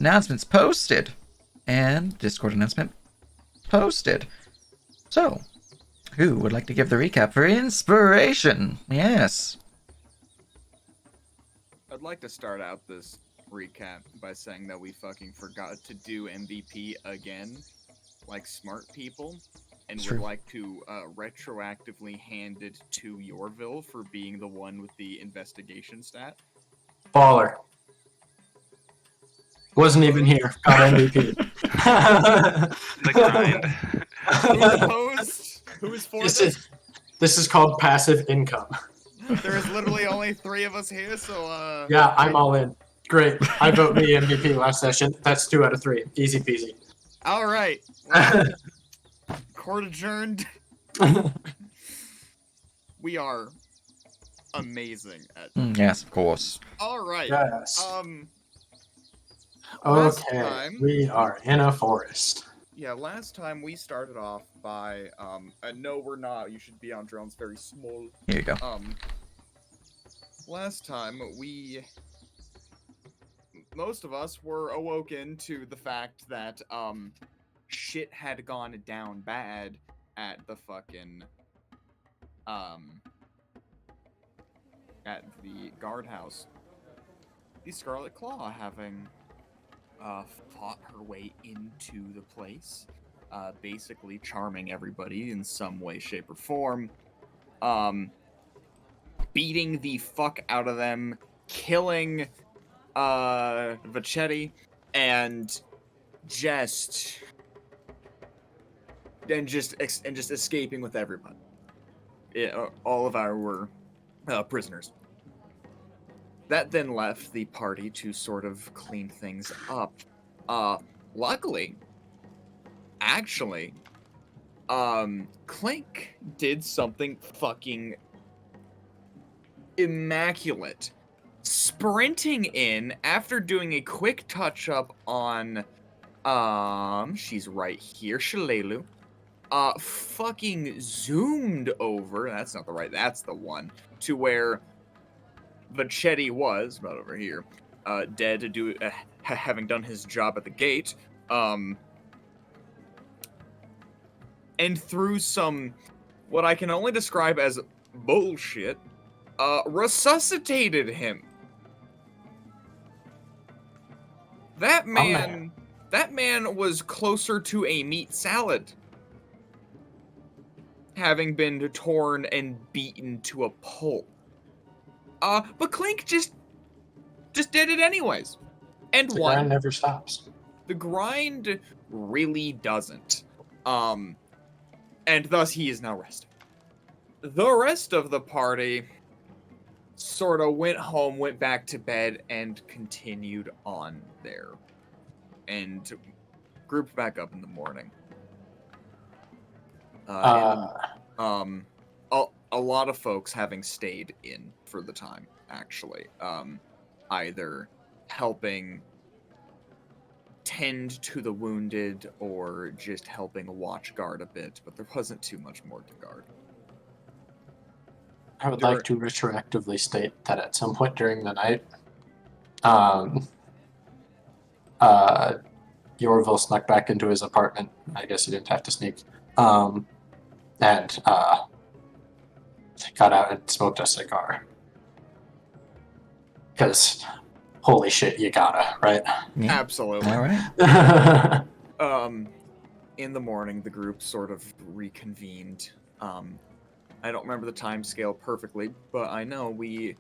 announcements posted. And Discord announcement posted. So, who would like to give the recap for inspiration? Yes. I'd like to start out this recap by saying that we fucking forgot to do MVP again, like smart people, and It's would true. like to retroactively hand it to Yorville for being the one with the investigation stat. Baller. Wasn't even here. Got MVP. The grind. Who's opposed? Who is for this? This is called passive income. There is literally only 3 of us here, so Yeah, I'm all in. Great. I vote me MVP last session. That's 2 out of 3. Easy peasy. all right. Well, court adjourned. We are amazing at. Yes, of course. All right. Yes. Last Okay. time- We are in a forest. Yeah, last time we started off by no, we're not. You should be on drones very small. Here you go. Last time most of us were awoken to the fact that shit had gone down bad at the fucking at the guardhouse. The Scarlet Claw having fought her way into the place, basically charming everybody in some way, shape, or form, beating the fuck out of them, killing Vachetti, and just escaping with everybody. All of our prisoners. That then left the party to sort of clean things up. Luckily, actually, Clink did something fucking immaculate. Sprinting in after doing a quick touch-up on, she's right here, Shalelu. Fucking zoomed over, that's not the right, that's the one, to where Vachetti was, about over here, dead, having done his job at the gate, and through some, what I can only describe as bullshit, resuscitated him. That man was closer to a meat salad, having been torn and beaten to a pulp. But Clink just did it anyways. And The won. grind never stops. The grind really doesn't. And thus he is now resting. The rest of the party sort of went home, went back to bed, and continued on there. And grouped back up in the morning. A lot of folks having stayed in for the time, actually. Either helping tend to the wounded or just helping watch guard a bit, but there wasn't too much more to guard. I would like to retroactively state that at some point during the night, Yorville snuck back into his apartment. I guess he didn't have to sneak. And got out and smoked a cigar. Because, holy shit, you gotta, right? Yeah. Absolutely. All right. In the morning, the group sort of reconvened. I don't remember the time scale perfectly, but I know we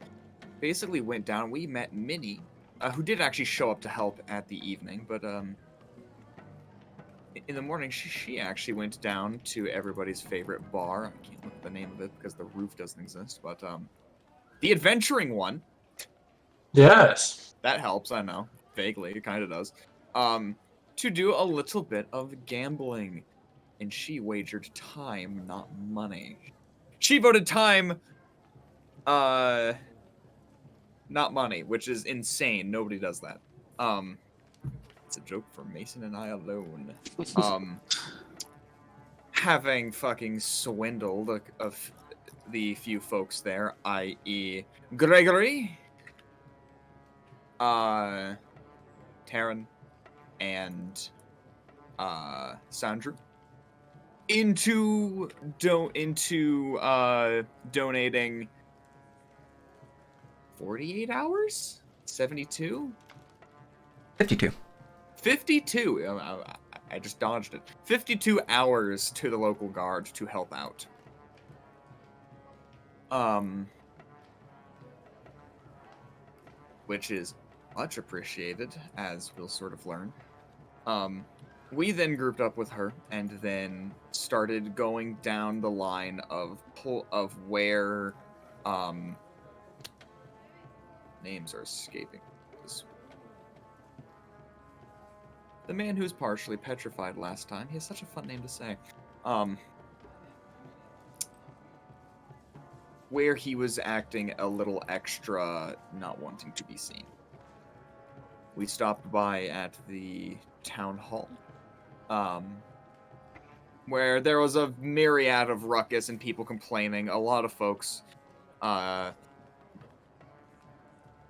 basically went down. We met Minnie, who did actually show up to help at the evening, but in the morning, she actually went down to everybody's favorite bar. I can't look at the name of it because the roof doesn't exist, but the Adventuring One. Yes. That helps, I know. Vaguely, it kind of does. To do a little bit of gambling. And she wagered time, not money. She voted time, not money, which is insane. Nobody does that. It's a joke for Mason and I alone. Having fucking swindled of the few folks there, i.e. Gregory, Taryn, and Sandra into donating 48 hours, 72, 52. 52. I just dodged it. 52 hours to the local guard to help out. Which is much appreciated, as we'll sort of learn. We then grouped up with her and then started going down the line of where names are escaping. The man who's partially petrified last time. He has such a fun name to say. Where he was acting a little extra not wanting to be seen. We stopped by at the town hall, where there was a myriad of ruckus and people complaining, a lot of folks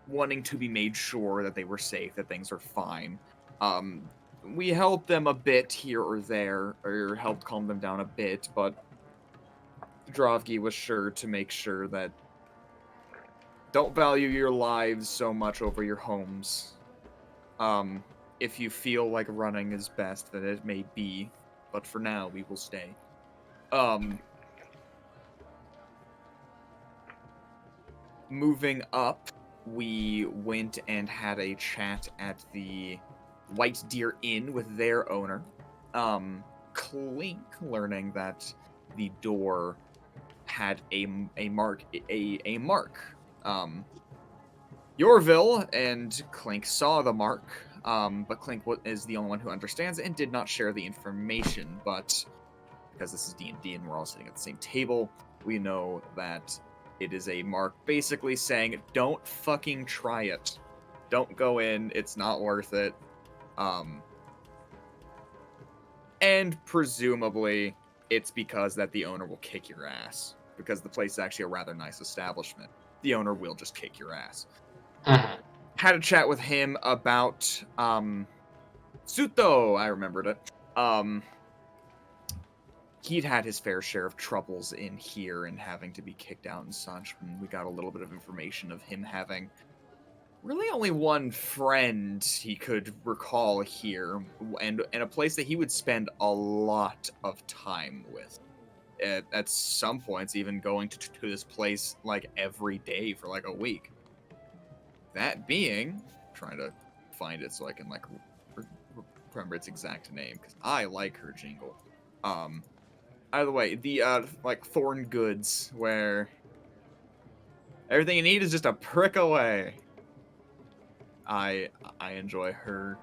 wanting to be made sure that they were safe, that things are fine. We helped them a bit here or there, or helped calm them down a bit, but Drovgi was sure to make sure that don't value your lives so much over your homes. If you feel like running is best, then it may be, but for now, we will stay. Moving up, we went and had a chat at the White Deer Inn with their owner. Clink, learning that the door had a mark. Yorville and Clink saw the mark, but Clink is the only one who understands it and did not share the information. But because this is D&D and we're all sitting at the same table, we know that it is a mark basically saying, don't fucking try it. Don't go in. It's not worth it. And presumably, it's because that the owner will kick your ass. Because the place is actually a rather nice establishment. The owner will just kick your ass. Had a chat with him about Suto. I remembered it. He'd had his fair share of troubles in here and having to be kicked out and such. And we got a little bit of information of him having really only one friend he could recall here, and a place that he would spend a lot of time with. At some points, even going to this place like every day for like a week. That being, trying to find it so I can like remember its exact name because I like her jingle. Either way, the like Thorn Goods, where everything you need is just a prick away. I enjoy her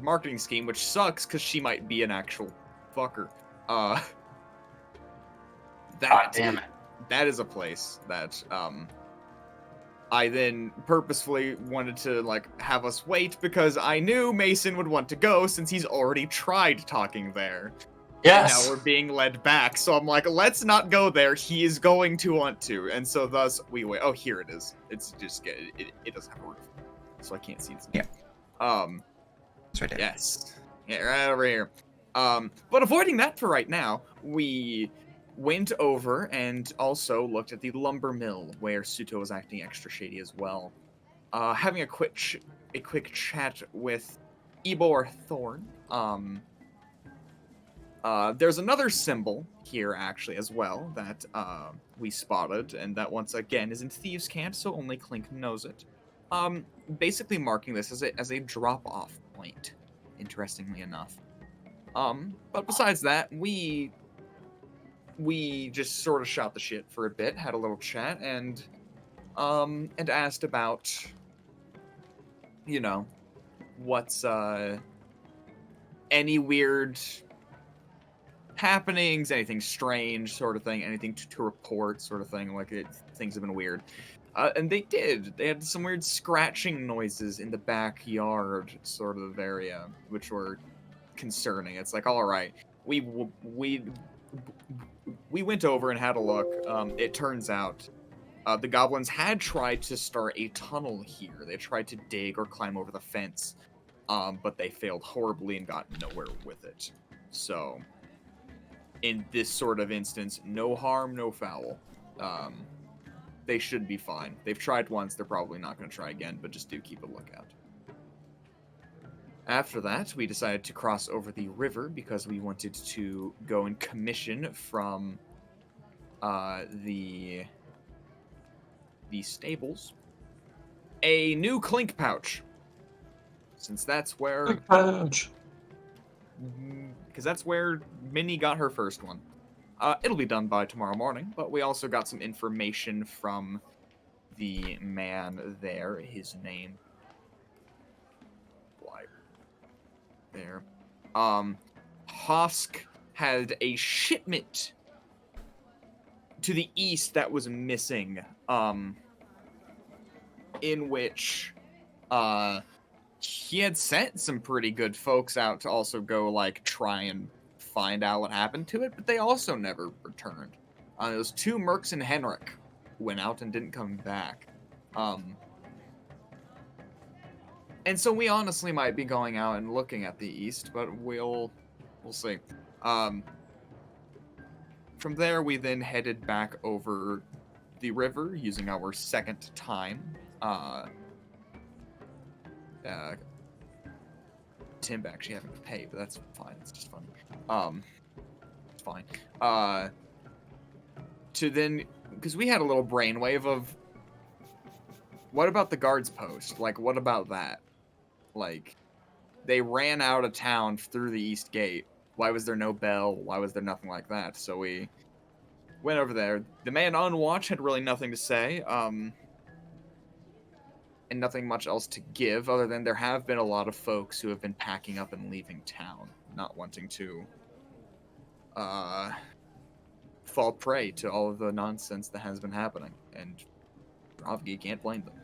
marketing scheme, which sucks because she might be an actual fucker. God damn it. That is a place that I then purposefully wanted to like have us wait because I knew Mason would want to go since he's already tried talking there. Yes. And now we're being led back, so I'm like, let's not go there. He is going to want to, and so thus we wait. Oh, here it is. It's just it doesn't have a roof, so I can't see its name. Yeah. It's right there. Yes. Yeah, right over here. But avoiding that for right now, we went over and also looked at the lumber mill where Suto was acting extra shady as well. Having a quick chat with Ebor Thorn. There's another symbol here actually as well that we spotted, and that once again is in Thieves' Cant, so only Clink knows it. Basically marking this as a drop-off point, interestingly enough. But besides that, we just sort of shot the shit for a bit, had a little chat, and asked about, you know, what's any weird happenings, anything strange sort of thing, anything to report sort of thing, like things have been weird. And they did. They had some weird scratching noises in the backyard sort of area, which were concerning. It's like, all right, we went over and had a look. It turns out the goblins had tried to start a tunnel here. They tried to dig or climb over the fence. but they failed horribly and got nowhere with it. So, in this sort of instance, no harm, no foul. They should be fine. They've tried once, they're probably not going to try again, but just do keep a lookout. After that, we decided to cross over the river because we wanted to go and commission from the stables a new clink pouch. Since that's where... Pouch. Because that's where Minnie got her first one. It'll be done by tomorrow morning, but we also got some information from the man there. His name... There. Hosk had a shipment to the east that was missing, in which, he had sent some pretty good folks out to also go, like, try and find out what happened to it, but they also never returned. It was 2 Mercs and Henrik who went out and didn't come back. And so we honestly might be going out and looking at the east, but we'll see. From there, we then headed back over the river using our second time. Tim actually having to pay, but that's fine. It's just fun. It's fine. To then, because we had a little brainwave of, what about the guards post? Like, what about that? Like, they ran out of town through the east gate. Why was there no bell? Why was there nothing like that? So we went over there. The man on watch had really nothing to say, and nothing much else to give, other than there have been a lot of folks who have been packing up and leaving town, not wanting to fall prey to all of the nonsense that has been happening, and Ravgi can't blame them.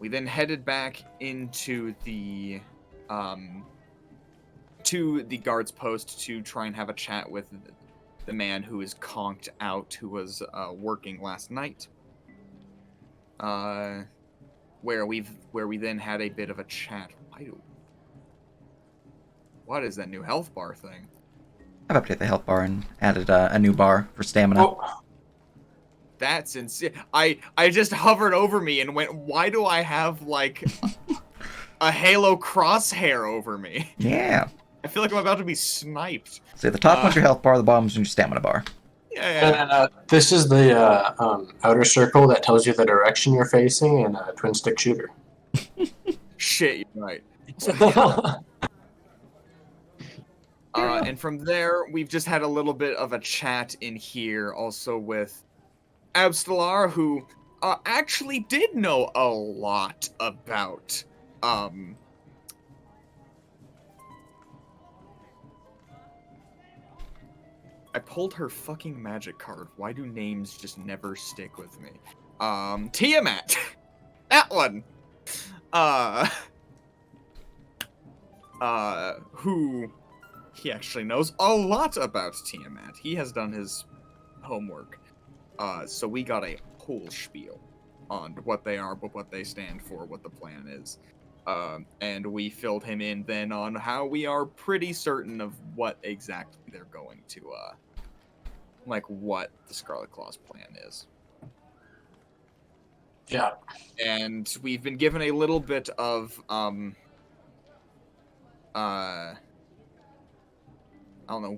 We then headed back into the to the guard's post to try and have a chat with the man who is conked out, who was working last night. Where we then had a bit of a chat. What is that new health bar thing? I've updated the health bar and added a new bar for stamina. Oh, That's insane. I just hovered over me and went, why do I have, like, a Halo crosshair over me? Yeah. I feel like I'm about to be sniped. So the top one's your health bar, the bottom's your stamina bar. Yeah. and this is the outer circle that tells you the direction you're facing, and a twin stick shooter. Shit, you're right. And from there, we've just had a little bit of a chat in here, also with Abstelar, who actually did know a lot about I pulled her fucking magic card. Why do names just never stick with me? Tiamat! That one! Who he actually knows a lot about Tiamat. He has done his homework. So we got a whole spiel on what they are, but what they stand for, what the plan is. And we filled him in then on how we are pretty certain of what exactly they're going to, like what the Scarlet Claw's plan is. Yeah. And we've been given a little bit of, I don't know,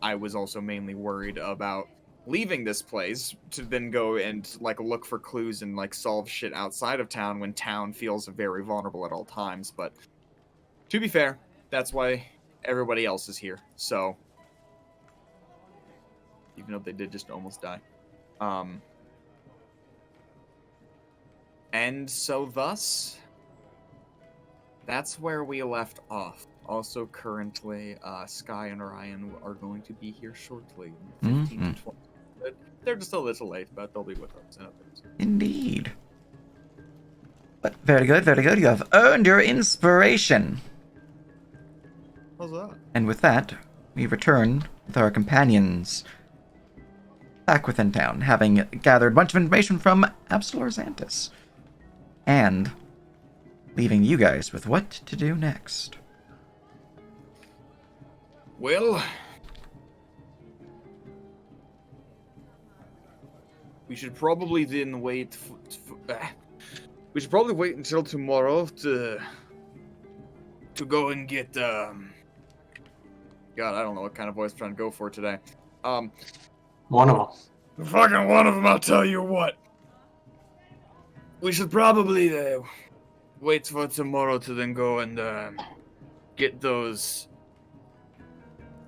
I was also mainly worried about leaving this place to then go and, like, look for clues and, like, solve shit outside of town when town feels very vulnerable at all times, but to be fair, that's why everybody else is here, so even though they did just almost die. And so thus, that's where we left off. Also, currently, Sky and Orion are going to be here shortly, 15 to 20. But they're just a little late, but they'll be with us. Indeed. But very good, very good. You have earned your inspiration. How's that? And with that, we return with our companions back within town, having gathered a bunch of information from Absalor Xantus. And leaving you guys with what to do next. Well, we should probably then wait. We should probably wait until tomorrow to go and get. God, I don't know what kind of voice I'm trying to go for today. One of them. Fucking one of them. I'll tell you what. We should probably wait for tomorrow to then go and get those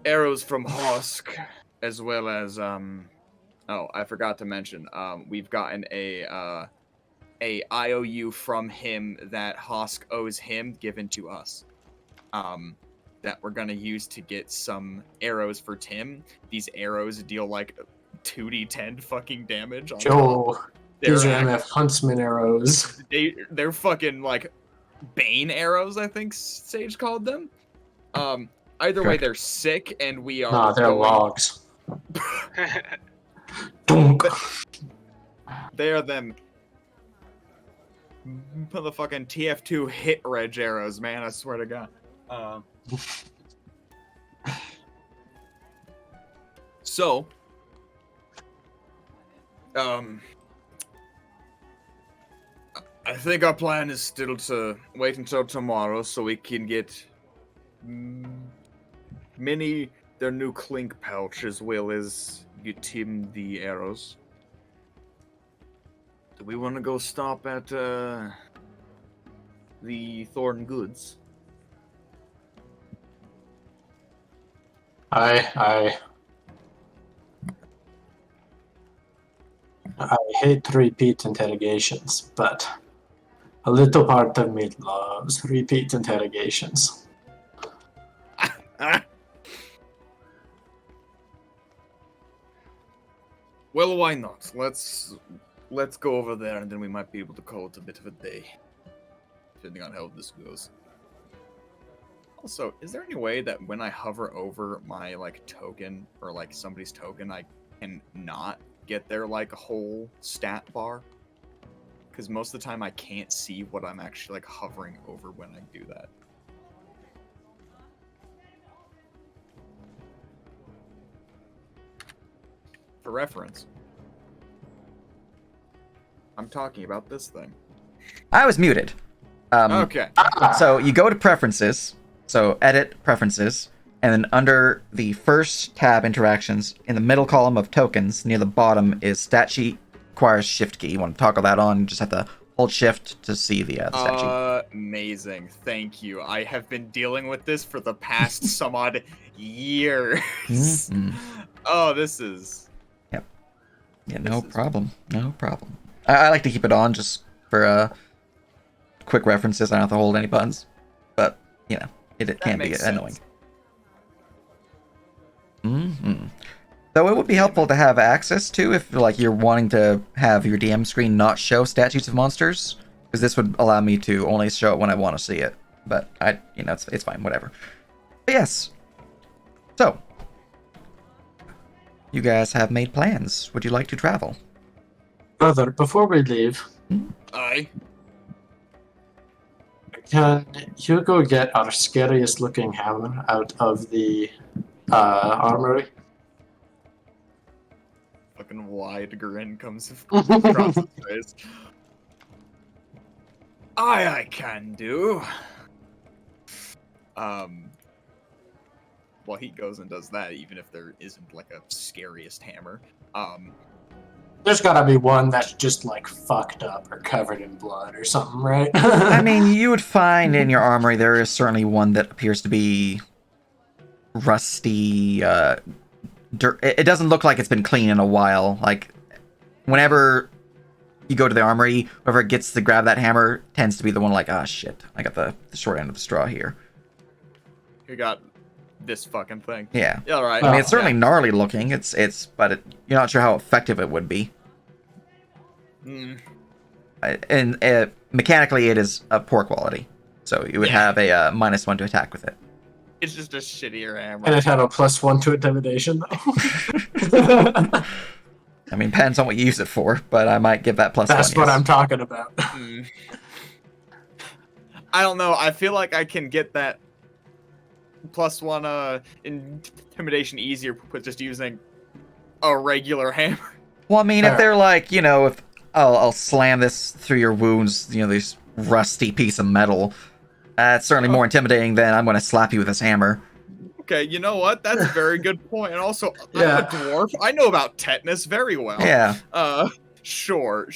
arrows from Hosk, as well as oh, I forgot to mention, we've gotten a IOU from him that Hosk owes him, given to us, that we're gonna use to get some arrows for Tim. These arrows deal like 2d10 fucking damage on top. Joe, these are They're MF Huntsman arrows. they're fucking like Bane arrows, I think Sage called them. Either way, Correct. they're sick, and we are. Nah, they're going- logs. Dunk. They are them motherfucking TF2 hit reg arrows, man. I swear to God. So, I think our plan is still to wait until tomorrow so we can get Minnie their new clink pouch, as well as get Tim the arrows. Do we want to go stop at the Thorn Goods? I hate repeat interrogations, but a little part of me loves repeat interrogations. Well, why not? Let's go over there, and then we might be able to call it a bit of a day, depending on how this goes. Also, is there any way that when I hover over my like token or like somebody's token, I can not get their like whole stat bar? Because most of the time I can't see what I'm actually like hovering over when I do that. For reference, I'm talking about this thing. I was muted. Okay. So you go to preferences, so edit preferences, and then under the first tab interactions, in the middle column of tokens, near the bottom is stat sheet requires shift key. You want to toggle that on, you just have to hold shift to see the stat sheet. Amazing. Thank you. I have been dealing with this for the past some odd years. Mhm. Oh, this is... Yeah, no This is- problem. No problem. I like to keep it on just for quick references. I don't have to hold any buttons. But, you know, it can be makes annoying. sense. Mm-hmm. Though it would be helpful to have access to if like you're wanting to have your DM screen not show statues of monsters, because this would allow me to only show it when I want to see it. But it's fine, whatever. But yes. So, you guys have made plans. Would you like to travel? Brother, before we leave, Aye. can you go get our scariest looking hammer out of the armory? Fucking wide grin comes across his face. I can do. Well, he goes and does that, even if there isn't like a scariest hammer. There's gotta be one that's just like fucked up or covered in blood or something, right? I mean, you would find in your armory there is certainly one that appears to be rusty. It doesn't look like it's been clean in a while. Like, whenever you go to the armory, whoever gets to grab that hammer tends to be the one like, ah, shit, I got the short end of the straw here. You got this fucking thing. Yeah. Yeah, all right. I mean, it's certainly Yeah. gnarly looking. But you're not sure how effective it would be. Mm. And mechanically, it is of poor quality. So you would Yeah. have a -1 to attack with it. It's just a shittier hammer. And it had a +1 to intimidation, though. I mean, depends on what you use it for, but I might give that +1. That's what yes. I'm talking about. Mm. I don't know. I feel like I can get that +1 intimidation easier with just using a regular hammer. Well, I mean, if they're like, if I'll slam this through your wounds, this rusty piece of metal, it's certainly more intimidating than I'm going to slap you with this hammer. Okay, you know what? That's a very good point. And also, Yeah. I'm a dwarf. I know about tetanus very well. Yeah. Sure.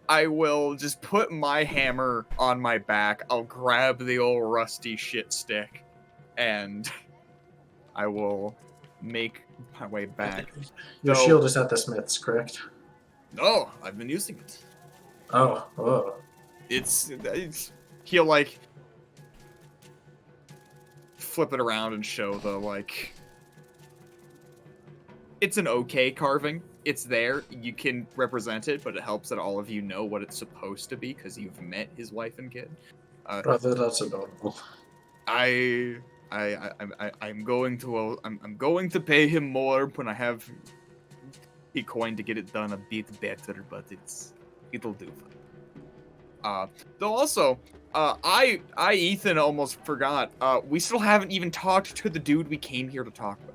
I will just put my hammer on my back. I'll grab the old rusty shit stick, and I will make my way back. Your So- shield is at the smith's, correct? No, I've been using it. Oh. It's he'll like flip it around and show the like. It's an okay carving. It's there. You can represent it, but it helps that all of you know what it's supposed to be because you've met his wife and kid. Brother, that's adorable. I'm going to pay him more when I have a coin to get it done a bit better, but it'll do. Though also, I Ethan almost forgot. We still haven't even talked to the dude we came here to talk with.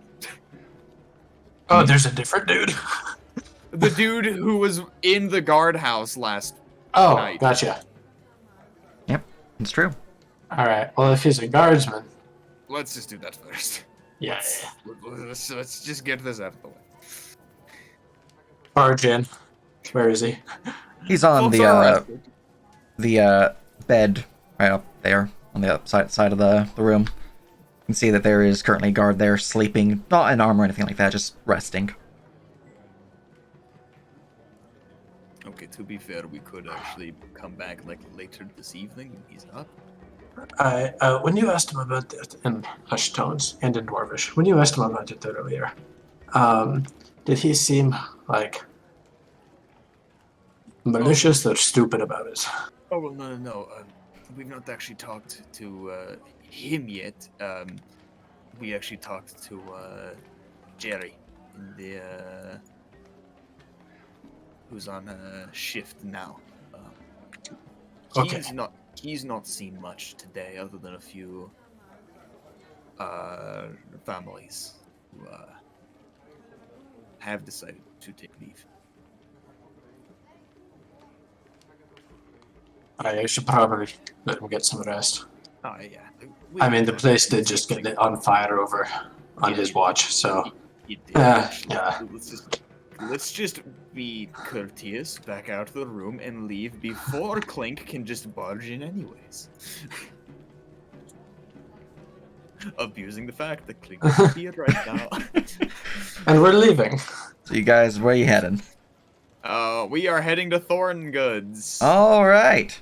Oh, there's a different dude. The dude who was in the guardhouse last Oh, night. gotcha. Yep, it's true. All right. Well, if he's a guardsman, Let's just do that first. yeah. Let's just get this out of the way. Barge in. Where is he? He's on Folks are arrested. the bed right up there on the side of the room. You can see that there is currently a guard there sleeping, not in armor or anything like that, just resting. Okay, to be fair, we could actually come back like later this evening when he's up. When you asked him about it in hushed tones and in Dwarvish, when you asked him about it earlier, did he seem like malicious or stupid about it? Oh well, no. We've not actually talked to him yet. We actually talked to Jerry, in the who's on shift now. Okay. He's not seen much today, other than a few families who have decided to take leave. I should probably let him get some rest. Oh yeah. I mean, the place did just get lit on fire on his watch, so It did, yeah. actually. Let's just be courteous, back out of the room, and leave before Clink can just barge in anyways. Abusing the fact that Clink is here right now. And we're leaving. So you guys, where are you heading? We are heading to Thorn Goods. All right.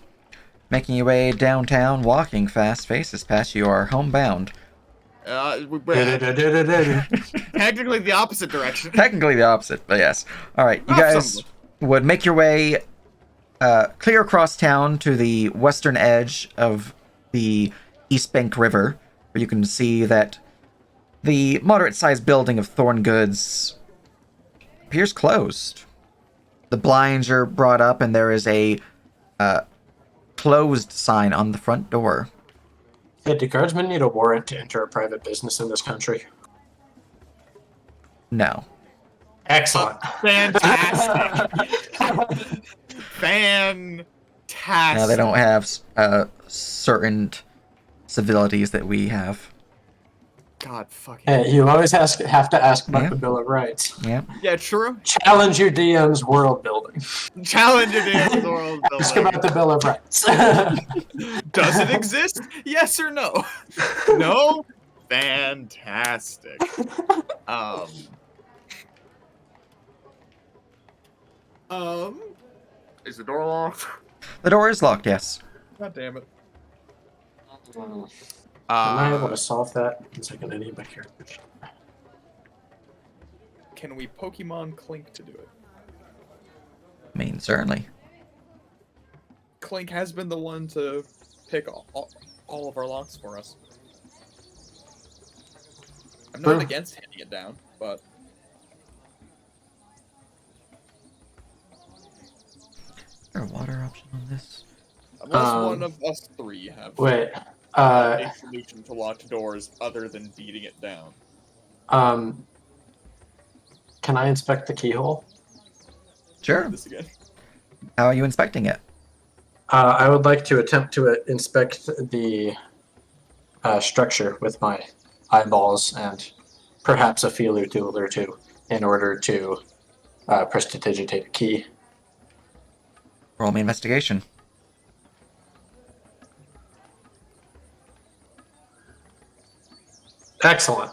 Making your way downtown, walking fast, faces past you are homebound. We're technically the opposite direction. Technically the opposite, but yes. All right, you guys would make your way clear across town to the western edge of the East Bank River, where you can see that the moderate-sized building of Thorn Goods appears closed. The blinds are brought up, and there is a closed sign on the front door. Hey, do guardsmen need a warrant to enter a private business in this country? No. Excellent. Fantastic. Fantastic. No, they don't have certain civilities that we have. God fucking. Hey, you always have to ask about Yeah. the Bill of Rights. Yeah. Yeah, true. Challenge your DM's world building. Challenger Dance World Ask Building. about the Bill of Rights. Does it exist? Yes or no? No? Fantastic. Is the door locked? The door is locked, yes. God damn it. Am I able to solve that? One second, I need my character. Can we Pokemon Clink to do it? I mean, certainly. Clink has been the one to pick all of our locks for us. I'm not Sure. against handing it down, but Is there a water option on this? Unless one of us three have Wait. a solution to locked doors other than beating it down. Can I inspect the keyhole? Sure. This again. How are you inspecting it? I would like to attempt to inspect the structure with my eyeballs and perhaps a feeler tool or two in order to prestidigitate a key. Roll me investigation. Excellent.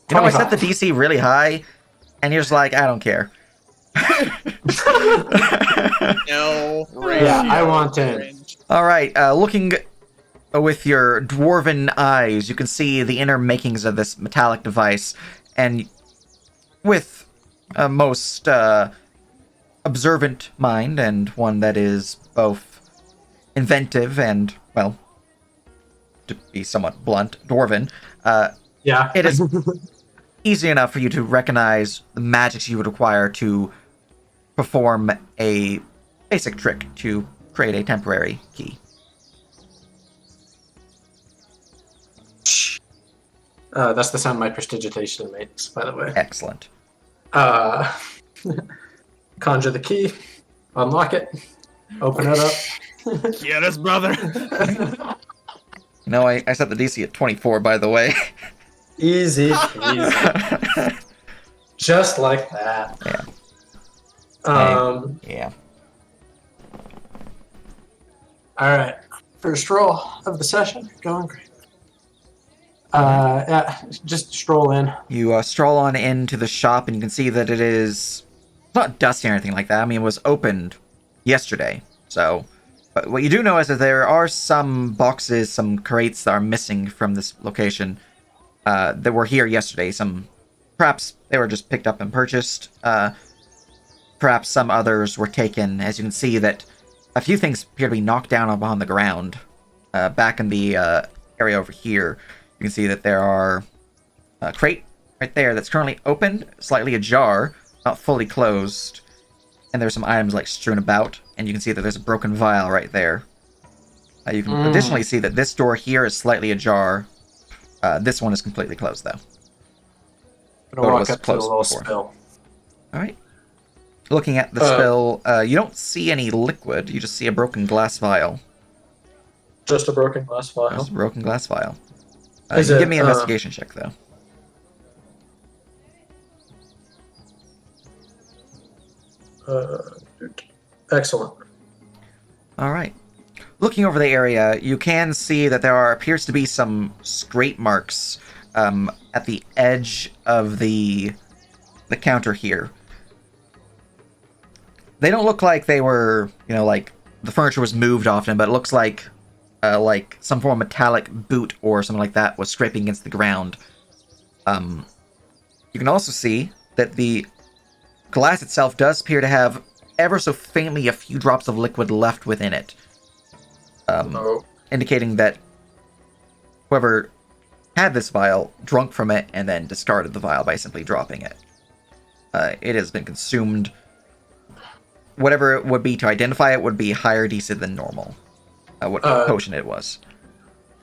You know, I set the 25. DC really high, and you're just like, I don't care. No. Yeah, I want in. All right, looking with your dwarven eyes, you can see the inner makings of this metallic device, and with a most observant mind, and one that is both inventive and, well, to be somewhat blunt, dwarven, Yeah. it is easy enough for you to recognize the magics you would require to perform a basic trick to create a temporary key. That's the sound my prestidigitation makes, by the way. Excellent. Conjure the key, unlock it, open it up. Get us, brother. You know, I set the DC at 24, by the way. Easy, easy. Just like that. Yeah. Yeah. All right. First roll of the session. Going great. Yeah, just stroll in. You stroll on into the shop, and you can see that it is not dusty or anything like that. I mean, it was opened yesterday, so... But what you do know is that there are some boxes, some crates that are missing from this location that were here yesterday. Some, perhaps they were just picked up and purchased. Perhaps some others were taken. As you can see, that a few things appear to be knocked down upon the ground. Back in the area over here, you can see that there are a crate right there that's currently open, slightly ajar, not fully closed. And there's some items like strewn about, and you can see that there's a broken vial right there. You can additionally see that this door here is slightly ajar. This one is completely closed, though. I'm gonna Or it walk was up to the closed little before. spill. All right. Looking at the spill, you don't see any liquid. You just see a broken glass vial. Just a broken glass vial. Just a broken glass vial. Is You it, give me an investigation check, though. Excellent. All right. Looking over the area, you can see that there appears to be some scrape marks at the edge of the counter here. They don't look like they were, like the furniture was moved often, but it looks like some form of metallic boot or something like that was scraping against the ground. You can also see that the glass itself does appear to have ever so faintly a few drops of liquid left within it. Indicating that whoever had this vial drunk from it and then discarded the vial by simply dropping it. It has been consumed. Whatever it would be to identify it would be higher DC than normal. What potion it was.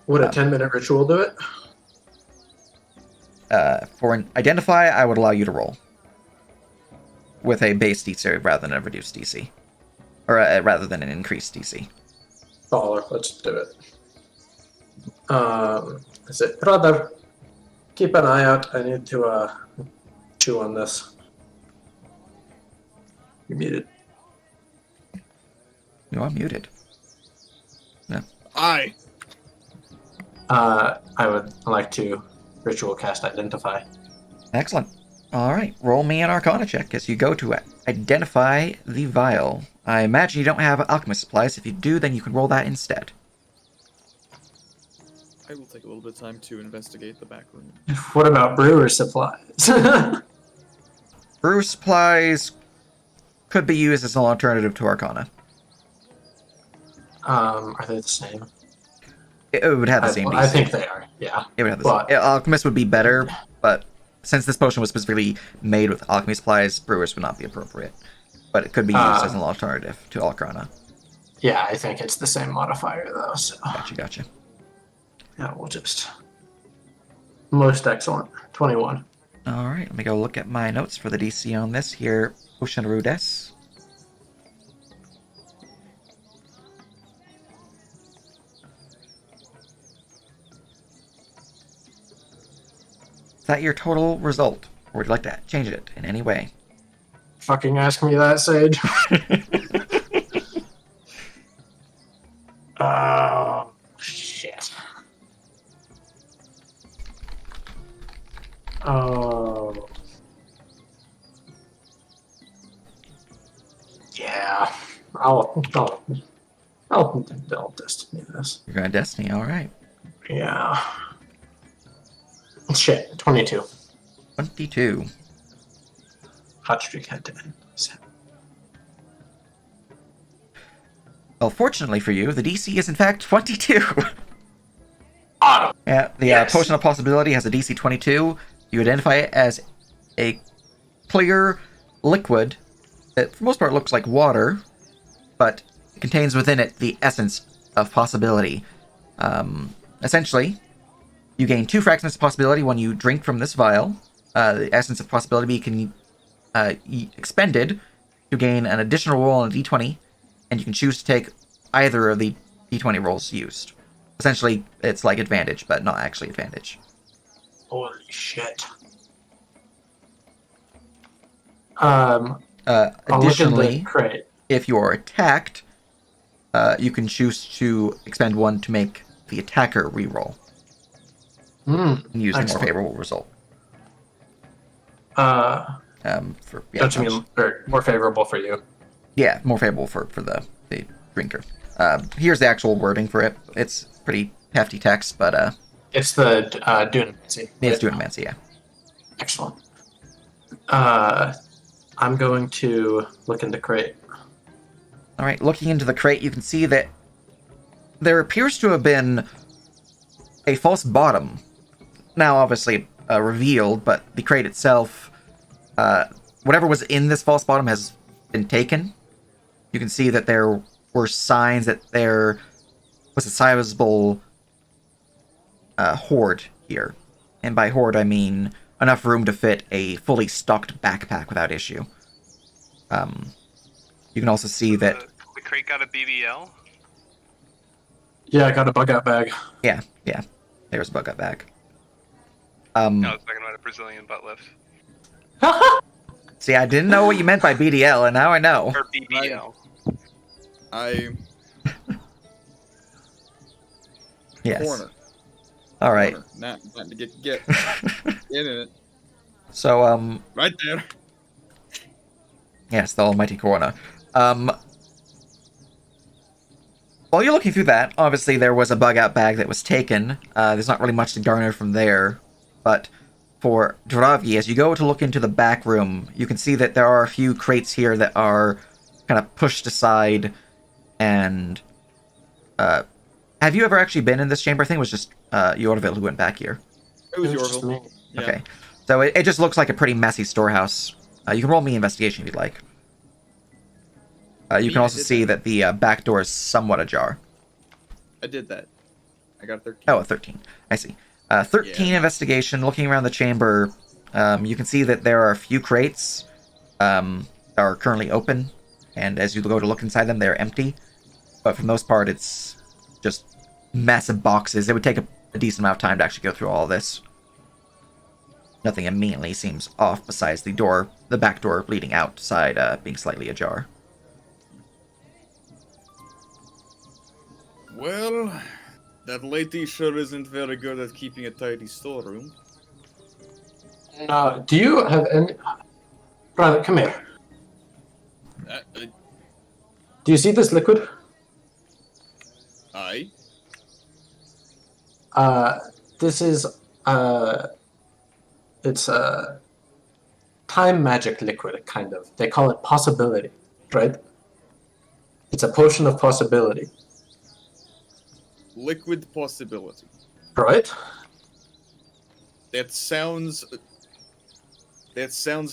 Would a 10-minute ritual do it? For an identify, I would allow you to roll. With a base DC rather than a reduced DC. Or rather than an increased DC. Baller, let's do it. Is it brother? Keep an eye out. I need to chew on this. You're muted. You are muted. Yeah. Aye. I would like to ritual cast Identify. Excellent. Alright, roll me an Arcana check as you go to identify the vial. I imagine you don't have alchemist supplies. If you do, then you can roll that instead. I will take a little bit of time to investigate the back room. What about brewer supplies? Brew supplies could be used as an alternative to Arcana. Are they the same? It would have the same DC. I think they are, yeah. It would have the same. Alchemist would be better, but since this potion was specifically made with alchemy supplies, brewers would not be appropriate. But it could be used as an alternative to Arcana. Yeah, I think it's the same modifier though. So Gotcha. yeah, we'll just most excellent 21. All right, let me go look at my notes for the DC on this here. Ocean Rudess. Is that your total result, or would you like to change it in any way? Fucking ask me that, Sage. Oh shit. Oh. Yeah. I'll destiny this. You're going to Destiny, all right. Yeah. Shit. 22. 22. Hot streak had to end. Well, fortunately for you, the DC is in fact 22. Oh, Yeah, the yes. Potion of Possibility has a DC 22. You identify it as a clear liquid that, for the most part, looks like water, but contains within it the essence of possibility. Essentially, you gain 2 fractions of possibility when you drink from this vial. The essence of possibility can be expended to gain an additional roll on a d20, and you can choose to take either of the d20 rolls used. Essentially, it's like advantage, but not actually advantage. Holy shit. I'll look at the Additionally, crate. if you are attacked, you can choose to expend 1 to make the attacker reroll and use the more Excellent. favorable result. Don't you mean or more favorable for you? Yeah, more favorable for the drinker. Here's the actual wording for it. It's pretty hefty text, but It's the Dunamancy. it's doing Mancy, yeah. Excellent. I'm going to look in the crate. All right, looking into the crate, you can see that there appears to have been a false bottom. Now, obviously, revealed, but the crate itself, whatever was in this false bottom has been taken. You can see that there were signs that there was a sizable hoard here. And by hoard, I mean enough room to fit a fully stocked backpack without issue. You can also see that... The crate got a BBL? Yeah, I got a bug out bag. Yeah, there's a bug out bag. No, I was talking about a Brazilian butt lift. See, I didn't know what you meant by BDL, and now I know. Or BBL. Yes. Corner. All right. Corner. Not to get in it. So, Right there. yes, the almighty corner. While you're looking through that, obviously there was a bug out bag that was taken. There's not really much to garner from there, but for Dravi, as you go to look into the back room, you can see that there are a few crates here that are kind of pushed aside, and have you ever actually been in this chamber? I think it was just Yorville who went back here. It was just Yorville. me. Yeah. Okay, so it just looks like a pretty messy storehouse. You can roll me investigation if you'd like. You can I also did see that the back door is somewhat ajar. I did that. I got 13. Oh, a 13. I see. 13 Yeah. investigation. Looking around the chamber, you can see that there are a few crates that are currently open, and as you go to look inside them, they're empty. But for the most part, it's just massive boxes. It would take a decent amount of time to actually go through all of this. Nothing immediately seems off besides the back door leading outside being slightly ajar. Well, that lady sure isn't very good at keeping a tidy storeroom. Do you have any... Brother, come here. Do you see this liquid? Aye. This is, it's a time magic liquid, kind of. They call it possibility, right? It's a potion of possibility. Liquid possibility. Right? That sounds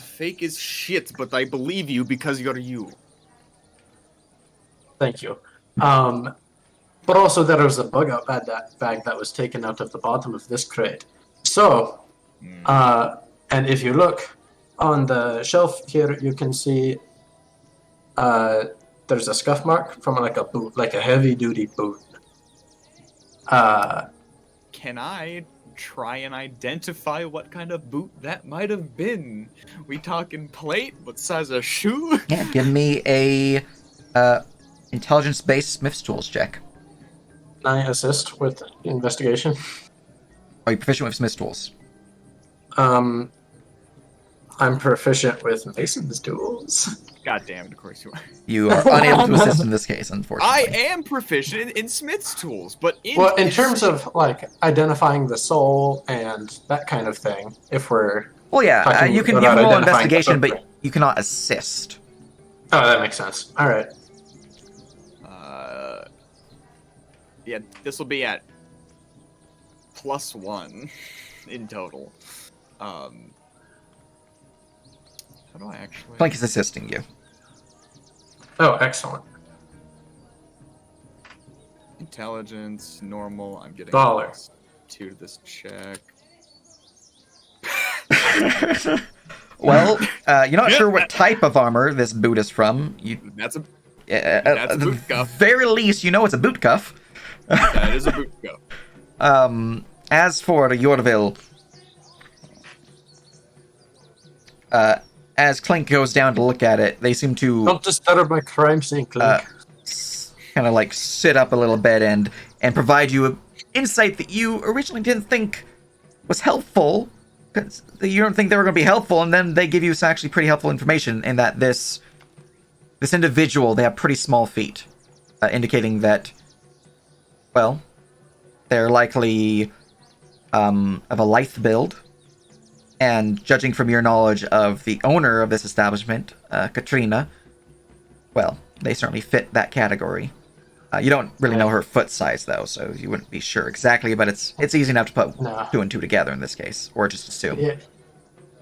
fake as shit, but I believe you because you're you. Thank you. But also there was a bug out bag that was taken out of the bottom of this crate. So, and if you look on the shelf here, you can see there's a scuff mark from like a boot, like a heavy-duty boot. Can I try and identify what kind of boot that might have been? We talking plate? What size of shoe? Yeah, give me a intelligence-based Smith's Tools check. Can I assist with investigation? Are you proficient with Smith's Tools? I'm proficient with Mason's tools. God damn it, of course you are. You are unable to assist in this case, unfortunately. I am proficient in Smith's tools, but in terms of like identifying the soul and that kind of thing, if we're Well, yeah, talking you can about roll identifying the investigation, but footprint. you cannot assist. Oh, that makes sense. All right. Yeah, this will be at +1 in total. How do I actually? Clink is assisting you. Oh, excellent. Intelligence, normal. I'm getting Dollar. +2 to this check. Well, you're not sure what type of armor this boot is from. That's a At a the boot cuff. very least, you know it's a boot cuff. That is a boot cuff. As for the Yorville, as Clink goes down to look at it, they seem to Don't disturb my crime scene, Clink. kind of like sit up a little bit and provide you an insight that you originally didn't think was helpful. Because you don't think they were going to be helpful, and then they give you some actually pretty helpful information in that this individual, they have pretty small feet, indicating that, well, they're likely of a lithe build. And judging from your knowledge of the owner of this establishment, Katrina, well, they certainly fit that category. You don't really know her foot size, though, so you wouldn't be sure exactly, but it's easy enough to put two and two together in this case, or just assume.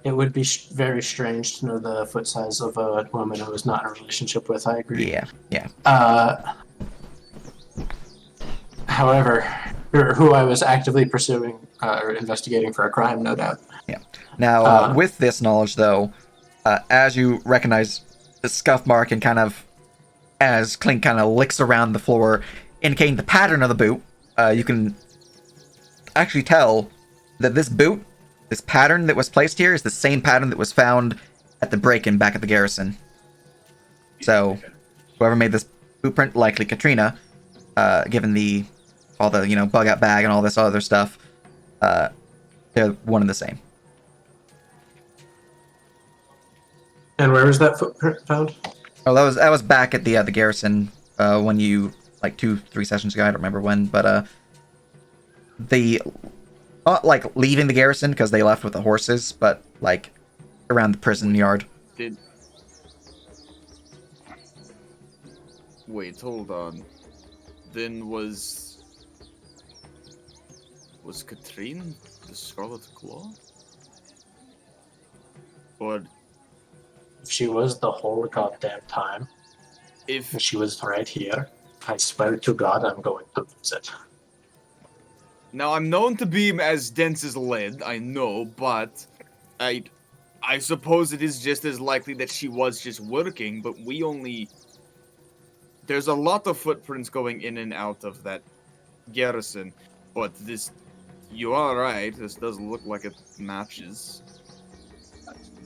It would be very strange to know the foot size of a woman who is not in a relationship with. I agree. Yeah. However, who I was actively pursuing or investigating for a crime, no doubt. Yeah. Now, with this knowledge, though, as you recognize the scuff mark and kind of as Clink kind of licks around the floor, indicating the pattern of the boot, you can actually tell that this boot, this pattern that was placed here, is the same pattern that was found at the break-in back at the garrison. So, whoever made this boot print, likely Katrina, given all the bug-out bag and all this other stuff, they're one and the same. And where was that footprint found? Oh, that was back at the garrison when you, like 2-3 sessions ago. I don't remember when, but not like leaving the garrison because they left with the horses, but like around the prison yard. Wait, hold on. Then was Katrine the Scarlet Claw? Or She was the whole goddamn time. if She was right here. I swear to God, I'm going to lose it. now I'm known to be as dense as lead, I know, but I suppose it is just as likely that she was just working, but there's a lot of footprints going in and out of that garrison, but you are right, this does look like it matches.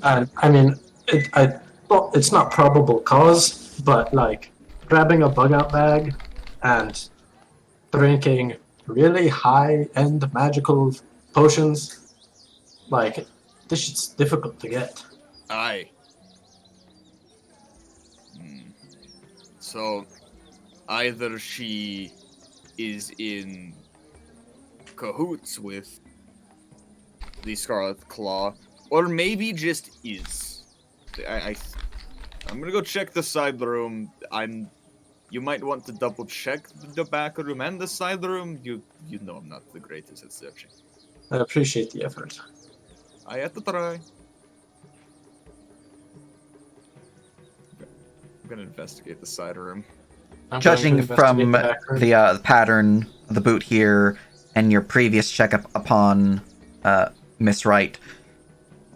I mean, it's not probable cause, but like grabbing a bug-out bag and drinking really high-end magical potions, like this is difficult to get. Aye. So, either she is in cahoots with the Scarlet Claw, or maybe just is. I'm gonna go check the side room. You might want to double check the back room and the side room. You know I'm not the greatest at searching. I appreciate the effort. I have to try. I'm gonna investigate the side room. I'm going to judging from investigate the back room. the pattern of the boot here and your previous checkup upon Miss Wright,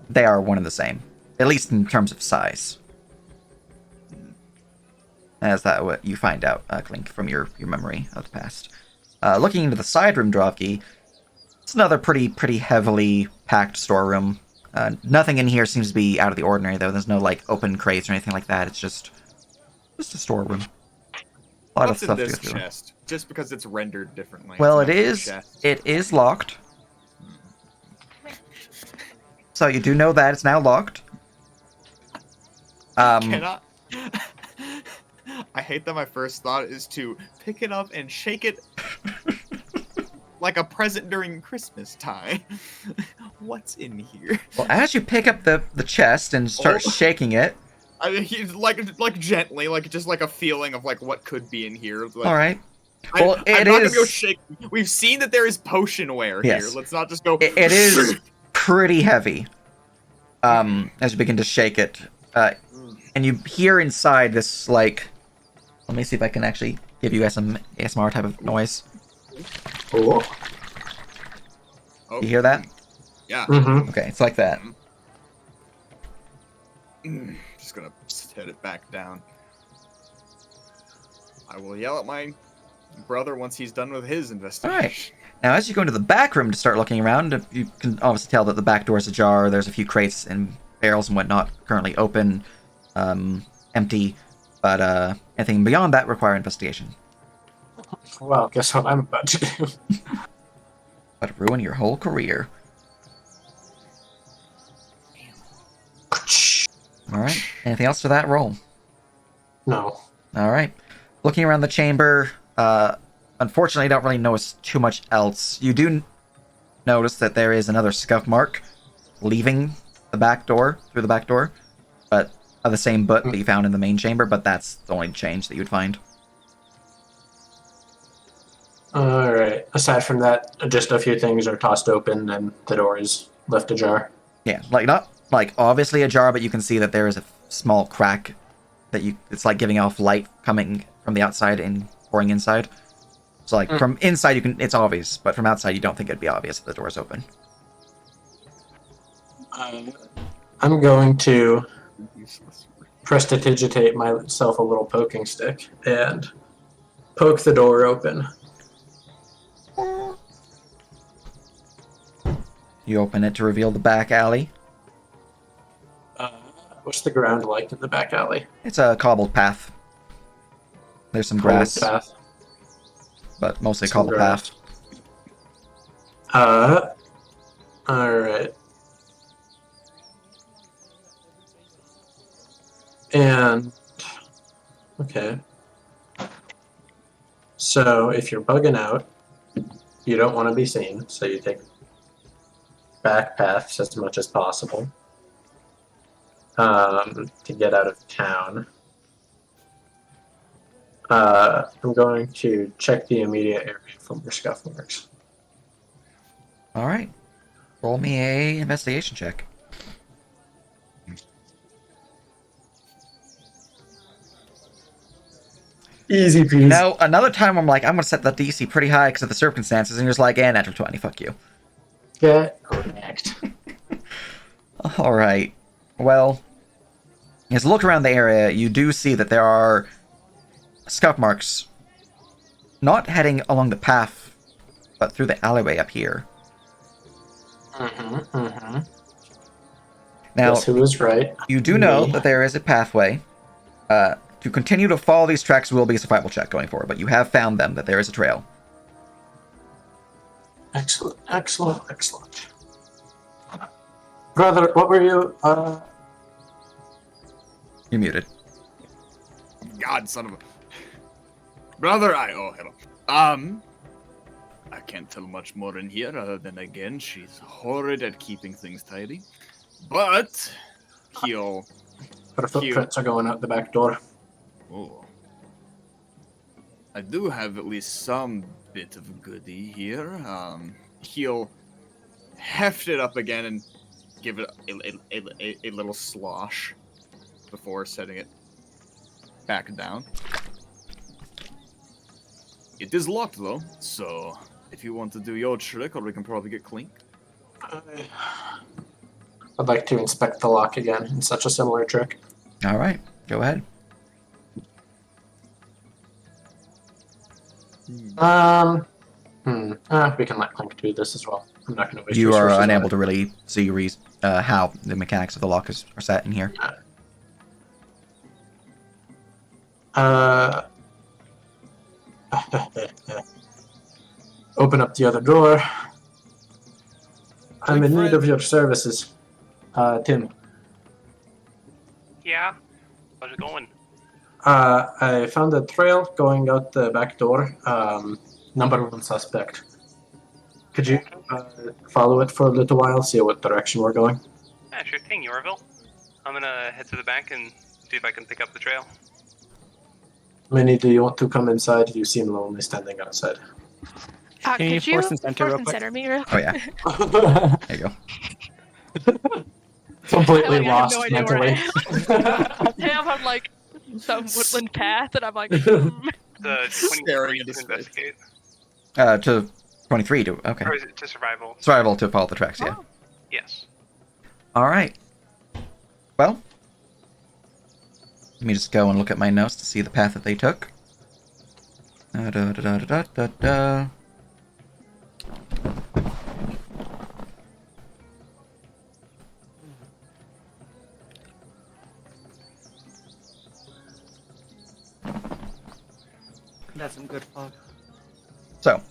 they are one and the same, at least in terms of size. As that what you find out, Clink, from your memory of the past. Looking into the side room, Drovki, it's another pretty heavily packed storeroom. Nothing in here seems to be out of the ordinary, though. There's no like open crates or anything like that. It's just a storeroom. A lot What's of in stuff to this go through. chest? Just because it's rendered differently. Well, it's it not a is. chest. It is locked. So you do know that it's now locked. Cannot. I hate that my first thought is to pick it up and shake it like a present during Christmas time. What's in here? Well, as you pick up the chest and start shaking it. I mean, he's like gently, like just like a feeling of like what could be in here. Like, All right. Well, I'm it not is. gonna go shake. We've seen that there is potionware Yes. here. Let's not just go. It is pretty heavy. As you begin to shake it, and you hear inside this like. Let me see if I can actually give you guys some ASMR type of noise. Oh. Oh, You hear that? yeah. Mm-hmm. Okay, it's like that. Just gonna set it back down. I will yell at my brother once he's done with his investigation. Alright. Now, as you go into the back room to start looking around, you can obviously tell that the back door is ajar. There's a few crates and barrels and whatnot currently open, empty, but anything beyond that require investigation. Well, guess what I'm about to do? But ruin your whole career. Alright. Anything else to that roll? No. Alright. Looking around the chamber, unfortunately, you don't really notice too much else. You do notice that there is another scuff mark leaving the back door, through the back door, but of the same boot that you found in the main chamber, but that's the only change that you'd find. Alright. Aside from that, just a few things are tossed open and the door is left ajar. Yeah, like not like obviously ajar, but you can see that there is a small crack that it's like giving off light coming from the outside and pouring inside. So like from inside it's obvious, but from outside you don't think it'd be obvious that the door's open. I'm going to prestidigitate myself a little poking stick and poke the door open. You open it to reveal the back alley. What's the ground like in the back alley? It's a cobbled path. There's some grass, Path. but mostly Some cobbled grass. path. Alright. And, okay. So, if you're bugging out, you don't want to be seen, so you take back paths as much as possible to get out of town. I'm going to check the immediate area for more scuff marks. All right. Roll me a investigation check. Easy peasy. Now, another time I'm like, I'm going to set the DC pretty high because of the circumstances, and you're just like, natural 20, fuck you. Get wrecked. All right. Well, as you look around the area, you do see that there are scuff marks not heading along the path, but through the alleyway up here. Now, Guess who was right? you do know Me. that there is a pathway. To continue to follow these tracks will be a survival check going forward, but you have found them, that there is a trail. Excellent, excellent, excellent. Brother, what were you, You're muted. God, son of a brother. Hello. I can't tell much more in here other than again she's horrid at keeping things tidy, but he'll. Our footprints are going out the back door. Oh. I do have at least some bit of goodie here. He'll heft it up again and give it a little slosh before setting it back down. It is locked though, so if you want to do your trick, or we can probably get Clink. I'd like to inspect the lock again in such a similar trick. All right, go ahead. We can let Clink do this as well. I'm not going to waste You are resources on unable it. to really see how the mechanics of the lock are set in here. Open up the other door. I'm in need friend. of your services. Tim. Yeah. How's it going? I found a trail going out the back door. Number one suspect. Could you follow it for a little while, see what direction we're going? Yeah, sure thing, Yorville. I'm gonna head to the back and see if I can pick up the trail. Minnie, do you want to come inside? You seem lonely standing outside. Can you Force and center me real Oh yeah, there you go. Completely I have lost no idea where I mentally. Damn, I'm like some woodland path, and I'm like, The Staring 23 into to space. investigate. To 23 to okay. Or is it to survival? Survival to follow the tracks. Yeah. Oh. Yes. All right. Well, let me just go and look at my notes to see the path that they took. Da, da, da, da, da, da. That's some good fog. So,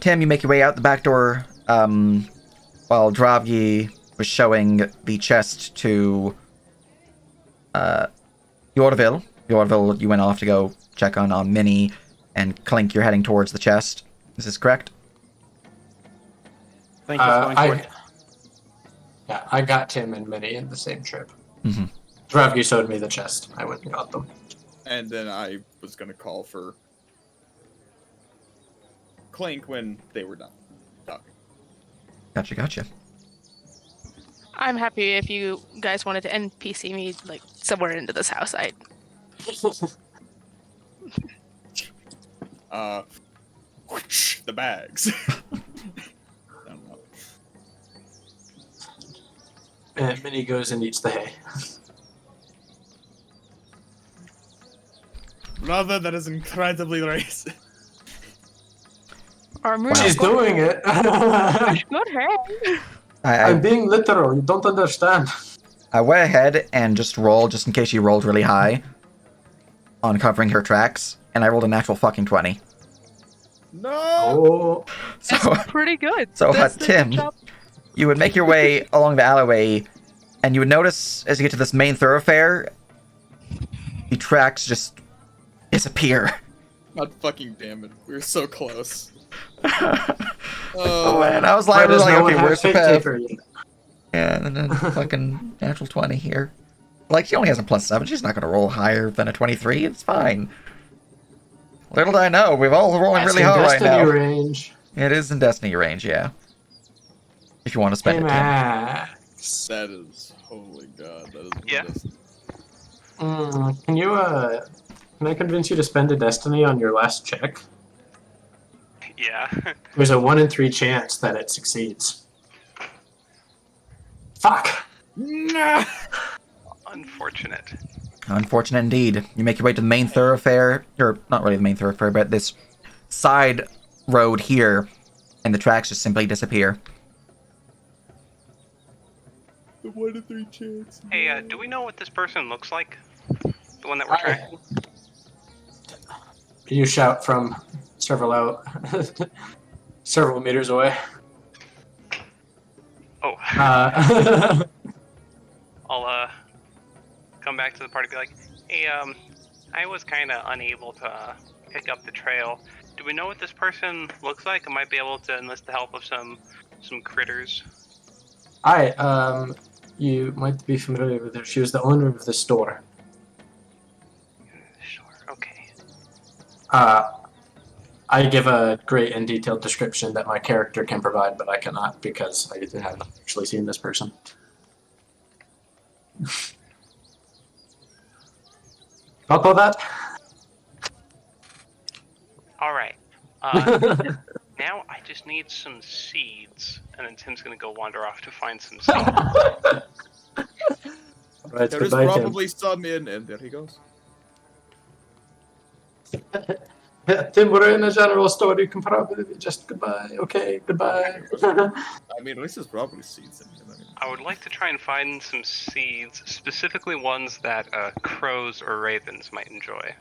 Tim, you make your way out the back door while Dravgi was showing the chest to Yorville. Yorville, you went off to go check on Minnie, and Clink, you're heading towards the chest. Is this correct? Thank you for going for it. Yeah, I got Tim and Minnie in the same trip. Mm-hmm. Dravgi showed me the chest. I went and got them. And then I was gonna call for Clink when they were done talking. Gotcha. I'm happy if you guys wanted to NPC me like somewhere into this house. The bags. I don't know. And Minnie goes and eats the hay. Brother, that is incredibly racist. Armor. She's doing it. Good hair. I'm being literal. You don't understand. I went ahead and just rolled, just in case she rolled really high, on covering her tracks, and I rolled a natural fucking 20. No. Oh. So, Pretty good. so That's the Tim, good job. you would make your way along the alleyway, and you would notice as you get to this main thoroughfare, the tracks just disappear. God fucking damn it. We were so close. Oh man, I was like, Why does no one okay, have where's the fake path? taper yet? Yeah, and then fucking natural 20 here. Like, she only has a +7. She's not going to roll higher than a 23. It's fine. Little do I know, we've all rolling That's really in high right Destiny now. range. It is in Destiny range, yeah. If you want to Hey, spend it, Tim. Max. That is, holy god, that is Yeah. just... Can I convince you to spend a Destiny on your last check? Yeah. There's a 1 in 3 chance that it succeeds. Fuck! Nah. Unfortunate. Unfortunate indeed. You make your way to the main thoroughfare, or not really the main thoroughfare, but this side road here, and the tracks just simply disappear. The 1 in 3 chance. Hey, do we know what this person looks like? The one that we're tracking? You shout from several meters away. Oh. Uh, I'll come back to the party and be like, hey, I was kind of unable to pick up the trail. Do we know what this person looks like? I might be able to enlist the help of some critters. Hi, you might be familiar with her. She was the owner of the store. Sure, okay. I give a great and detailed description that my character can provide, but I cannot because I haven't actually seen this person. Follow that? All right. Now I just need some seeds, and then Tim's gonna go wander off to find some seeds. Right, There is goodbye, Tim. probably some in, and there he goes. Yeah, Tim, we're in a general store. You can probably just goodbye. Okay, goodbye. I mean, at least there's probably seeds in here. I would like to try and find some seeds, specifically ones that crows or ravens might enjoy.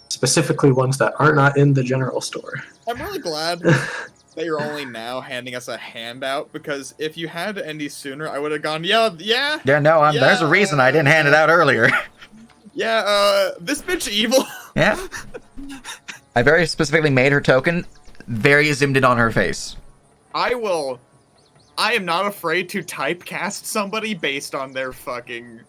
Specifically ones that are not in the general store. I'm really glad that you're only now handing us a handout, because if you had any sooner, I would have gone, yeah. Yeah, no, there's a reason I didn't hand it out earlier. Yeah, this bitch evil. Yeah. I very specifically made her token very zoomed in on her face. I am not afraid to typecast somebody based on their fucking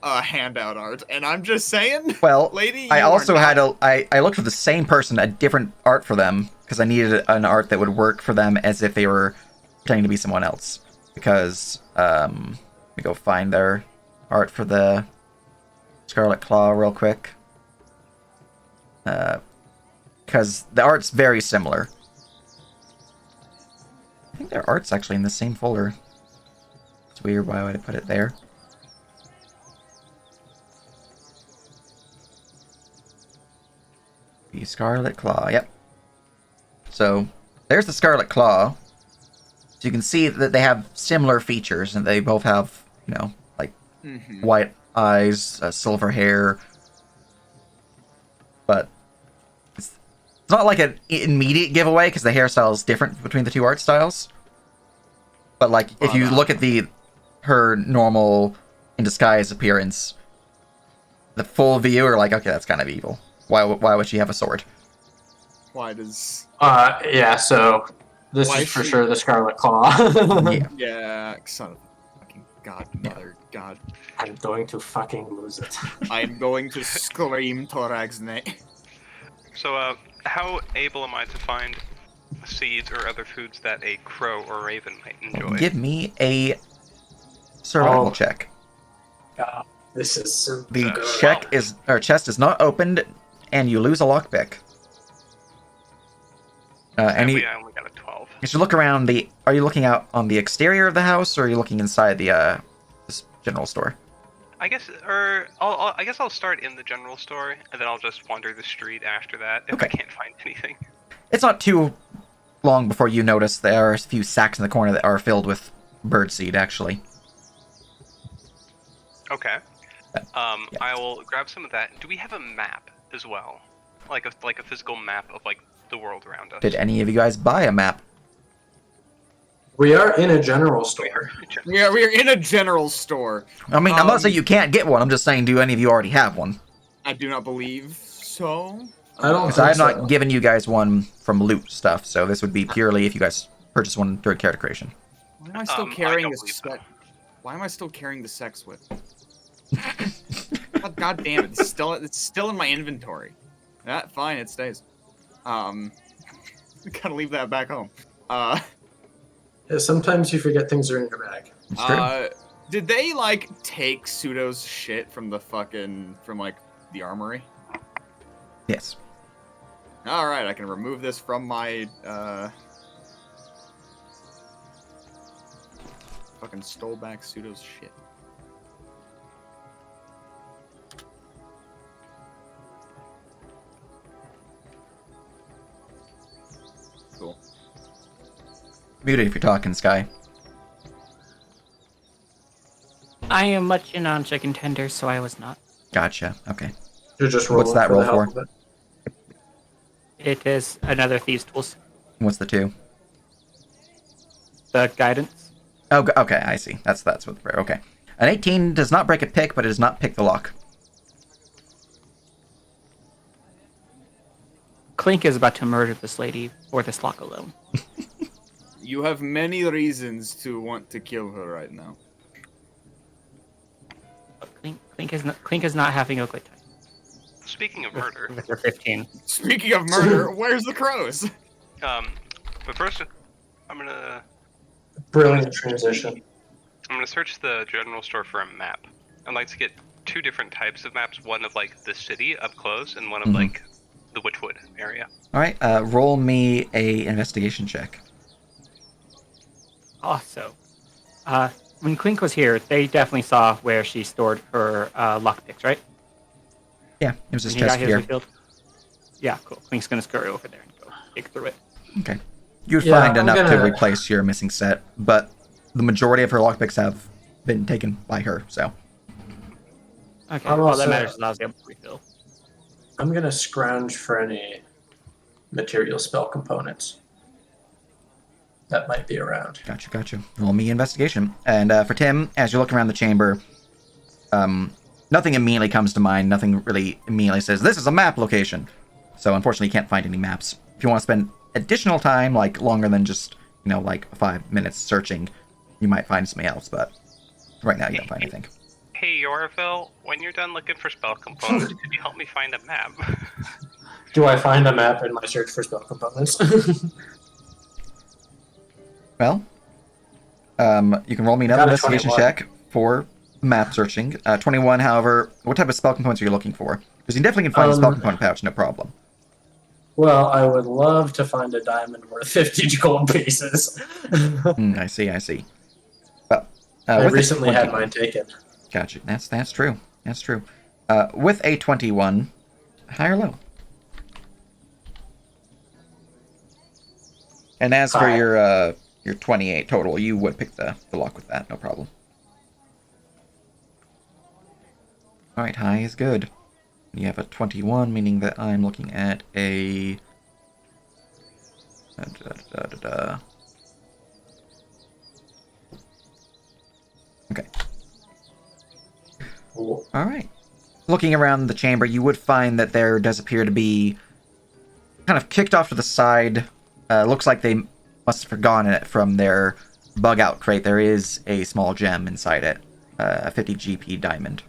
handout art, and I'm just saying. Well, lady, I also I looked for the same person, a different art for them, because I needed an art that would work for them as if they were pretending to be someone else. Because, let me go find their art for the Scarlet Claw real quick. Because the art's very similar. I think their art's actually in the same folder. It's weird, why would I put it there? The Scarlet Claw, yep. So, there's the Scarlet Claw. So you can see that they have similar features, and they both have, you know, like white eyes, silver hair. But it's not like an immediate giveaway, because the hairstyle is different between the two art styles. But like, if you look at her normal in disguise appearance, the full view are like, okay, that's kind of evil. Why would she have a sword? Why does? Yeah. So this Why is for she- sure the Scarlet Claw. Yeah. Yeah, son of a fucking godmother, God. I'm going to fucking lose it. I'm going to scream Torag's name. So, how able am I to find seeds or other foods that a crow or raven might enjoy? Give me a survival Oh. check. This is The chest is not opened, and you lose a lockpick. Sadly, I only got a 12. You should look around the. Are you looking out on the exterior of the house, or are you looking inside the this general store? I guess, I guess I'll start in the general store, and then I'll just wander the street after that if I Okay. can't find anything. It's not too long before you notice there are a few sacks in the corner that are filled with birdseed, actually. Okay. Yeah. I will grab some of that. Do we have a map as well? Like a physical map of like the world around us? Did any of you guys buy a map? We are in a general store. Yeah, we are in a general store. I mean, I'm not saying you can't get one. I'm just saying, do any of you already have one? I do not believe so. I don't Because I have think not so. given you guys one from loot stuff, so this would be purely if you guys purchase one during character creation. Why am I still I carrying don't the believe sex? Why am I still carrying the sex whip? God damn it! It's still in my inventory. Fine, it stays. Gotta leave that back home. Yeah, sometimes you forget things are in your bag. It's true. Did they like take Pseudo's shit from the the armory? Yes. All right, I can remove this from my fucking stole back Pseudo's shit. Cool. Muted if you're talking, Sky. I am much in on chicken tenders, so I was not. Gotcha. Okay. You're just What's rolling that for roll the hell for? of it. It is another Thieves' Tools. What's the 2? The guidance. Oh, okay, I see. That's what the prayer. Okay. An 18 does not break a pick, but it does not pick the lock. Clink is about to murder this lady for this lock alone. You have many reasons to want to kill her right now. But Clink is not having a good time. Speaking of murder, With her 15. Speaking of murder, where's the crows? but first, I'm gonna Brilliant transition. search the general store for a map. I'd like to get 2 different types of maps. One of like the city up close, and one of Mhm. like the Witchwood area. All right, roll me a investigation check. Also, when Clink was here, they definitely saw where she stored her lockpicks, right? Yeah, it was his When he got chest his here. refilled? Yeah, cool. Clink's gonna scurry over there and go dig through it. Okay. You'd Yeah, find I'm enough to gonna- replace your missing set, but the majority of her lockpicks have been taken by her, so. Okay, I'm all also- that matters is I was able to refill. I'm gonna scrounge for any material spell components that might be around. Gotcha. Roll me investigation. And for Tim, as you look around the chamber, nothing immediately comes to mind. Nothing really immediately says, this is a map location. So unfortunately, you can't find any maps. If you want to spend additional time, like longer than just, like 5 minutes searching, you might find something else. But right now, you don't find anything. Hey, Yorville, when you're done looking for spell components, could you help me find a map? Do I find a map in my search for spell components? Well, you can roll me another Got a investigation 21. check for map searching. 21, however, what type of spell components are you looking for? Because you definitely can find a spell component pouch, no problem. Well, I would love to find a diamond worth 50 gold pieces. I see. Well, I with a recently had 21 mine taken. Gotcha. That's true. With a 21, high or low? And as for High. your 28 total, you would pick the lock with that, no problem. All right, high is good. You have a 21, meaning that I'm looking at a. Okay. Cool. All right. Looking around the chamber, you would find that there does appear to be kind of kicked off to the side. Looks like they must have forgotten it from their bug out crate. There is a small gem inside it, a 50 GP diamond.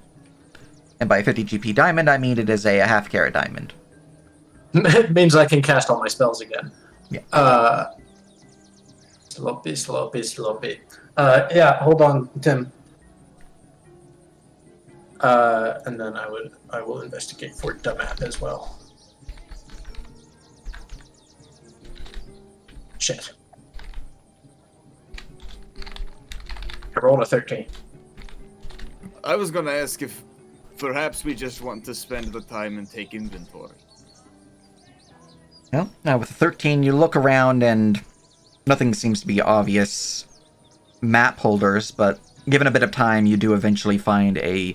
And by 50 GP diamond, I mean it is a half carat diamond. It means I can cast all my spells again. Yeah. Sloppy. Yeah, hold on, Tim. And then I will investigate for the map as well. Shit. I rolled a 13. I was gonna ask if perhaps we just want to spend the time and take inventory. Well, now with the 13, you look around and nothing seems to be obvious map holders, but given a bit of time, you do eventually find a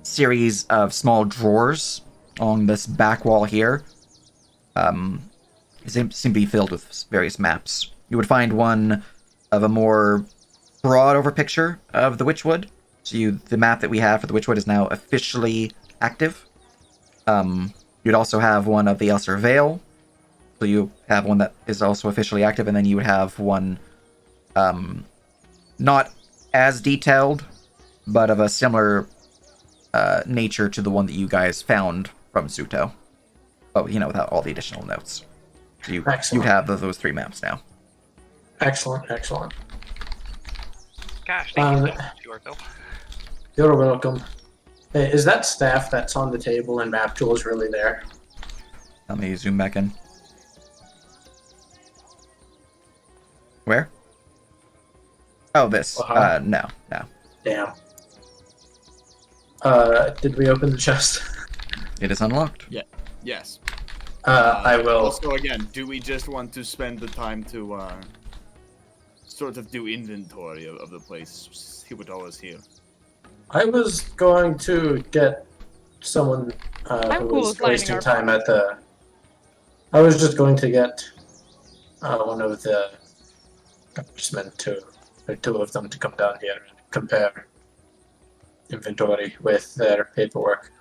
series of small drawers along this back wall here. It seems to be filled with various maps. You would find one of a more broad over picture of the Witchwood. So the map that we have for the Witchwood is now officially active. You'd also have one of the Elser Vale. So you have one that is also officially active, and then you would have one not as detailed, but of a similar nature to the one that you guys found from Suto. But, without all the additional notes. So you Excellent. have those 3 maps now. Excellent. Gosh, thank you so much, Yorville. You're welcome. Hey, is that staff that's on the table and map tools really there? Let me zoom back in. Where? Oh, this. Uh-huh. No. Damn. Did we open the chest? It is unlocked. Yes. I will. Also, again, do we just want to spend the time to sort of do inventory of the place? See what all is here. I was going to get someone I'm who cool was with lining wasting our time at the. I was just going to get one of the guardsmen or 2 of them to come down here and compare inventory with their paperwork.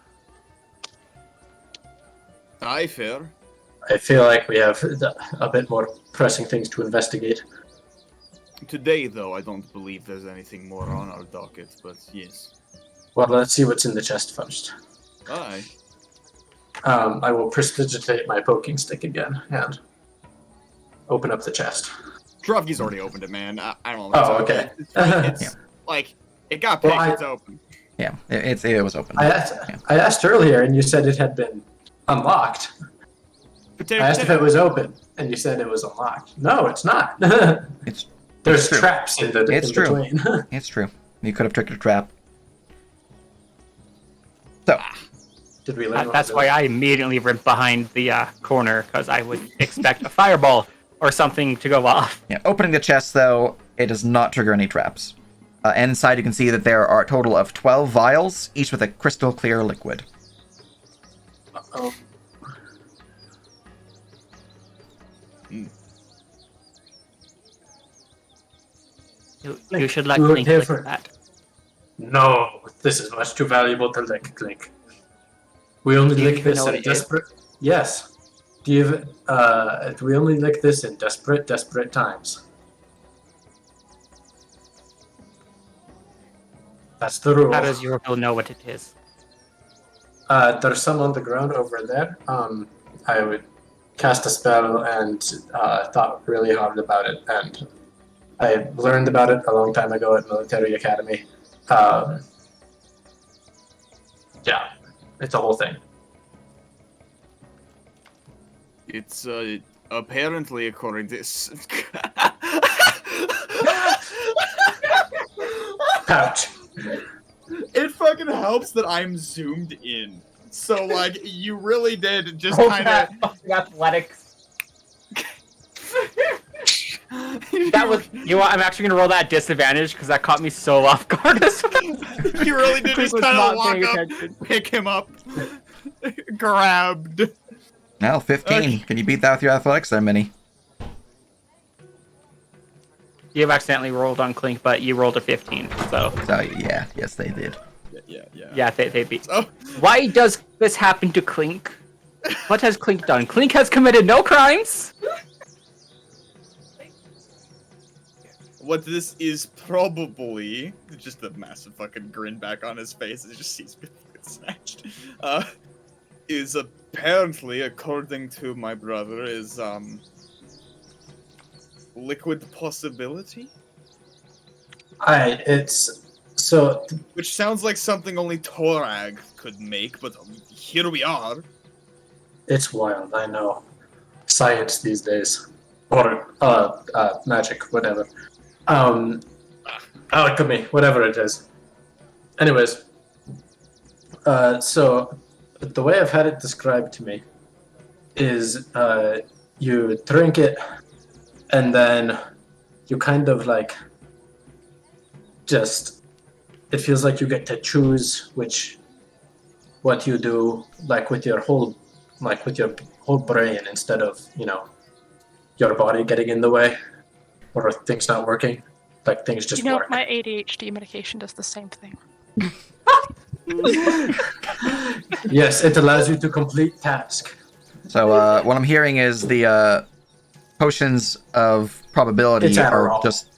Aye, fair. I feel like we have a bit more pressing things to investigate. Today, though, I don't believe there's anything more on our docket, but yes. Well, let's see what's in the chest first. Aye. I will prestidigitate my poking stick again and open up the chest. Drovky's already opened it, man. I don't know. Oh, okay. It's like, it got picked, Well, it's open. Yeah, it was open. I asked earlier, and you said it had been unlocked. I asked if it was open, and you said it was unlocked. No, it's not. It's There's true. traps in True. between. It's true. You could have triggered a trap. So, Did we learn? That's why I immediately ripped behind the corner, because I would expect a fireball or something to go off. yeah, opening the chest, though, it does not trigger any traps. And inside, you can see that there are a total of 12 vials, each with a crystal clear liquid. Oh. You should let Good Clink lick effort. that. No, this is much too valuable to lick, Clink. We only Do you lick even this know what in it is? desperate. Yes. We only lick this in desperate times. That's the rule. How does Yorville know what it is? There's some on the ground over there. I would cast a spell and thought really hard about it, and I learned about it a long time ago at Military Academy. Yeah, it's a whole thing. It's apparently according to Ouch. It fucking helps that I'm zoomed in. So like you really did just Oh, kind that fucking athletics. That was you know what, I'm actually gonna roll that disadvantage because that caught me so off guard as well. You really did Chris just was kind not of walk paying up, attention. pick him up, grabbed. Now, 15. Okay. Can you beat that with your athletics there, Minnie? You have accidentally rolled on Clink, but you rolled a 15, so So, yeah. Yes, they did. yeah, they beat. Oh, Why does this happen to Clink? What has Clink done? Clink has committed no crimes! what this is probably just a massive fucking grin back on his face as he just sees me get snatched. Is apparently, according to my brother, is liquid possibility, It's so which sounds like something only Torag could make, but here we are. it's wild. I know science these days, or magic, whatever. Alchemy, whatever it is. Anyways, so the way I've had it described to me is you drink it and then you kind of like just it feels like you get to choose what you do like with your whole brain instead of your body getting in the way or things not working, like things just work. My ADHD medication does the same thing. Yes, it allows you to complete task. So, what I'm hearing is the potions of probability It's are Adderall. just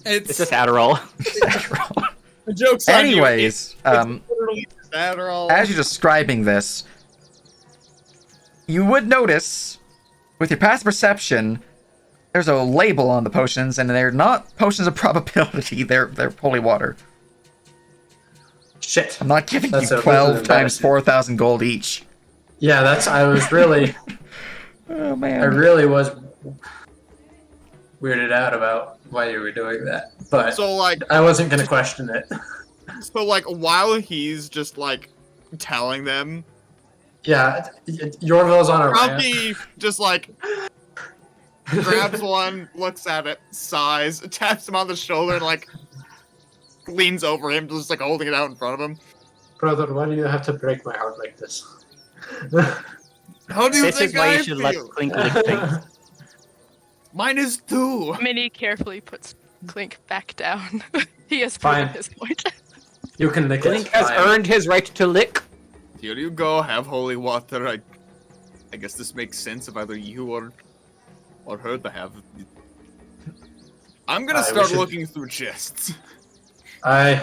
It's just Adderall. Adderall. The joke's on you. Anyways, It's literally just Adderall. as you're describing this, you would notice, with your past perception, there's a label on the potions, and they're not potions of probability. They're holy water. Shit. I'm not giving That's you a 12 little times embarrassing. 4,000 gold each. Yeah, I was really Oh I man. really was weirded out about why you were doing that, but So like, I wasn't gonna question it. while he's just like telling them, Yeah, Yorville's on a rant. Rocky just like grabs one, looks at it, sighs, taps him on the shoulder, and like leans over him, just like holding it out in front of him. Brother, why do you have to break my heart like this? How do you This think is why I you should let feel? Clink lick things. Mine is too. Minnie carefully puts Clink back down. He has Fine. proven his point. You can lick Clink it. has fine. earned his right to lick. Here you go. Have holy water. I guess this makes sense if either you or her to have. I'm gonna We start should- looking through chests. I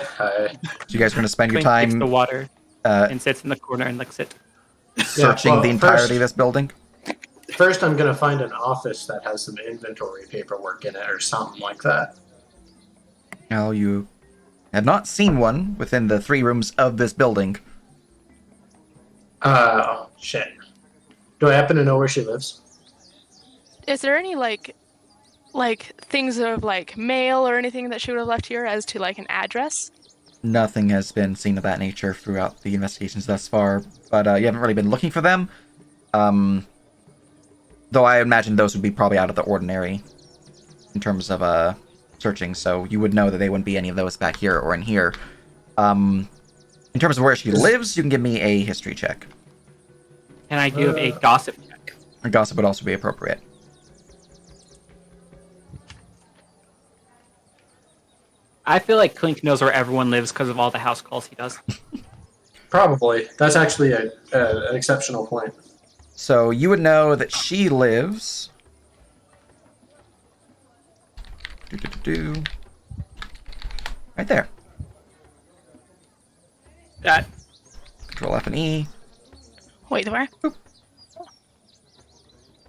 You guys are going to spend your Clink licks time the water uh, and sits in the corner and licks it. searching well, the entirety first- of this building. First, I'm gonna find an office that has some inventory paperwork in it or something like that. Now, you have not seen one within the 3 rooms of this building. Oh, shit. Do I happen to know where she lives? Is there any like things of like mail or anything that she would have left here as to like an address? Nothing has been seen of that nature throughout the investigations thus far, but you haven't really been looking for them. Though I imagine those would be probably out of the ordinary in terms of searching, so you would know that they wouldn't be any of those back here or in here. In terms of where she lives, you can give me a history check. And I do have a gossip check. A gossip would also be appropriate. I feel like Clink knows where everyone lives because of all the house calls he does. Probably. That's actually an exceptional point. So you would know that she lives. Right there. That Control F and E. Wait, where?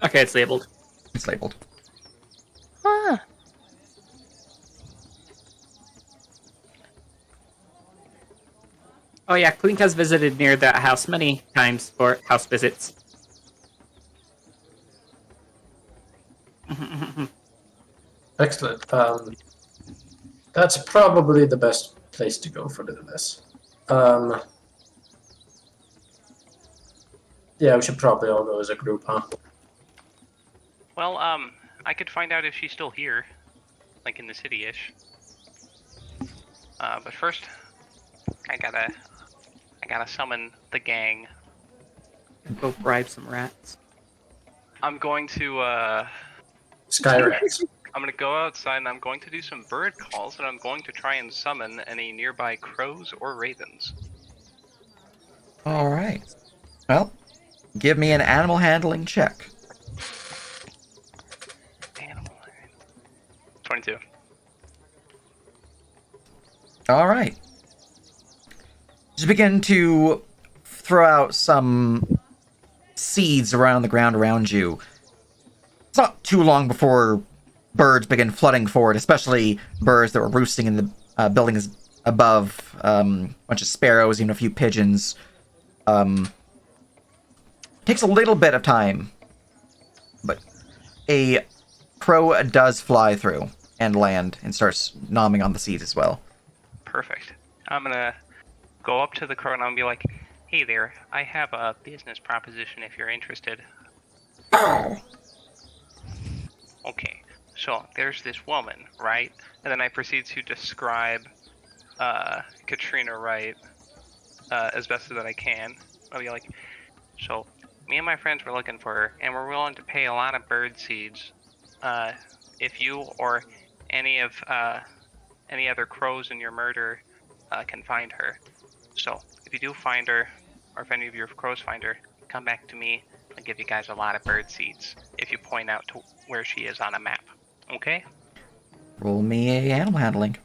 okay, it's labeled. It's labeled. Ah. Oh yeah, Clink has visited near that house many times for house visits. Excellent. That's probably the best place to go for this. Yeah, we should probably all go as a group, huh? Well, I could find out if she's still here, like in the city-ish. But first, I gotta summon the gang. Go bribe some rats. I'm going to, Skyrats. I'm gonna go outside and I'm going to do some bird calls and I'm going to try and summon any nearby crows or ravens. Alright. Well, give me an animal handling check. Animal. 22. Alright. Just begin to throw out some seeds around the ground around you. It's not too long before birds begin flooding forward, especially birds that were roosting in the buildings above. A bunch of sparrows, even a few pigeons. Takes a little bit of time, but a crow does fly through and land and starts nomming on the seeds as well. Perfect. I'm gonna go up to the crow and I'm gonna be like, hey there, I have a business proposition if you're interested. Oh. Okay, so there's this woman, right? And then I proceed to describe Katrina Wright as best as that I can. I'll be like, so me and my friends were looking for her, and we're willing to pay a lot of bird seeds if you or any other crows in your murder can find her. So if you do find her, or if any of your crows find her, come back to me. I'll give you guys a lot of bird seeds if you point out to where she is on a map. Okay? Roll me a animal handling.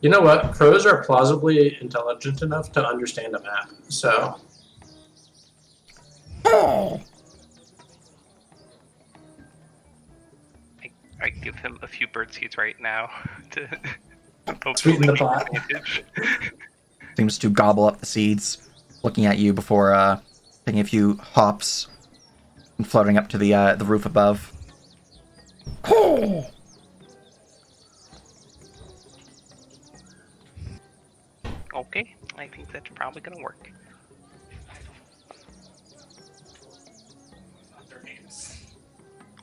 You know what? Crows are plausibly intelligent enough to understand a map, so... Oh. I give him a few bird seeds right now to Sweeten the pot. Seems to gobble up the seeds, looking at you before taking a few hops and floating up to the roof above. Oh. Okay, I think that's probably gonna work.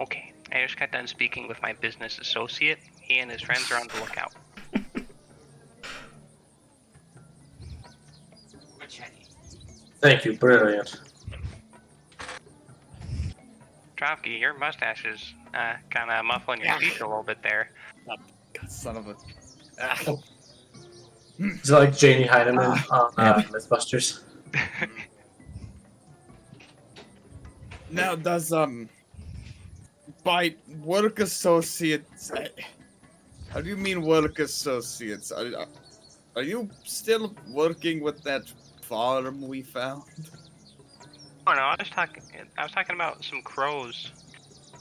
Okay, I just got done speaking with my business associate. He and his friends are on the lookout. Thank you, brilliant. Dropkey, your mustache is kind of muffling your speech a little bit there. God, son of a. Is it like Janie Heineman on Yeah. Mythbusters? Now, does by work associates? How do you mean work associates? Are you still working with that farm we found? Oh no, I was talking about some crows.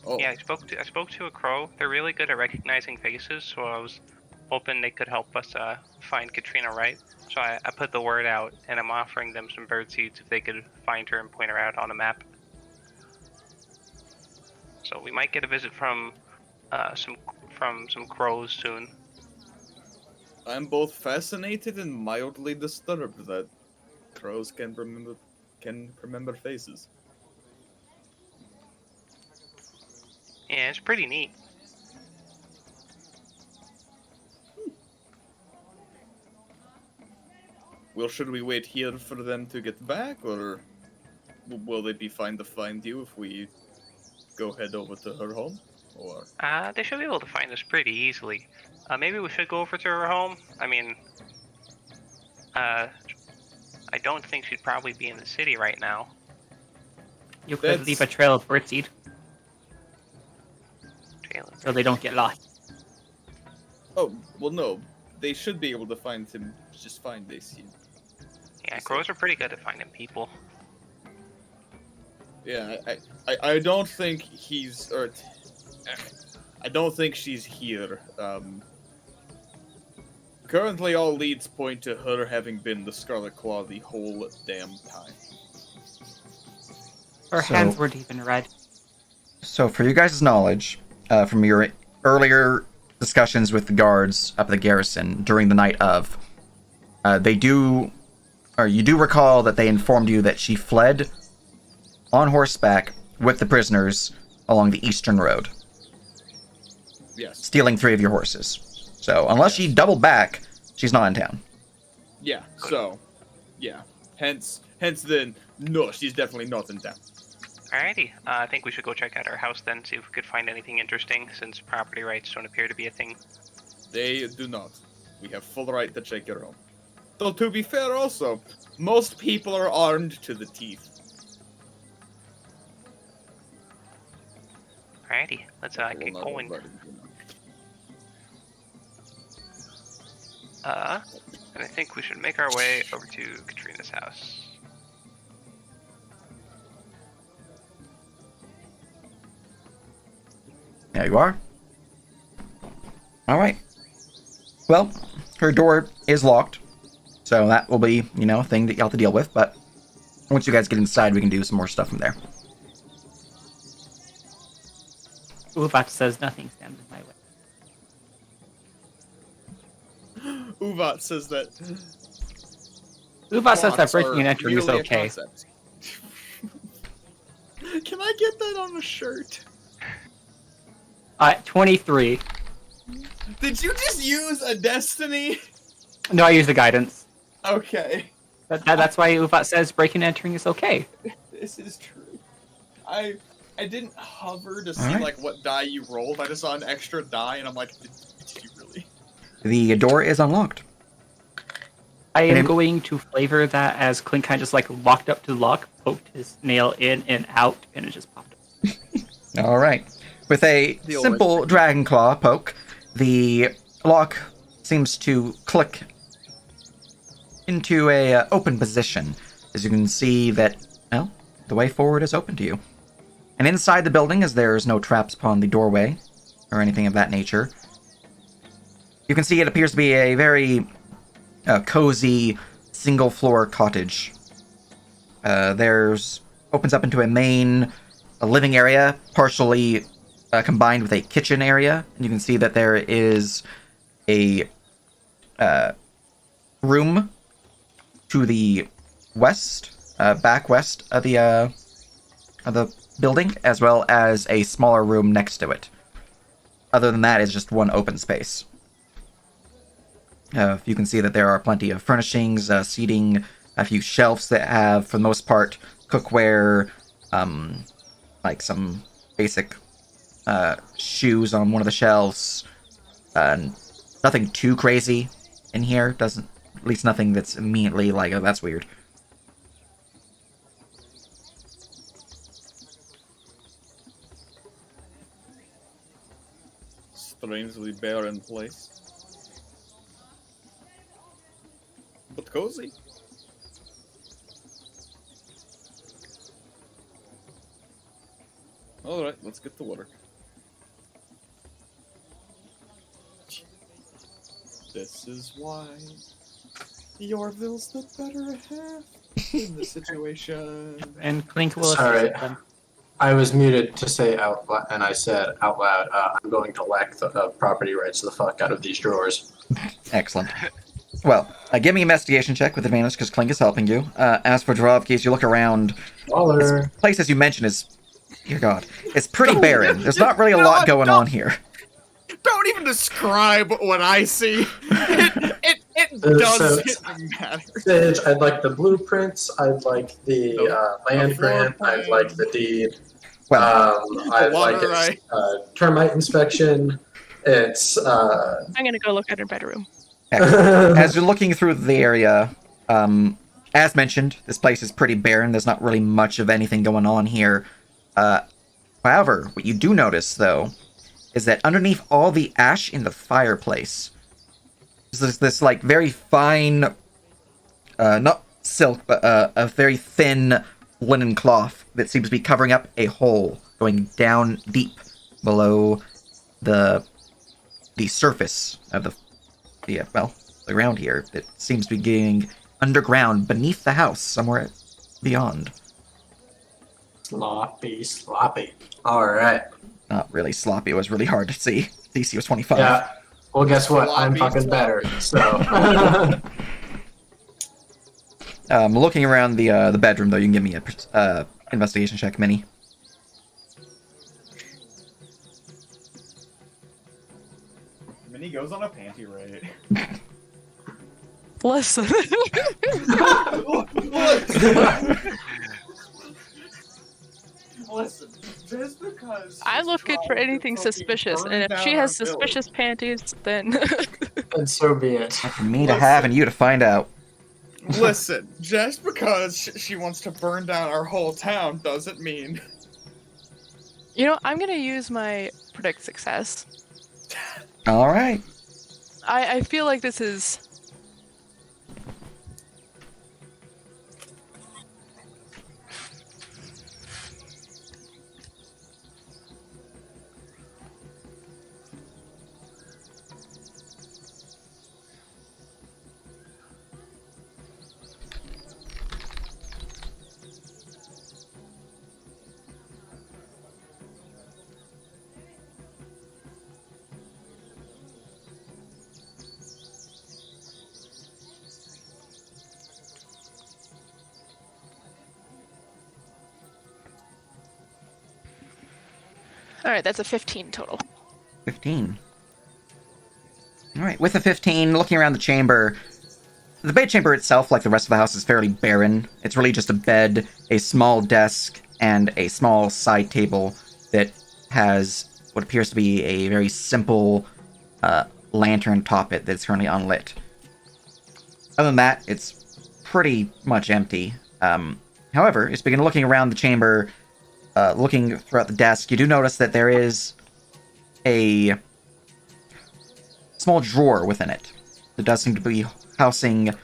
Oh, Yeah, I spoke to a crow. They're really good at recognizing faces, so I was hoping they could help us find Katrina Wright. So I put the word out, and I'm offering them some bird seeds if they could find her and point her out on a map. So we might get a visit from some crows soon. I'm both fascinated and mildly disturbed that crows can remember faces. Yeah, it's pretty neat. Well, should we wait here for them to get back, or will they be fine to find you if we go head over to her home? Or They should be able to find us pretty easily. Maybe we should go over to her home. I mean, I don't think she'd probably be in the city right now. You could leave a trail of birdseed so they don't get lost. oh, well, no, they should be able to find him just fine. They see. Yeah, crows are pretty good at finding people. Yeah, I don't think he's or I don't think she's here. Currently, all leads point to her having been the Scarlet Claw the whole damn time. Her hands weren't even red. So, for you guys' knowledge, from your earlier discussions with the guards up at the garrison during the night of, you do recall that they informed you that she fled on horseback with the prisoners along the eastern road, Yes. stealing 3 of your horses. So, unless she doubled back, she's not in town. Yeah. So, yeah. Hence then, no, she's definitely not in town. Alrighty, I think we should go check out our house then, see if we could find anything interesting, since property rights don't appear to be a thing. They do not. We have full right to check your home. Though, to be fair also, most people are armed to the teeth. Alrighty, let's Well, get not going. everybody, you know. And I think we should make our way over to Katrina's house. There you are. Alright. Well, her door is locked, so that will be, a thing that you'll have to deal with, but once you guys get inside, we can do some more stuff from there. Uvat says nothing stands in my way. Uvat says that. Uvat says that Blocks breaking are and entering is merely a okay. concept. Can I get that on a shirt? 23. Did you just use a destiny? No, I use the guidance. Okay. That's why Uvat says breaking and entering is okay. This is true. I didn't hover to see Alright. like what die you rolled. I just saw an extra die and I'm like, did you really? The door is unlocked. I am And- going to flavor that as Clint kind of just like walked up to the lock, poked his nail in and out, and it just popped up. Alright. With a The old simple dragon claw poke, the lock seems to click into a open position. As you can see that, well, the way forward is open to you. And inside the building, as there is no traps upon the doorway, or anything of that nature, you can see it appears to be a very cozy, single-floor cottage. Opens up into a living area, partially combined with a kitchen area. And you can see that there is a room to the west, back west of the building, as well as a smaller room next to it. Other than that, it's just one open space. You can see that there are plenty of furnishings, seating, a few shelves that have, for the most part, cookware, like some basic shoes on one of the shelves. Nothing too crazy in here. At least nothing that's immediately like, oh, that's weird. Strangely barren place. But cozy. Alright, let's get to work. This is why Yorville's the better half in the situation. And Clink will Sorry. assist them. I was muted to say out loud, and I said out loud, I'm going to whack the property rights the fuck out of these drawers. Excellent. Well, give me an investigation check with advantage because Clink is helping you. As for Drovki, as you look around, Waller. this place, as you mentioned, is, dear God, it's pretty barren. There's not really a lot going on here. Don't even describe what I see. It doesn't matter. Sage, I'd like the blueprints. I'd like the land floor grant. I'd plan. like the deed. Well, I'd water like right. termite inspection. It's I'm gonna go look at her bedroom. as you're looking through the area, as mentioned, this place is pretty barren. There's not really much of anything going on here. However, what you do notice, though, is that underneath all the ash in the fireplace, there's this like very fine, not silk, but a very thin linen cloth that seems to be covering up a hole going down deep below the surface of the ground here. That seems to be getting underground beneath the house, somewhere beyond. sloppy. All right. Not really sloppy. It was really hard to see. DC was 25. Yeah. Well, guess what? I'm Sloppy, fucking better. So. Looking around the bedroom, though, you can give me a investigation check, Minnie. Minnie goes on a panty raid. Listen. Listen, just because I'm she's looking for trying to anything fucking suspicious, burn and if down she has our village. suspicious panties, then And so be it. For me to have and you to find out. Listen, just because she wants to burn down our whole town doesn't mean. you know, I'm gonna use my predict success. All right. I feel like this is. All right, that's a 15 total. 15. All right. With the 15, looking around the chamber, the bedchamber itself, like the rest of the house, is fairly barren. It's really just a bed, a small desk, and a small side table that has what appears to be a very simple lantern atop it that's currently unlit. Other than that, it's pretty much empty. However, as you begin looking around the chamber, looking throughout the desk, you do notice that there is a small drawer within it. That does seem to be housing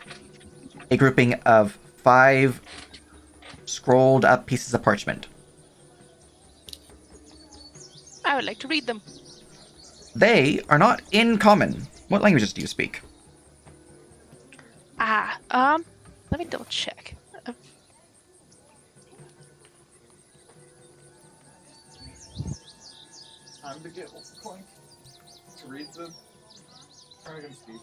a grouping of 5 scrolled up pieces of parchment. I would like to read them. They are not in common. What languages do you speak? Let me double check. Time to get Clink to read the dragon speech.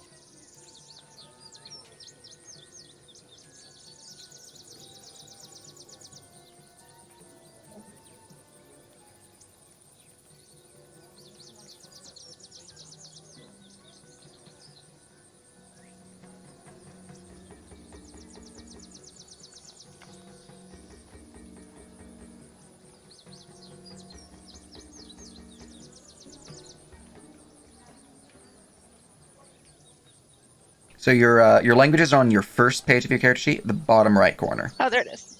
So your languages are on your first page of your character sheet, the bottom right corner. Oh, there it is.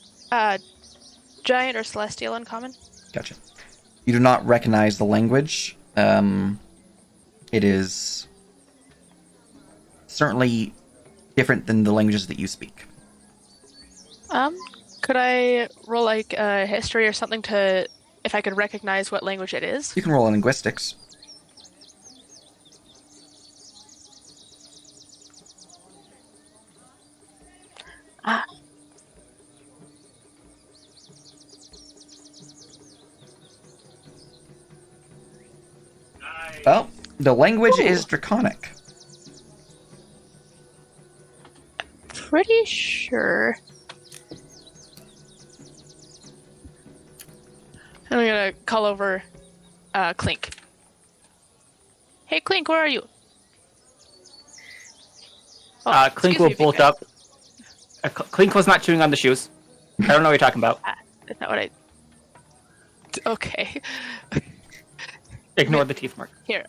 Giant or celestial uncommon? Gotcha. You do not recognize the language. It is certainly different than the languages that you speak. Could I roll like history or something to, if I could recognize what language it is? You can roll in linguistics. Ah, Well, the language is Draconic. pretty sure. I'm gonna call over Clink. Hey, Clink, where are you? Oh, Clink excuse will me, bolt Vika. up. Clink was not chewing on the shoes. I don't know what you're talking about. That's not what I. Okay. Ignore the teeth mark. Here.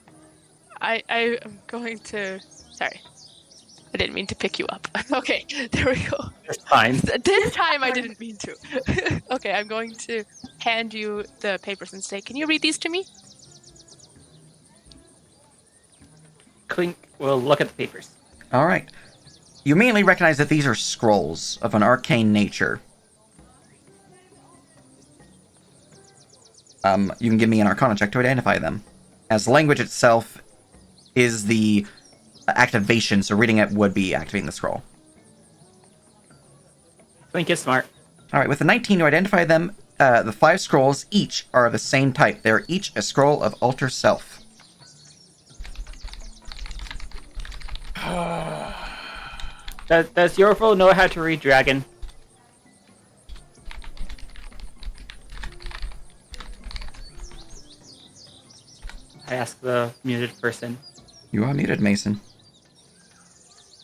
I am going to. Sorry. I didn't mean to pick you up. Okay, there we go. It's fine. This time I didn't mean to. Okay, I'm going to hand you the papers and say, can you read these to me? Clink will look at the papers. All right. You immediately recognize that these are scrolls of an arcane nature. You can give me an Arcana check to identify them, as the language itself is the activation, so reading it would be activating the scroll. Clink is smart. All right, with the 19, you identify them. The 5 scrolls each are the same type. They're each a scroll of Alter Self. Does Yorville know how to read dragon? I ask the muted person. You are muted, Mason.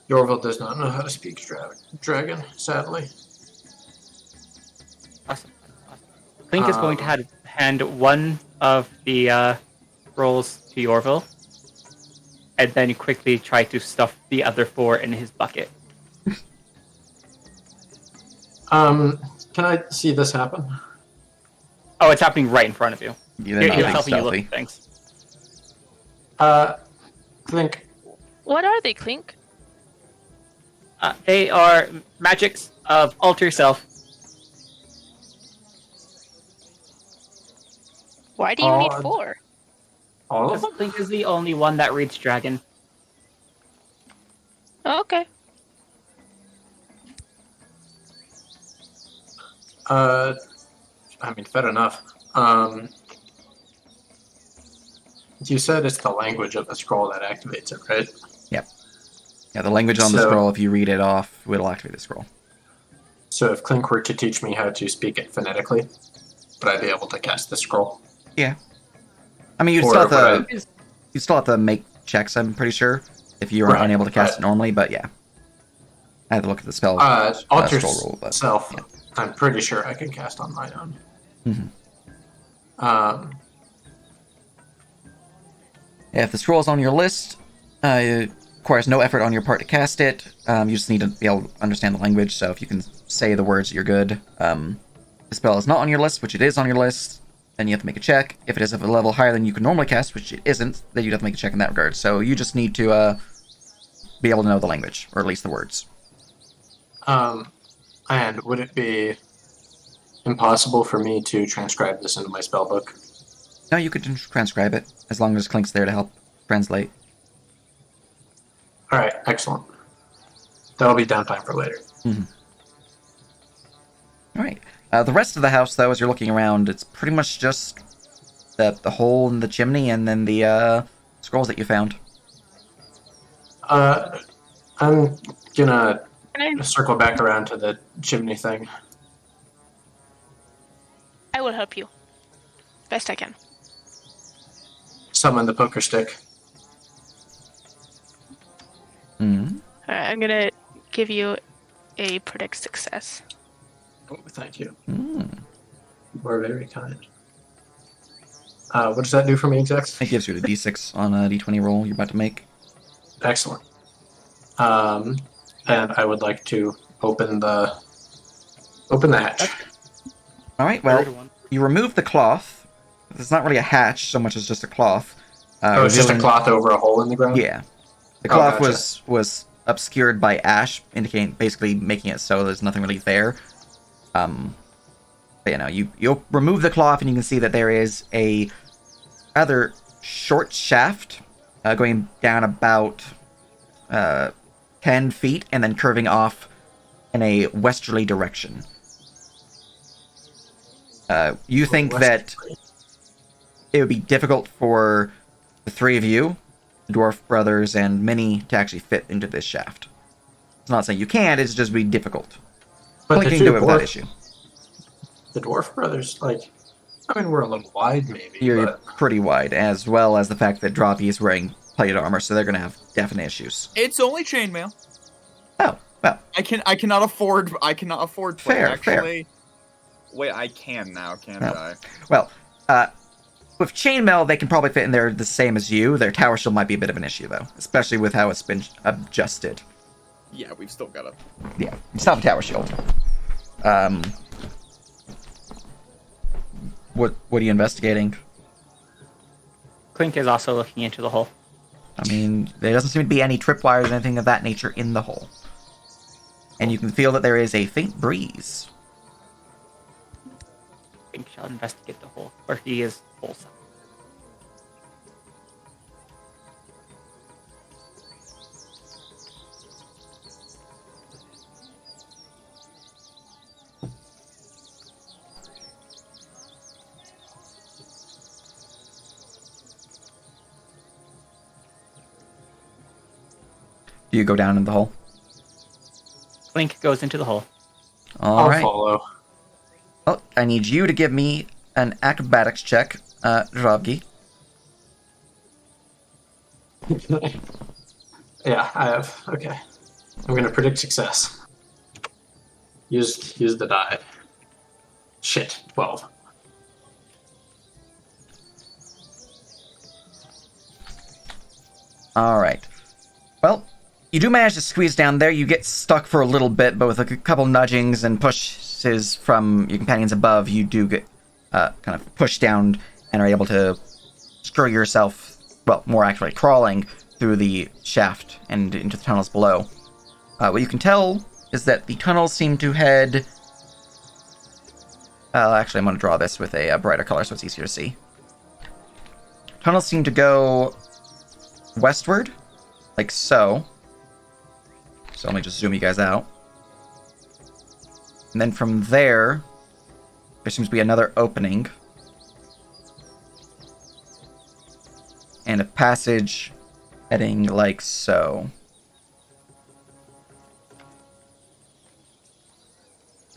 Yorville does not know how to speak dragon, sadly. Awesome. Clink is going to hand one of the rolls to Yorville, and then quickly try to stuff the other 4 in his bucket. Can I see this happen? Oh, it's happening right in front of you. You're He's not being helping you stealthy. look. Thanks. Clink, What are they, Clink? They are magics of Alter Self. Why do you need Oh, 4? all of them? Clink is the only one that reads dragon. Oh, okay. I mean, fair enough. You said it's the language of the scroll that activates it, right? Yeah, the language on the So- scroll, if you read it off, will activate the scroll. So if Clink were to teach me how to speak it phonetically, would I be able to cast the scroll? Yeah. I mean, Or would you still have to make checks, I'm pretty sure, if you are Right, unable to cast right. it normally, but yeah. I have to look at the spell Alter scroll roll, but Self, yeah. I'm pretty sure I can cast on my own. Mhm. Yeah, if the scroll is on your list, it requires no effort on your part to cast it. You just need to be able to understand the language, so if you can say the words, you're good. The spell is not on your list, which it is on your list, then you have to make a check. If it is of a level higher than you can normally cast, which it isn't, then you'd have to make a check in that regard. So you just need to be able to know the language, or at least the words. And would it be impossible for me to transcribe this into my spellbook? No, you could transcribe it, as long as Clink's there to help translate. All right, excellent. That'll be downtime for later. Alright. The rest of the house, though, as you're looking around, it's pretty much just the hole in the chimney and then the scrolls that you found. I'm gonna Can circle back around to the chimney thing. I will help you. Best I can. Summon the poker stick. Mm-hmm. Alright, I'm gonna give you a predict success. Oh, thank you. Mm. You are very kind. What does that do for me exactly? It gives you a d6 on a d20 roll you're about to make. Excellent. And I would like to open the hatch. Alright, well, Third one. you remove the cloth. It's not really a hatch so much as just a cloth. Oh, it's just a revealing- cloth over a hole in the ground? Yeah. The Oh, cloth gotcha. was obscured by ash, indicating, basically making it so there's nothing really there. But, you remove the cloth and you can see that there is a rather short shaft going down about 10 feet and then curving off in a westerly direction. You think that it would be difficult for the three of you, the dwarf brothers, and Minnie to actually fit into this shaft. It's not saying you can't, it's just be difficult. But Clink the can do two it without dwarf, issue. the dwarf brothers, like, I mean, we're a little wide, maybe, You're but pretty wide, as well as the fact that Droppy is wearing plated armor, so they're going to have definite issues. It's only chainmail. Oh, well, I cannot afford plate. Fair, Actually, wait, I can now, can't No. I? well, with chainmail, they can probably fit in there the same as you. Their tower shield might be a bit of an issue, though, especially with how it's been adjusted. Yeah, we've still got to. Yeah, you still have a tower shield. What are you investigating? Clink is also looking into the hole. I mean, there doesn't seem to be any tripwires or anything of that nature in the hole. And you can feel that there is a faint breeze. Clink shall investigate the hole, where he is hole side. Do you go down in the hole? Clink goes into the hole. All I'll right. follow. Well, I need you to give me an acrobatics check, Drobgi. Yeah, I have. Okay. I'm going to predict success. Use the die. Shit, 12. All right. Well, you do manage to squeeze down there. You get stuck for a little bit, but with a couple nudgings and pushes from your companions above, you do get kind of pushed down and are able to screw yourself, well, more accurately, crawling through the shaft and into the tunnels below. What you can tell is that the tunnels seem to head... actually, I'm going to draw this with a brighter color so it's easier to see. Tunnels seem to go westward, like so. So let me just zoom you guys out. And then from there seems to be another opening. And a passage heading like so.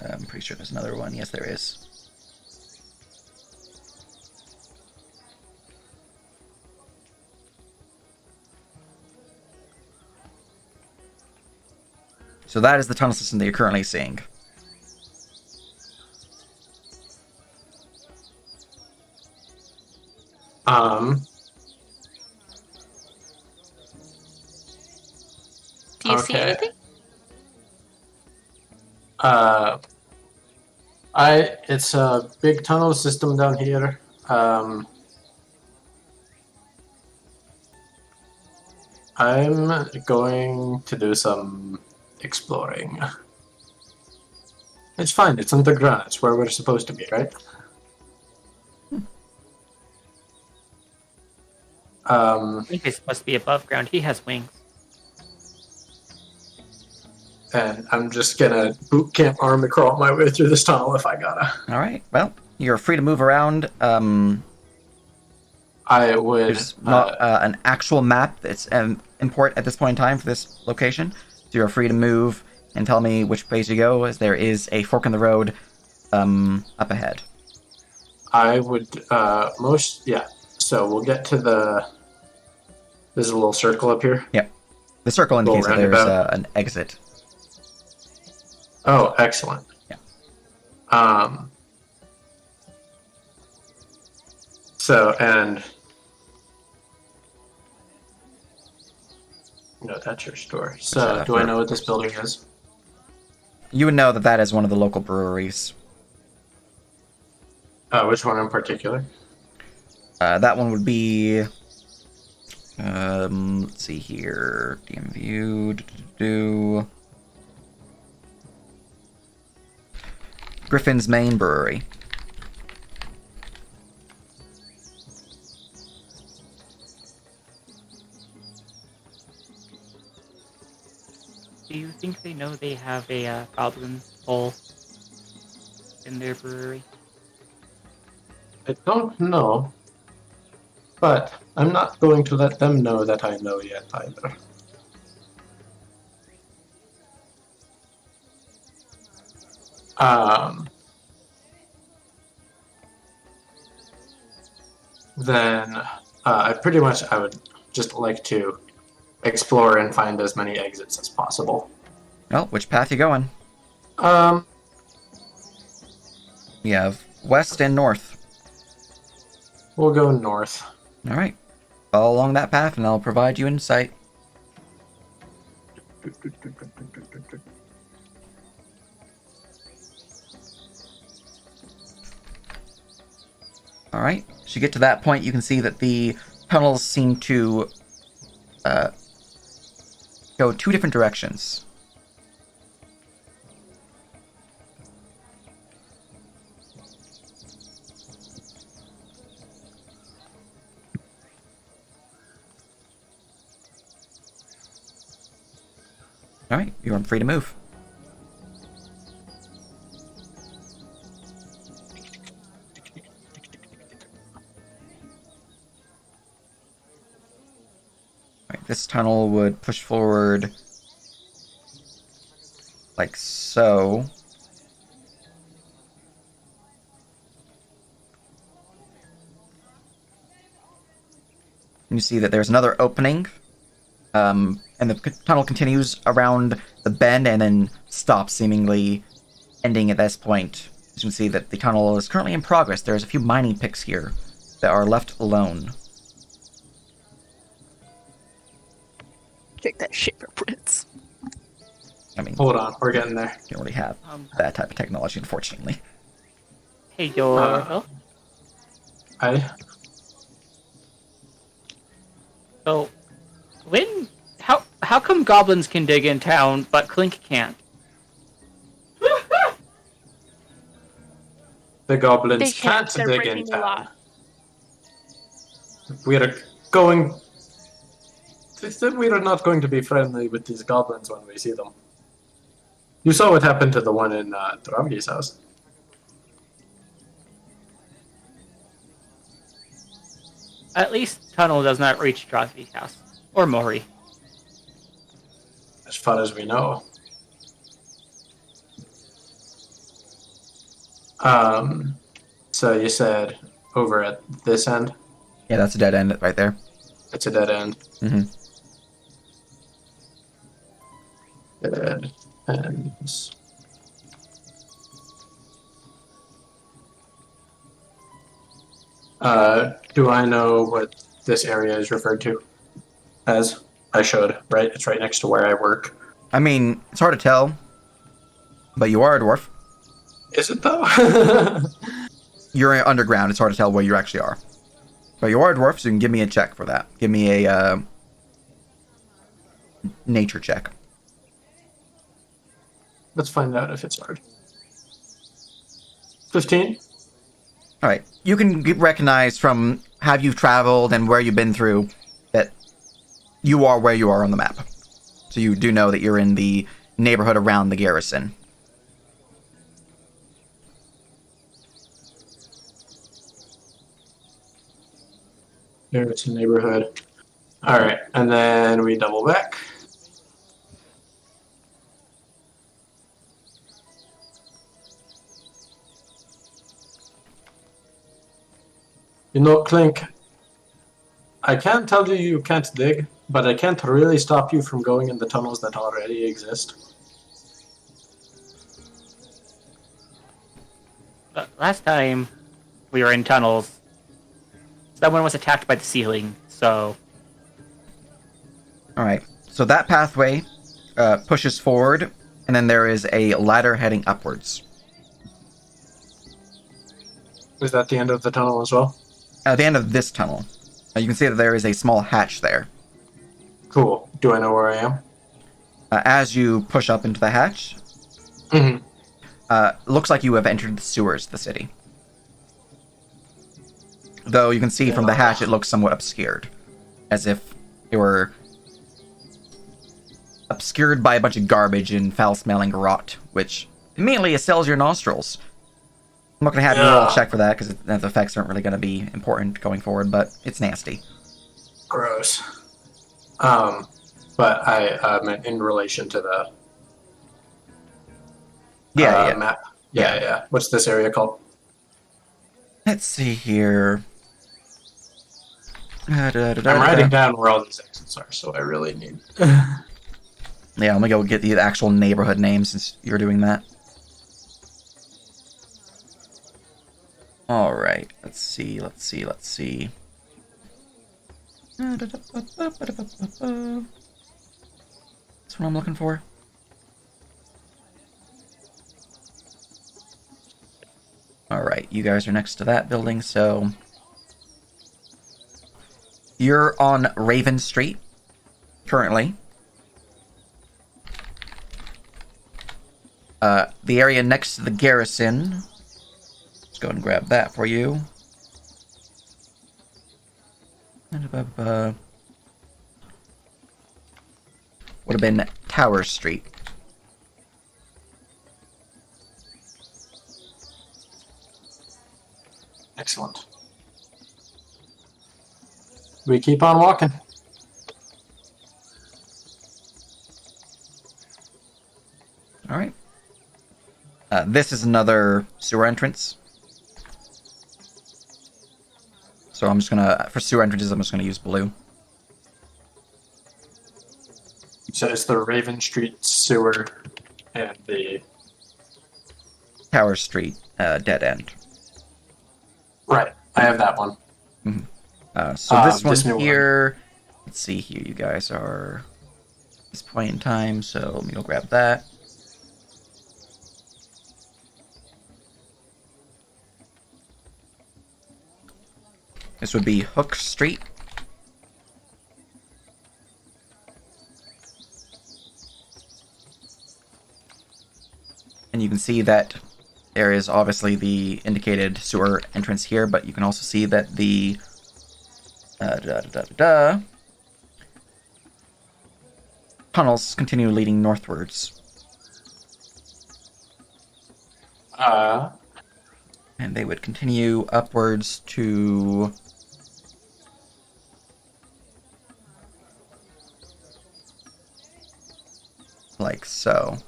I'm pretty sure there's another one. Yes, there is. So that is the tunnel system that you're currently seeing. Do you see Okay. anything? It's a big tunnel system down here. I'm going to do some exploring. It's fine, it's underground. It's where we're supposed to be, right? Clink is supposed to be above ground. He has wings. And I'm just gonna boot camp army crawl my way through this tunnel if I gotta. All right. Well, you're free to move around. I would. There's not an actual map that's import at this point in time for this location, so you're free to move and tell me which place you go, as there is a fork in the road up ahead. I would yeah. So we'll get to the. There's a little circle up here. Yep. The circle indicates that there's roundabout. an exit. Oh, excellent. Yeah. So and. No, that's your store. So do I know what this building is? You would know that that is one of the local breweries. Which one in particular? That one would be. Let's see here. DM view. Griffin's Main Brewery. Do you think they know they have a goblin hole in their brewery? I don't know, but I'm not going to let them know that I know yet either. Then I would just like to explore and find as many exits as possible. Well, which path you going? Um, You have west and north. we'll go north. All right. Follow along that path, and I'll provide you insight. All right. As you get to that point, you can see that the tunnels seem to go two different directions. All right, you're free to move. All right, this tunnel would push forward like so. You see that there's another opening, and the tunnel continues around the bend and then stops, seemingly ending at this point. As you can see that the tunnel is currently in progress. There's a few mining picks here that are left alone. Take that shit for Prince. I mean, Hold on, we're getting there. you already have that type of technology, unfortunately. Hey, Yorville. So, how come goblins can dig in town, but Clink can't? The goblins They can't. can't They're dig breaking in the town. law. We are not going to be friendly with these goblins when we see them. You saw what happened to the one in Dravgi's house. At least Tunnel does not reach Drosvy's house. Or Mori. As far as we know. So you said over at this end? Yeah, that's a dead end right there. It's a dead end. Mm-hmm. Dead ends. Do I know what this area is referred to as? I should, right? It's right next to where I work. I mean, it's hard to tell, but you are a dwarf. Is it though? You're underground. It's hard to tell where you actually are. But you are a dwarf, so you can give me a check for that. Give me a nature check. Let's find out if it's hard. 15? All right. You can recognize from how you've traveled and where you've been through that you are where you are on the map. So you do know that you're in the neighborhood around the garrison. There, it's a neighborhood. Alright, and then we double back. You know, Clink, I can't tell you you can't dig, but I can't really stop you from going in the tunnels that already exist. But last time we were in tunnels, someone was attacked by the ceiling, so... All right. So that pathway pushes forward, and then there is a ladder heading upwards. Is that the end of the tunnel as well? At the end of this tunnel, you can see that there is a small hatch there. Cool. Do I know where I am? As you push up into the hatch, Mm-hmm. looks like you have entered the sewers of the city. Though you can see from the hatch it looks somewhat obscured. As if it were obscured by a bunch of garbage and foul-smelling rot, which immediately assails your nostrils. I'm not going to have you roll a check for that, because the effects aren't really going to be important going forward, but it's nasty. Gross. But I meant in relation to the Yeah. map. Yeah. What's this area called? Let's see here. I'm writing down where all these exits are, so I really need. Yeah, I'm gonna go get the actual neighborhood names since you're doing that. Alright, let's see. That's what I'm looking for. Alright, you guys are next to that building, so... You're on Raven Street, currently. The area next to the garrison. Let's go and grab that for you. Would have been Tower Street. Excellent. We keep on walking. All right. This is another sewer entrance. So I'm just gonna, for sewer entrances, I'm just gonna use blue. So it's the Raven Street sewer and the Tower Street dead end. right. I have that one. So this this one new here, let's see here, you guys are at this point in time, so let me go grab that. This would be Hook Street. And you can see that there is obviously the indicated sewer entrance here, but you can also see that the tunnels continue leading northwards. And they would continue upwards to... like so.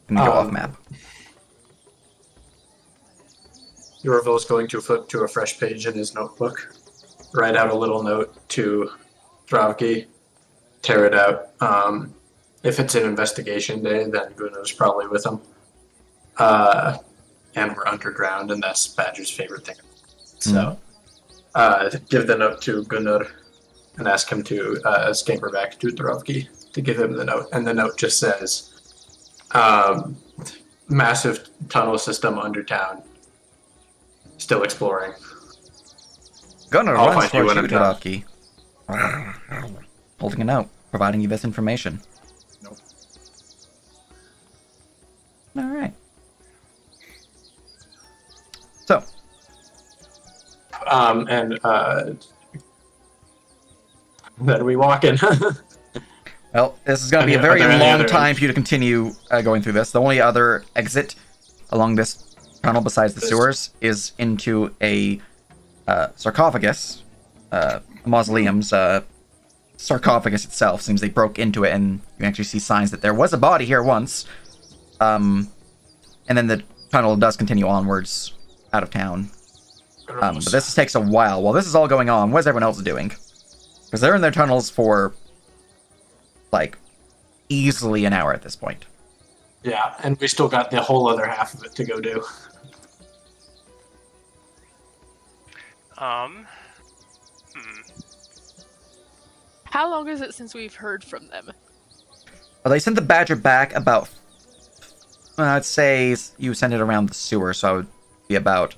Let me go off map. Yorville is going to flip to a fresh page in his notebook, write out a little note to Dravki, tear it out. If it's an investigation day, then Gunnar's probably with him. And we're underground, and that's Badger's favorite thing. So, give the note to Gunnar and ask him to scamper back to Dravki to give him the note. And the note just says, massive tunnel system under town. Still exploring. Gunnar I'll runs find you towards when you, I'm done. Dravki. Holding a note, providing you this information. Nope. Alright. So, then we walk in. well, this is going to be a Are very there any long other time for you to continue going through this. The only other exit along this tunnel besides the sewers is into a sarcophagus. Mausoleum's sarcophagus itself seems they broke into it, and you can actually see signs that there was a body here once. And then the tunnel does continue onwards out of town. But this takes a while. While this is all going on, what is everyone else doing? Because they're in their tunnels for, like, easily an hour at this point. Yeah, and we still got the whole other half of it to go do. How long is it since we've heard from them? Well, they sent the Badger back about... I'd say you sent it around the sewer, so it would be about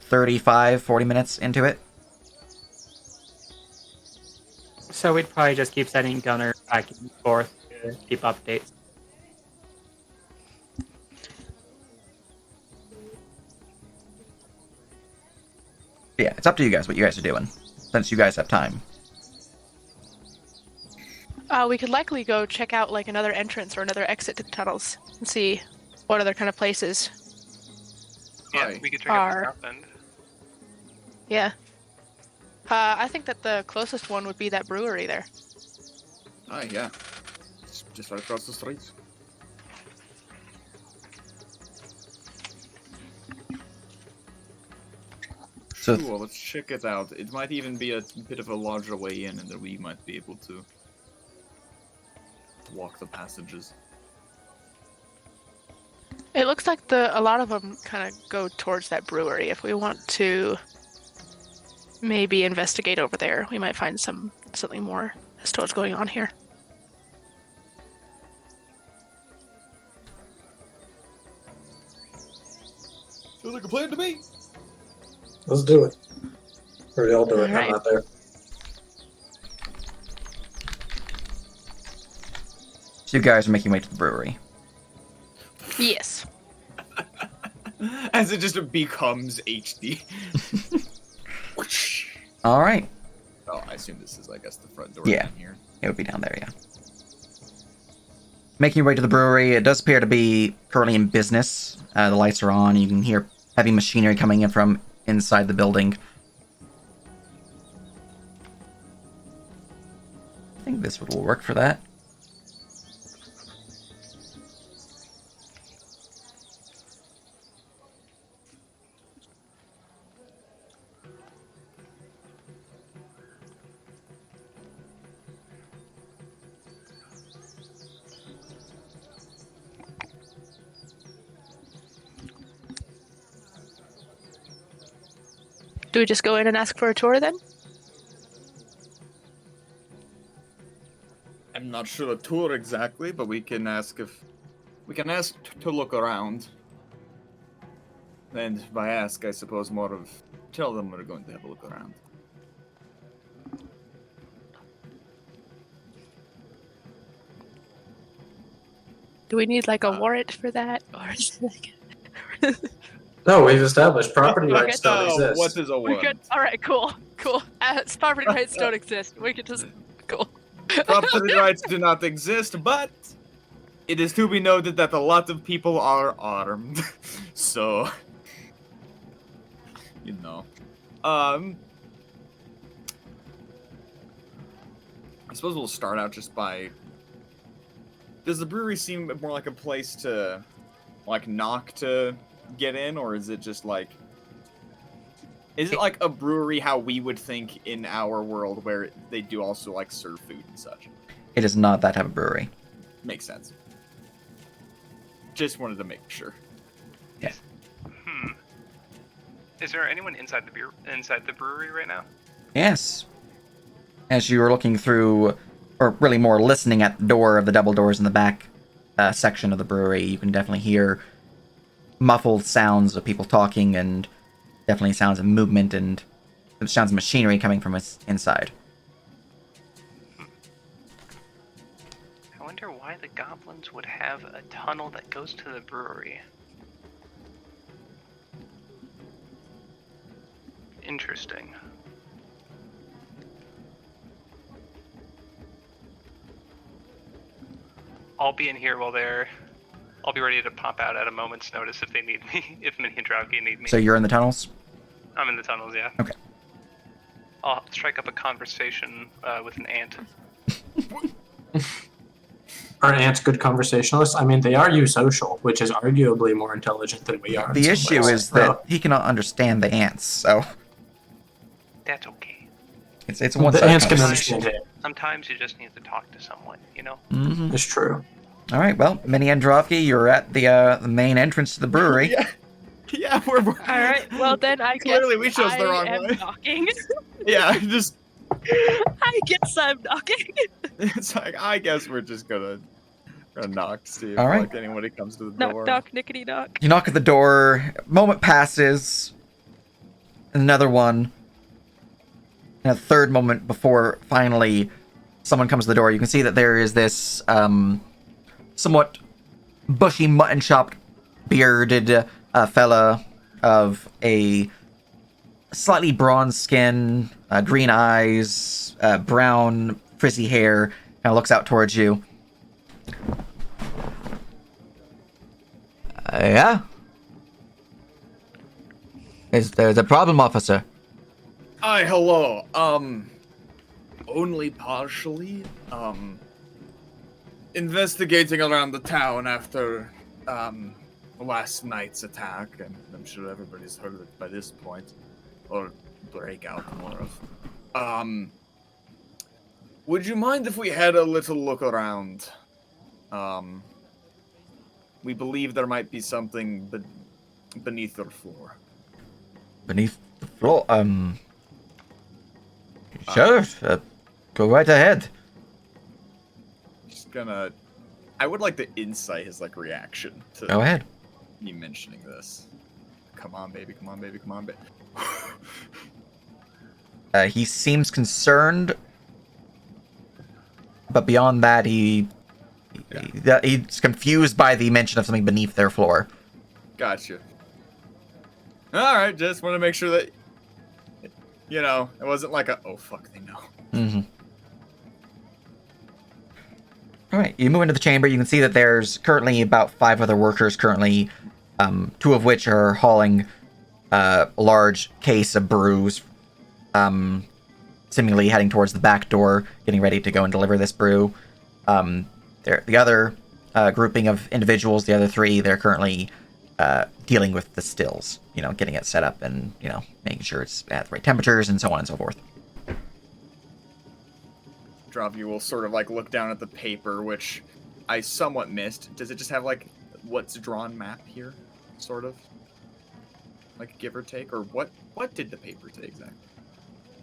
35, 40 minutes into it. So we'd probably just keep sending Gunner back and forth to keep updates. Yeah, it's up to you guys what you guys are doing. since you guys have time. We could likely go check out like another entrance or another exit to the tunnels and see what other kind of places. Yeah, Aye. we could check out the Are- south end. Yeah. I think that the closest one would be that brewery there. Ah, yeah. It's just right across the street. So Sure, let's check it out. It might even be a bit of a larger way in, and that we might be able to walk the passages. It looks like a lot of them kind of go towards that brewery. If we want to maybe investigate over there, we might find something more as to what's going on here. Sounds like a plan to me. Let's do it. Or y'all do it. Alright. I'm not there. you guys are making your way to the brewery. Yes. As it just becomes HD. All right. Oh, I assume this is, I guess, the front door Yeah. down here. It would be down there, yeah. Making your way to the brewery, it does appear to be currently in business. The lights are on. You can hear heavy machinery coming in from inside the building. I think this will work for that. Do we just go in and ask for a tour then? I'm not sure a tour exactly, but we can ask to look around. And by ask, I suppose more of tell them we're going to have a look around. Do we need like a warrant for that, or is it like... No, we've established property Okay. rights don't exist. what is a We warrant? could. All right, cool. Property rights don't exist. We could just cool. Property rights do not exist, but it is to be noted that a lot of people are armed. So, you know. I suppose we'll start out just by... Does the brewery seem more like a place to, like, knock to get in, or is it just like... Is it like a brewery how we would think in our world, where they do also, like, serve food and such? It is not that type of brewery. Makes sense. Just wanted to make sure. Is there anyone inside the brewery right now? Yes. As you were looking through, or really more listening at the door of the double doors in the back section of the brewery, you can definitely hear muffled sounds of people talking and definitely sounds of movement and sounds of machinery coming from inside. I wonder why the goblins would have a tunnel that goes to the brewery. Interesting. I'll be in here while I'll be ready to pop out at a moment's notice if they need me, if Minnie and Drowkey need me. So you're in the tunnels? I'm in the tunnels, yeah. Okay. I'll strike up a conversation with an ant. Are ants good conversationalists? I mean, they are eusocial, which is arguably more intelligent than we are. The in some issue ways. is that he cannot understand the ants, so That's okay. it's one the side ants can conversation. understand it. Sometimes you just need to talk to someone, you know? Mm-hmm. It's true. All right, well, Minnie and Drovsky, you're at the main entrance to the brewery. Yeah, yeah, we're All right. Well, then I guess Clearly we chose the wrong I am way. knocking. yeah. Just I guess I'm knocking. it's like I guess we're just gonna knock to see if All right. like anybody comes to the Knock, door. knock, nickety knock. You knock at the door. A moment passes. Another one. And a third moment before finally someone comes to the door. You can see that there is this somewhat bushy, mutton-chopped, bearded fella of a slightly bronze skin, green eyes, brown frizzy hair. Kind of looks out towards you. Yeah. Is there a problem, officer? Hi, hello. Only partially. Investigating around the town after, last night's attack, and I'm sure everybody's heard of it by this point. Or breakout, more of. Would you mind if we had a little look around? We believe there might be something beneath the floor. Beneath the floor? Sure. Go right ahead. Just gonna. I would like to insight his like reaction to Go ahead. me mentioning this. Come on, baby. Come on, baby. Come on, baby. He seems concerned, but beyond that, he's confused by the mention of something beneath their floor. Gotcha. All right, just want to make sure that it wasn't like a oh fuck they know. Mm-hmm. All right, you move into the chamber. You can see that there's currently about 5 other workers currently, 2 of which are hauling a large case of brews, seemingly heading towards the back door, getting ready to go and deliver this brew. The other grouping of individuals, the other 3, they're currently dealing with the stills, getting it set up and, making sure it's at the right temperatures and so on and so forth. Dravu will sort of like look down at the paper, which I somewhat missed. Does it just have like what's drawn map here, sort of? Like give or take, or what did the paper say exactly?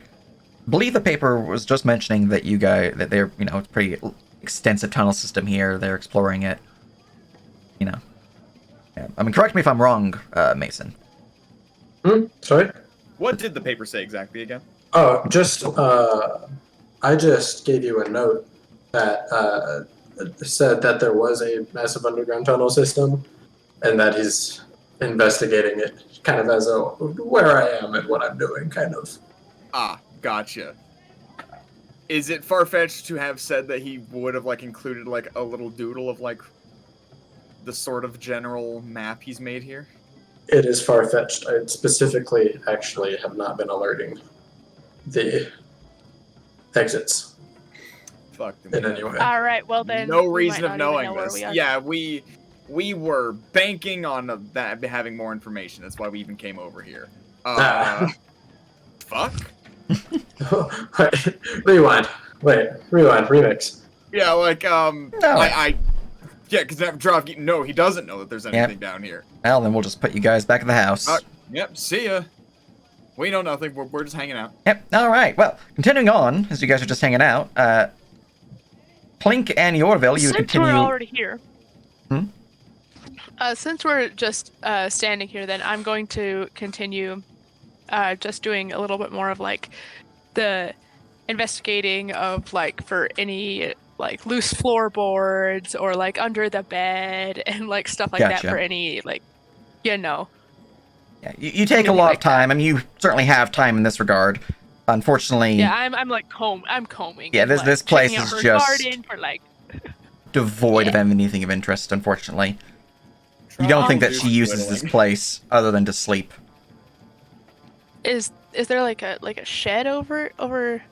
I believe the paper was just mentioning that that they're, it's a pretty extensive tunnel system here. They're exploring it. Yeah. I mean, correct me if I'm wrong, Mason. Sorry? What did the paper say exactly again? Oh, I just gave you a note that said that there was a massive underground tunnel system, and that he's investigating it kind of as a where I am and what I'm doing kind of. Ah, gotcha. Is it far-fetched to have said that he would have like included like a little doodle of like the sort of general map he's made here? It is far-fetched. I specifically actually have not been alerting the exits Fuck them. in any way. All right, well then. No we reason might of not even knowing know where this. we are. Yeah, we were banking on that having more information. That's why we even came over here. Fuck. Rewind. Wait. Rewind. Remix. Yeah, like No. Yeah, because no, he doesn't know that there's anything down here. Well, then we'll just put you guys back in the house. Yep. See ya. We know nothing. We're just hanging out. Yep. All right. Well, continuing on, as you guys are just hanging out, Plink and Yorville, you Since continue. we're already here. Hmm? Since we're just standing here, then I'm going to continue just doing a little bit more of like the investigating of like for any like loose floorboards or like under the bed and like stuff like Gotcha. that for any like Yeah, you take a Anything lot like of time. I mean, you certainly have time in this regard. Unfortunately, yeah, I'm like I'm combing. Yeah, and, this- like, this place checking out is her just- garden for like devoid of Yeah. anything of interest, unfortunately. You don't think that she uses this place other than to sleep. Is there like a shed over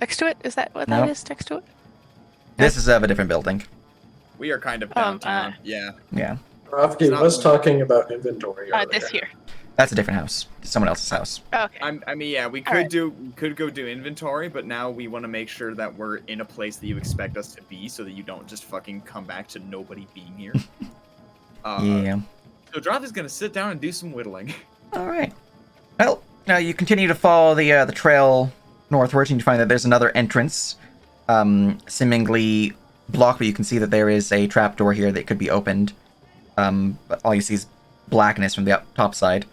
next to it? Is that what Nope. that is next to it? This is of a different building. We are kind of downtown. Yeah. Yeah, Rafki It's not was good. talking about inventory earlier. This here. that's a different house. Someone else's house. Okay. I mean, yeah, we All could right. could go do inventory, but now we want to make sure that we're in a place that you expect us to be, so that you don't just fucking come back to nobody being here. Yeah. So Droth is gonna sit down and do some whittling. All right. Well, now you continue to follow the trail northwards, and you find that there's another entrance, seemingly blocked, but you can see that there is a trapdoor here that could be opened. But all you see is blackness from the top side,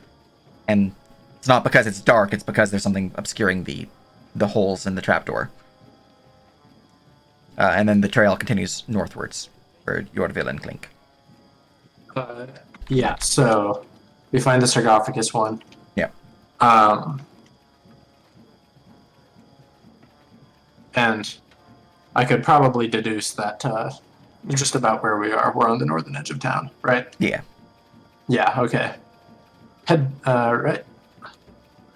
and it's not because it's dark; it's because there's something obscuring the holes in the trapdoor. And then the trail continues northwards for Yorville and Clink. Yeah, so we find the sarcophagus one. Yeah. and I could probably deduce that just about where we are. We're on the northern edge of town, right? Yeah. Yeah. Okay. Right.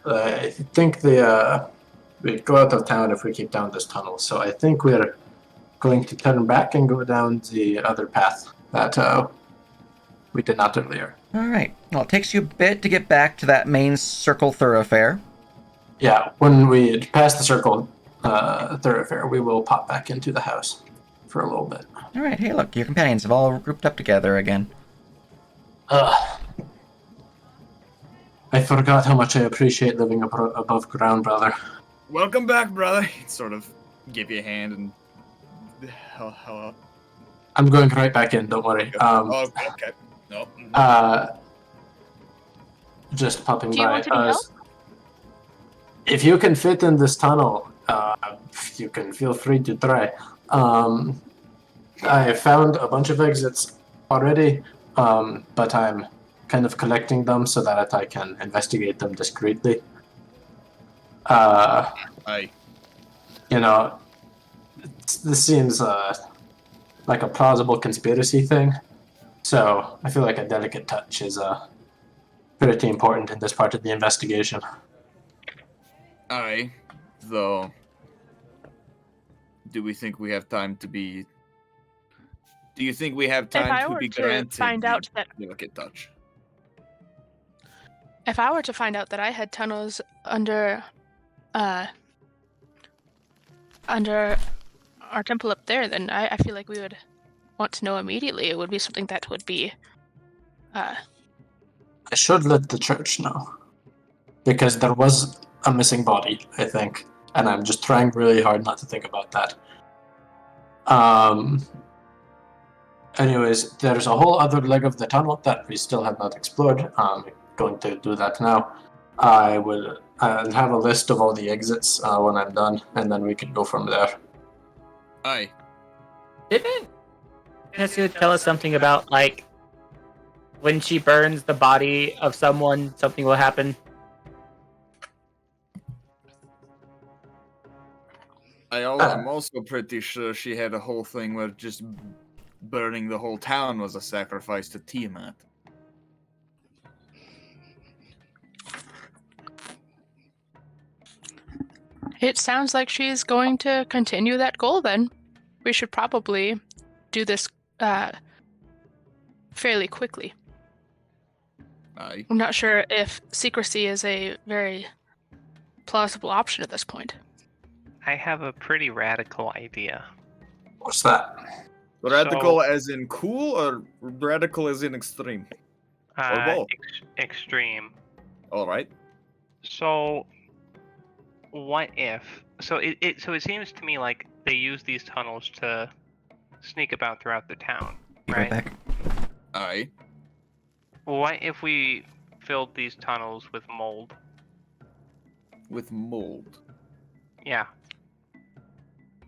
I think we go out of town if we keep down this tunnel. So I think we're going to turn back and go down the other path that we did not earlier. All right. Well, it takes you a bit to get back to that main circle thoroughfare. Yeah, when we pass the circle thoroughfare, we will pop back into the house for a little bit. All right. Hey, look, your companions have all grouped up together again. I forgot how much I appreciate living above ground, brother. Welcome back, brother. He'd sort of give you a hand and hello. I'm going right back in. Don't worry. Okay. No. Just popping Do you by. want any help? If you can fit in this tunnel, you can feel free to try. I found a bunch of exits already, but I'm kind of collecting them so that I can investigate them discreetly. Aye. You know, this seems like a plausible conspiracy thing, so I feel like a delicate touch is pretty important in this part of the investigation. Aye. Though, do we think we have time to be? Do you think we have If I time to were be to granted find the out that delicate touch? If I were to find out that I had tunnels under our temple up there, then I feel like we would want to know immediately. It would be something that would be I should let the church know, because there was a missing body, I think, and I'm just trying really hard not to think about that. Anyways, there's a whole other leg of the tunnel that we still have not explored. I'm going to do that now. I'll have a list of all the exits when I'm done, and then we can go from there. Aye. Didn't Nessie tell us something about, like, when she burns the body of someone, something will happen? I'm also pretty sure she had a whole thing where just burning the whole town was a sacrifice to Tiamat. It sounds like she's going to continue that goal then. We should probably do this fairly quickly. Aye. I'm not sure if secrecy is a very plausible option at this point. I have a pretty radical idea. What's that? Radical as in cool, or radical as in extreme? Or both? Extreme. All right. So, what if? So it seems to me like they use these tunnels to sneak about throughout the town, Be right? right back. Aye. What if we filled these tunnels with mold? With mold. Yeah.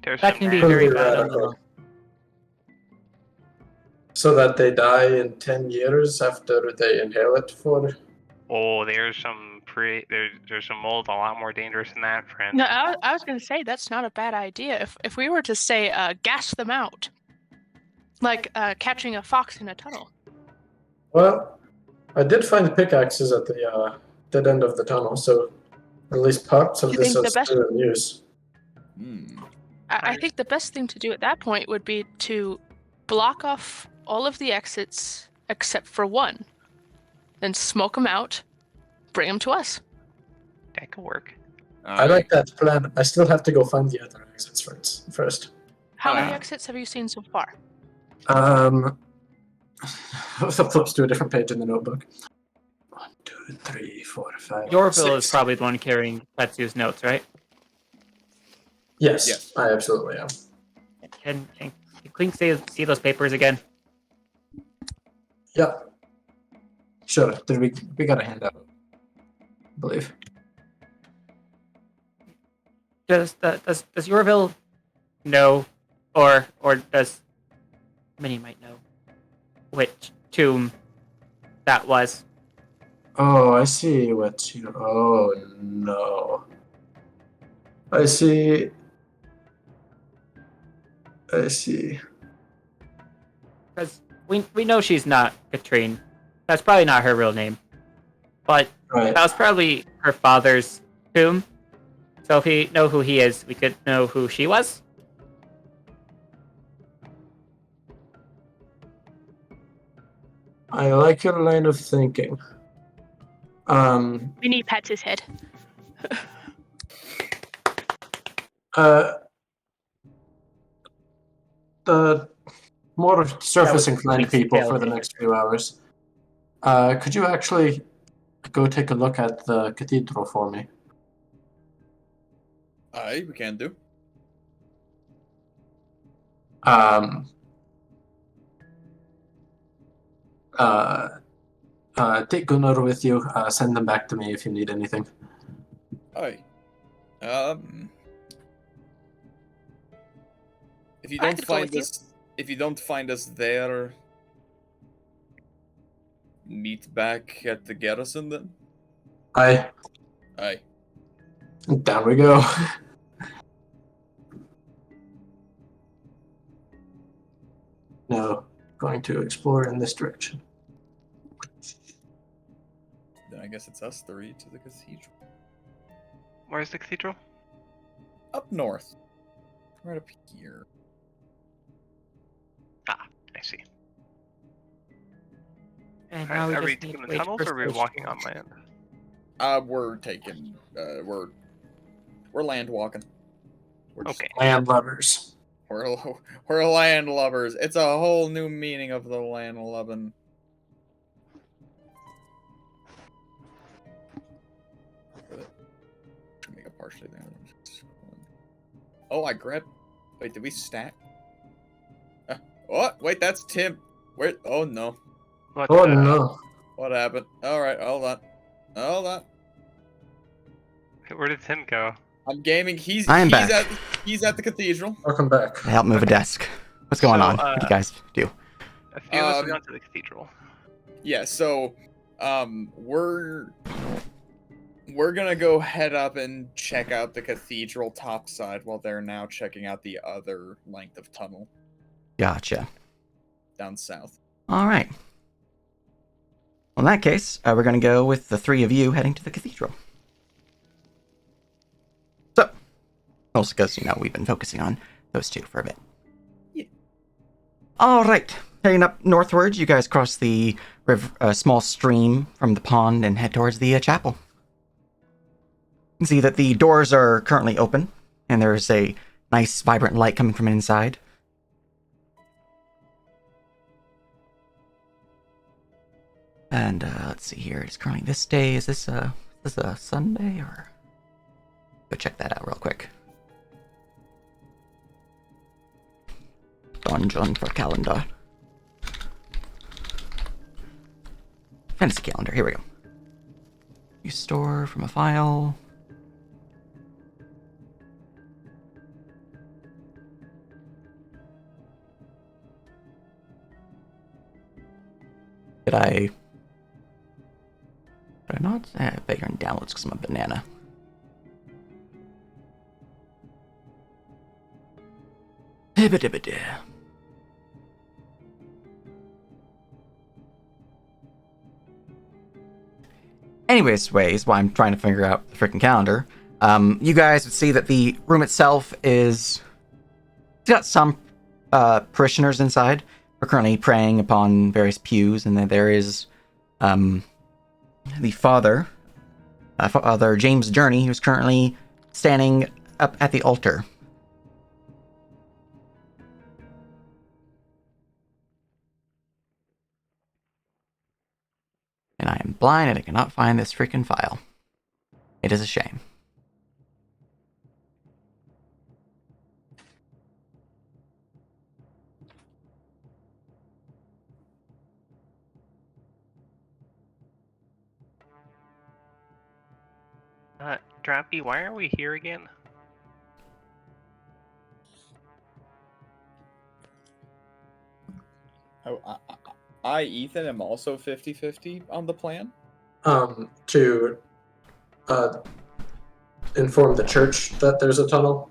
There's That some can be nasty- very Really bad on the radical. long. So that they die in 10 years after they inhale it for... Oh, there's some there's some mold a lot more dangerous than that, friend. No, I was going to say that's not a bad idea. If we were to say gas them out, like catching a fox in a tunnel. Well, I did find pickaxes at the dead end of the tunnel, so at least parts of You this think are the best- still in use. I think the best thing to do at that point would be to block off all of the exits except for one. Then smoke them out, bring them to us. That could work. I like that plan. I still have to go find the other exits first. How many Ah. exits have you seen so far? Flips to a different page in the notebook. 1, 2, 3, 4, 5. Yorville is 6. probably the one carrying Petsu's notes, right? Yes, Yes. I absolutely am. Can Clink see those papers again? Yeah. Sure. We got a handout, I believe. Does Yorville know, or does Minnie might know which tomb that was? Oh, I see what you... Oh, no. I see... I see. Because we know she's not Katrine. That's probably not her real name. But Right. that was probably her father's tomb. So if we know who he is, we could know who she was. I like your line of thinking. Minnie pats his head. The more surface inclined week's people tale. for the next few hours. Could you actually go take a look at the cathedral for me? Aye, we can do. Take Gunnar with you. Send them back to me if you need anything. Aye. If you I don't could go find with you. us, if you don't find us there, meet back at the garrison then. Aye. Aye. Down we go. Now, going to explore in this direction. Then I guess it's us three to the cathedral. Where's the cathedral? Up north. Right up here. Ah, I see. And now we Are we just need taking to the wait tunnels for or are we Scotia. walking on land? We're taking. We're land walking. We're just- Okay. Land lovers. We're land lubbers. It's a whole new meaning of the land lubbing. Make a partially there. Oh, I grabbed. Wait, did we stack? What? Wait, that's Tim. Where? Oh no. What, Oh no. What happened? All right, hold on. Hold on. Where did Tim go? I'm gaming. I'm back. He's at the cathedral. Welcome back. To help move a desk. What's going So, on? What do you guys do? A few of us have Um, gone to the cathedral. Yeah, so we're gonna go head up and check out the cathedral topside while they're now checking out the other length of tunnel Gotcha. down south. All right. Well, in that case, we're going to go with the three of you heading to the cathedral. So, also because, we've been focusing on those two for a bit. Yeah. All right. Heading up northwards, you guys cross the small stream from the pond and head towards the chapel. You can see that the doors are currently open, and there's a nice, vibrant light coming from inside. And let's see here. It's currently this day. Is this a Sunday or? Go check that out real quick. Dungeon for calendar. Fantasy calendar. Here we go. You store from a file. Did I not? I bet you're in downloads because I'm a banana. Hibba-dibba-da. Anyways, while I'm trying to figure out the freaking calendar, you guys would see that the room itself it's got some parishioners inside. We're currently praying upon various pews, and then there is the Father James Journey, who's currently standing up at the altar. And I am blind and I cannot find this freaking file. It is a shame. Drappy, why are we here again? Oh, I Ethan, am also 50-50 on the plan. To inform the church that there's a tunnel.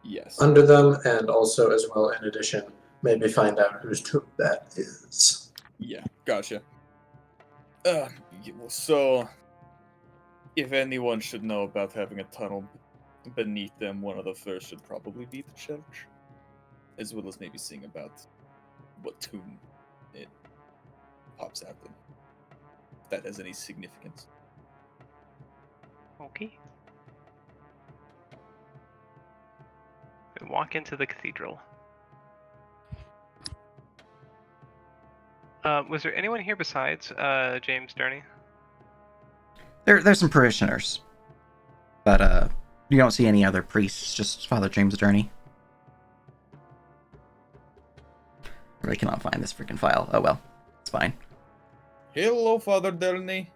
Yes. under them, and also as well, in addition, maybe find out whose tomb that is. Yeah, gotcha. So, if anyone should know about having a tunnel beneath them, one of the first should probably be the church, as well as maybe seeing about what tomb it pops out in. If that has any significance. Okay. We walk into the cathedral. Was there anyone here besides James Durney? There's some parishioners, but you don't see any other priests. Just Father James Durney. I really cannot find this freaking file. Oh well, it's fine. Hello, Father Durney.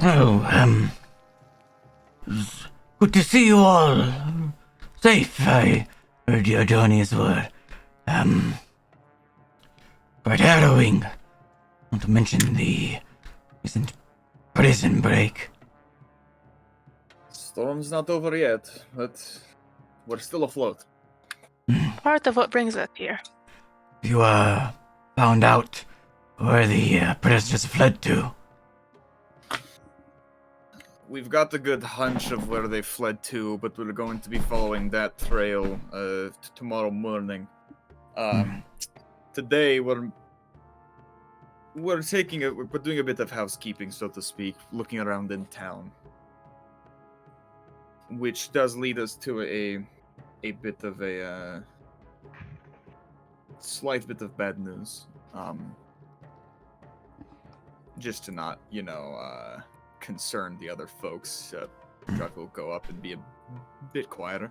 Oh, good to see you all. Safe, I heard your journeys were, quite harrowing. Not to mention the recent prison break. Storm's not over yet, but we're still afloat. Part of what brings us here. You, found out where the prisoners fled to. We've got a good hunch of where they fled to, but we're going to be following that trail tomorrow morning. Today we're doing a bit of housekeeping, so to speak, looking around in town, which does lead us to a bit of a slight bit of bad news. Just to not, concern the other folks. Drive will go up and be a bit quieter.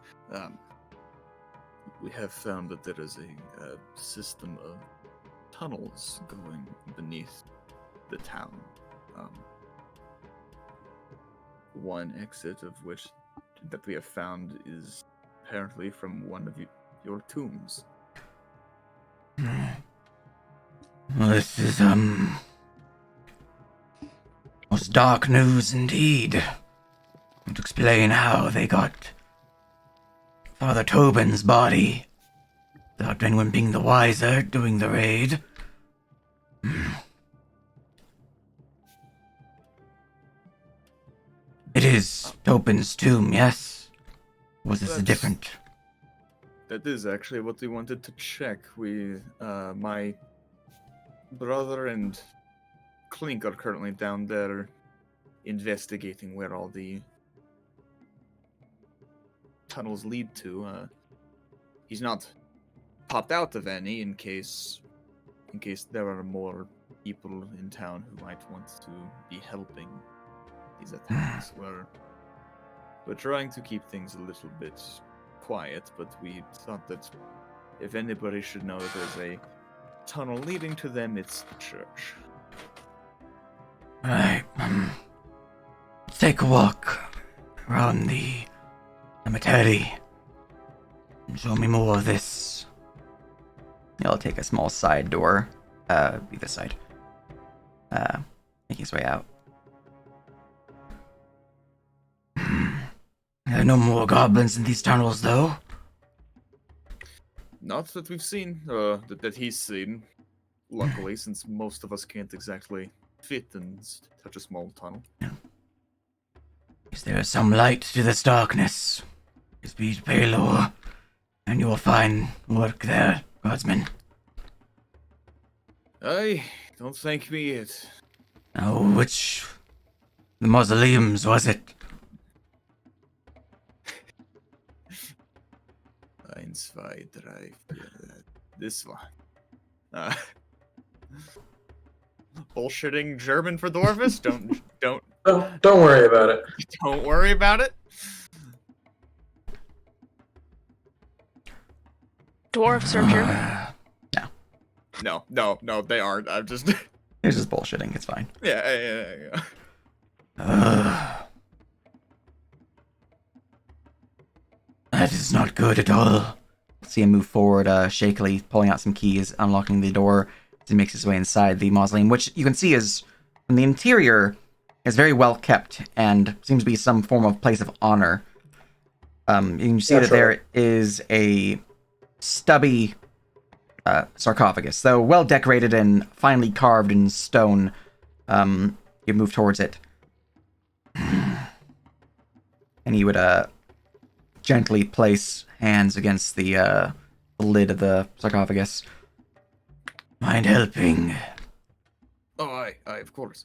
We have found that there is a system of tunnels going beneath the town. One exit of which that we have found is apparently from one of your tombs. Well, this is, most dark news indeed. To explain how they got Father Tobin's body without anyone being the wiser doing the raid. It is Tobin's tomb, yes? Or was this a different? That is actually what we wanted to check. My brother and Clink are currently down there investigating where all the tunnels lead to. He's not popped out of any in case there are more people in town who might want to be helping these attacks. We're trying to keep things a little bit quiet, but we thought that if anybody should know that there's a tunnel leading to them, it's the church. Right, let's take a walk around the cemetery and show me more of this. He'll take a small side door. Be this side. Making his way out. There are no more goblins in these tunnels, though. Not that we've seen, that he's seen. Luckily, since most of us can't exactly fit in such a small tunnel. Is there some light to this darkness? Speed Paylor, and you will find work there, guardsman. Aye, don't thank me yet. Now, which the mausoleums was it? 1, 2, 3, 4. This one. Bullshitting German for Dorvis? Don't Worry about it. don't worry about it. Dwarves are German. No, they aren't. I'm just He's just bullshitting. It's fine. yeah. That is not good at all. See him move forward, shakily, pulling out some keys, unlocking the door as he makes his way inside the mausoleum, which you can see is, from the interior, is very well kept and seems to be some form of place of honor. You can see Yeah, that sure. there is a stubby sarcophagus, though well decorated and finely carved in stone. You move towards it, and you would gently place hands against the lid of the sarcophagus. Mind helping? Oh, aye, of course.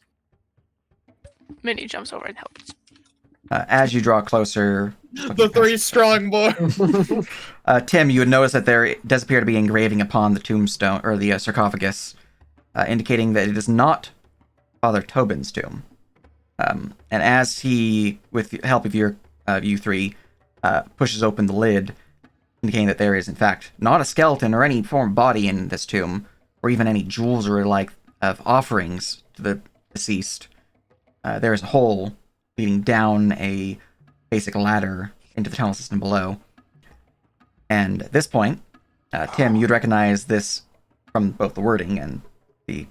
Minnie jumps over and helps. As you draw closer, The three strong boys. Tim, you would notice that there does appear to be engraving upon the tombstone or the sarcophagus, indicating that it is not Father Tobin's tomb. And as he, with the help of you three, pushes open the lid, indicating that there is in fact not a skeleton or any form of body in this tomb, or even any jewels or like of offerings to the deceased. There is a hole leading down a basic ladder into the tunnel system below. And at this point, Tim, you'd recognize this from both the wording and the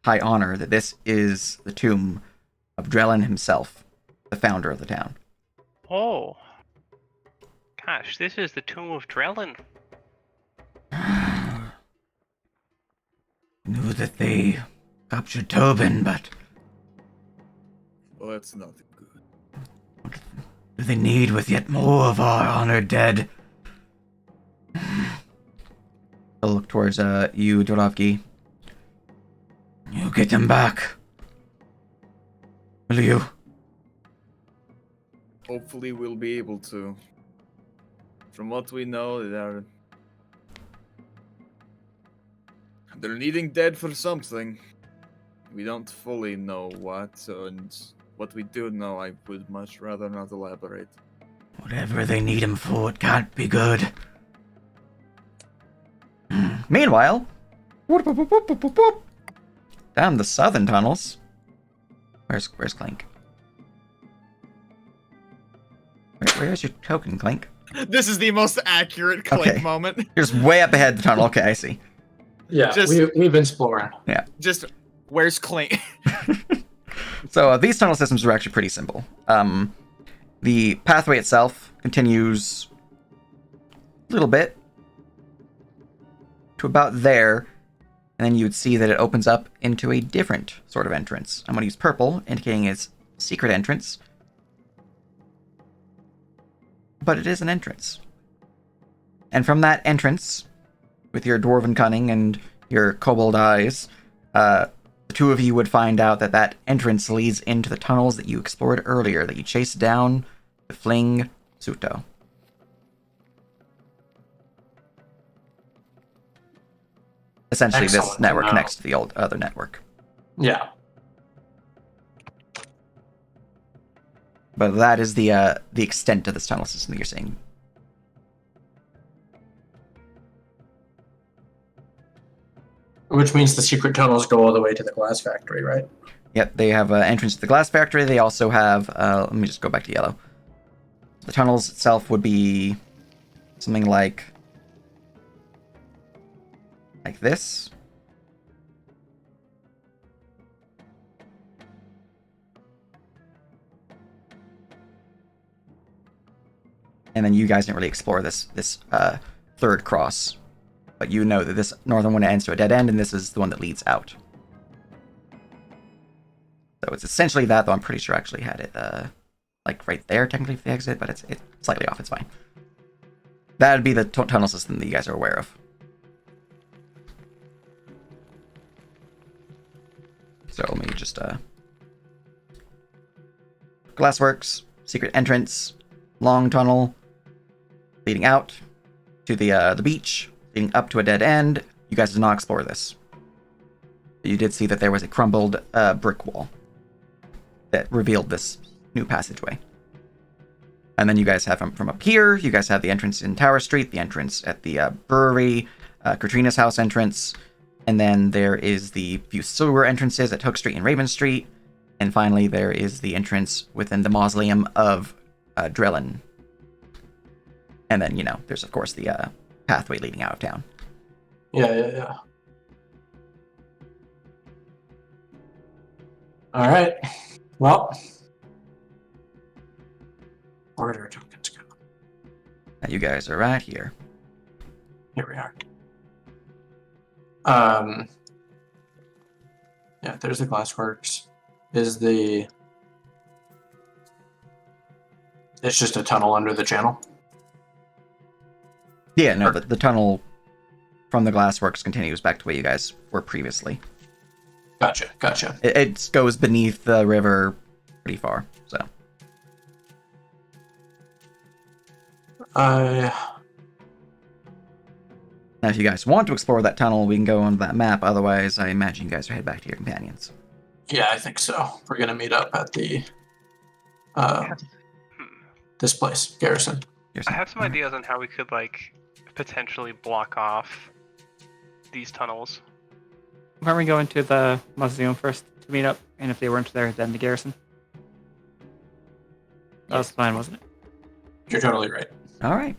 high honor that this is the tomb of Drellin himself, the founder of the town. Oh. Gosh, this is the tomb of Drellin. Knew that they captured Tobin, but Well, that's nothing good. what do they need with yet more of our honored dead? I'll look towards you, Dorovki. You get them back. Will you? Hopefully we'll be able to. From what we know, they're needing dead for something. We don't fully know what, and what we do know, I would much rather not elaborate. Whatever they need him for, it can't be good. Meanwhile, down the southern tunnels. Where's Clink? Where's your token, Clink? This is the most accurate Clink Okay. moment. You're just way up ahead of the tunnel. Okay, I see. Yeah, Just- we've been exploring. Just, where's Clink? So these tunnel systems are actually pretty simple. The pathway itself continues a little bit to about there, and then you would see that it opens up into a different sort of entrance. I'm going to use purple, indicating its secret entrance. But it is an entrance. And from that entrance, with your dwarven cunning and your kobold eyes, the two of you would find out that that entrance leads into the tunnels that you explored earlier, that you chased down to fling Suto. Essentially, this Excellent to network know. connects to the other network. Yeah. But that is the extent of this tunnel system that you're seeing. Which means the secret tunnels go all the way to the glass factory, right? Yep, they have an entrance to the glass factory. They also have, let me just go back to yellow. The tunnels itself would be something like this. And then you guys didn't really explore this third cross, but you know that this northern one ends to a dead end, and this is the one that leads out. So it's essentially that, though I'm pretty sure I actually had it like right there technically for the exit, but it's slightly off. It's fine. That would be the tunnel system that you guys are aware of. So let me just glassworks, secret entrance, long tunnel leading out to the beach, leading up to a dead end. You guys did not explore this. You did see that there was a crumbled brick wall that revealed this new passageway. And then you guys have from up here, you guys have the entrance in Tower Street, the entrance at the brewery, Katrina's house entrance, and then there is the few sewer entrances at Hook Street and Raven Street, and finally there is the entrance within the mausoleum of Drellin. And then, there's of course the pathway leading out of town. Yeah. All right. Well, where did our tokens go? Now you guys are right here. Here we are. Yeah, there's the glassworks. It's just a tunnel under the channel. Yeah, no, the tunnel from the glassworks continues back to where you guys were previously. Gotcha. It goes beneath the river pretty far, so. Yeah, Now, if you guys want to explore that tunnel, we can go on that map. Otherwise, I imagine you guys are head back to your companions. I think so. We're gonna meet up at the this place, Garrison. I have some ideas on how we could like potentially block off these tunnels. Why don't we go into the mausoleum first to meet up? And if they weren't there, then the garrison. That was fine, wasn't it? You're totally right. All right.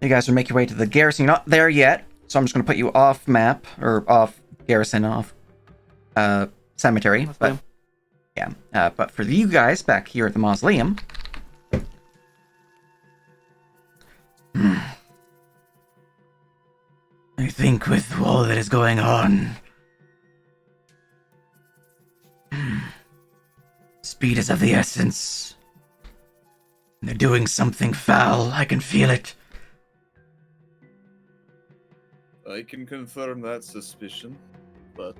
You guys will make your way to the garrison. You're not there yet, so I'm just going to put you off map, or off garrison, off cemetery. Mausoleum. But yeah, but for you guys back here at the mausoleum, I think with all that is going on, speed is of the essence. They're doing something foul. I can feel it. I can confirm that suspicion, but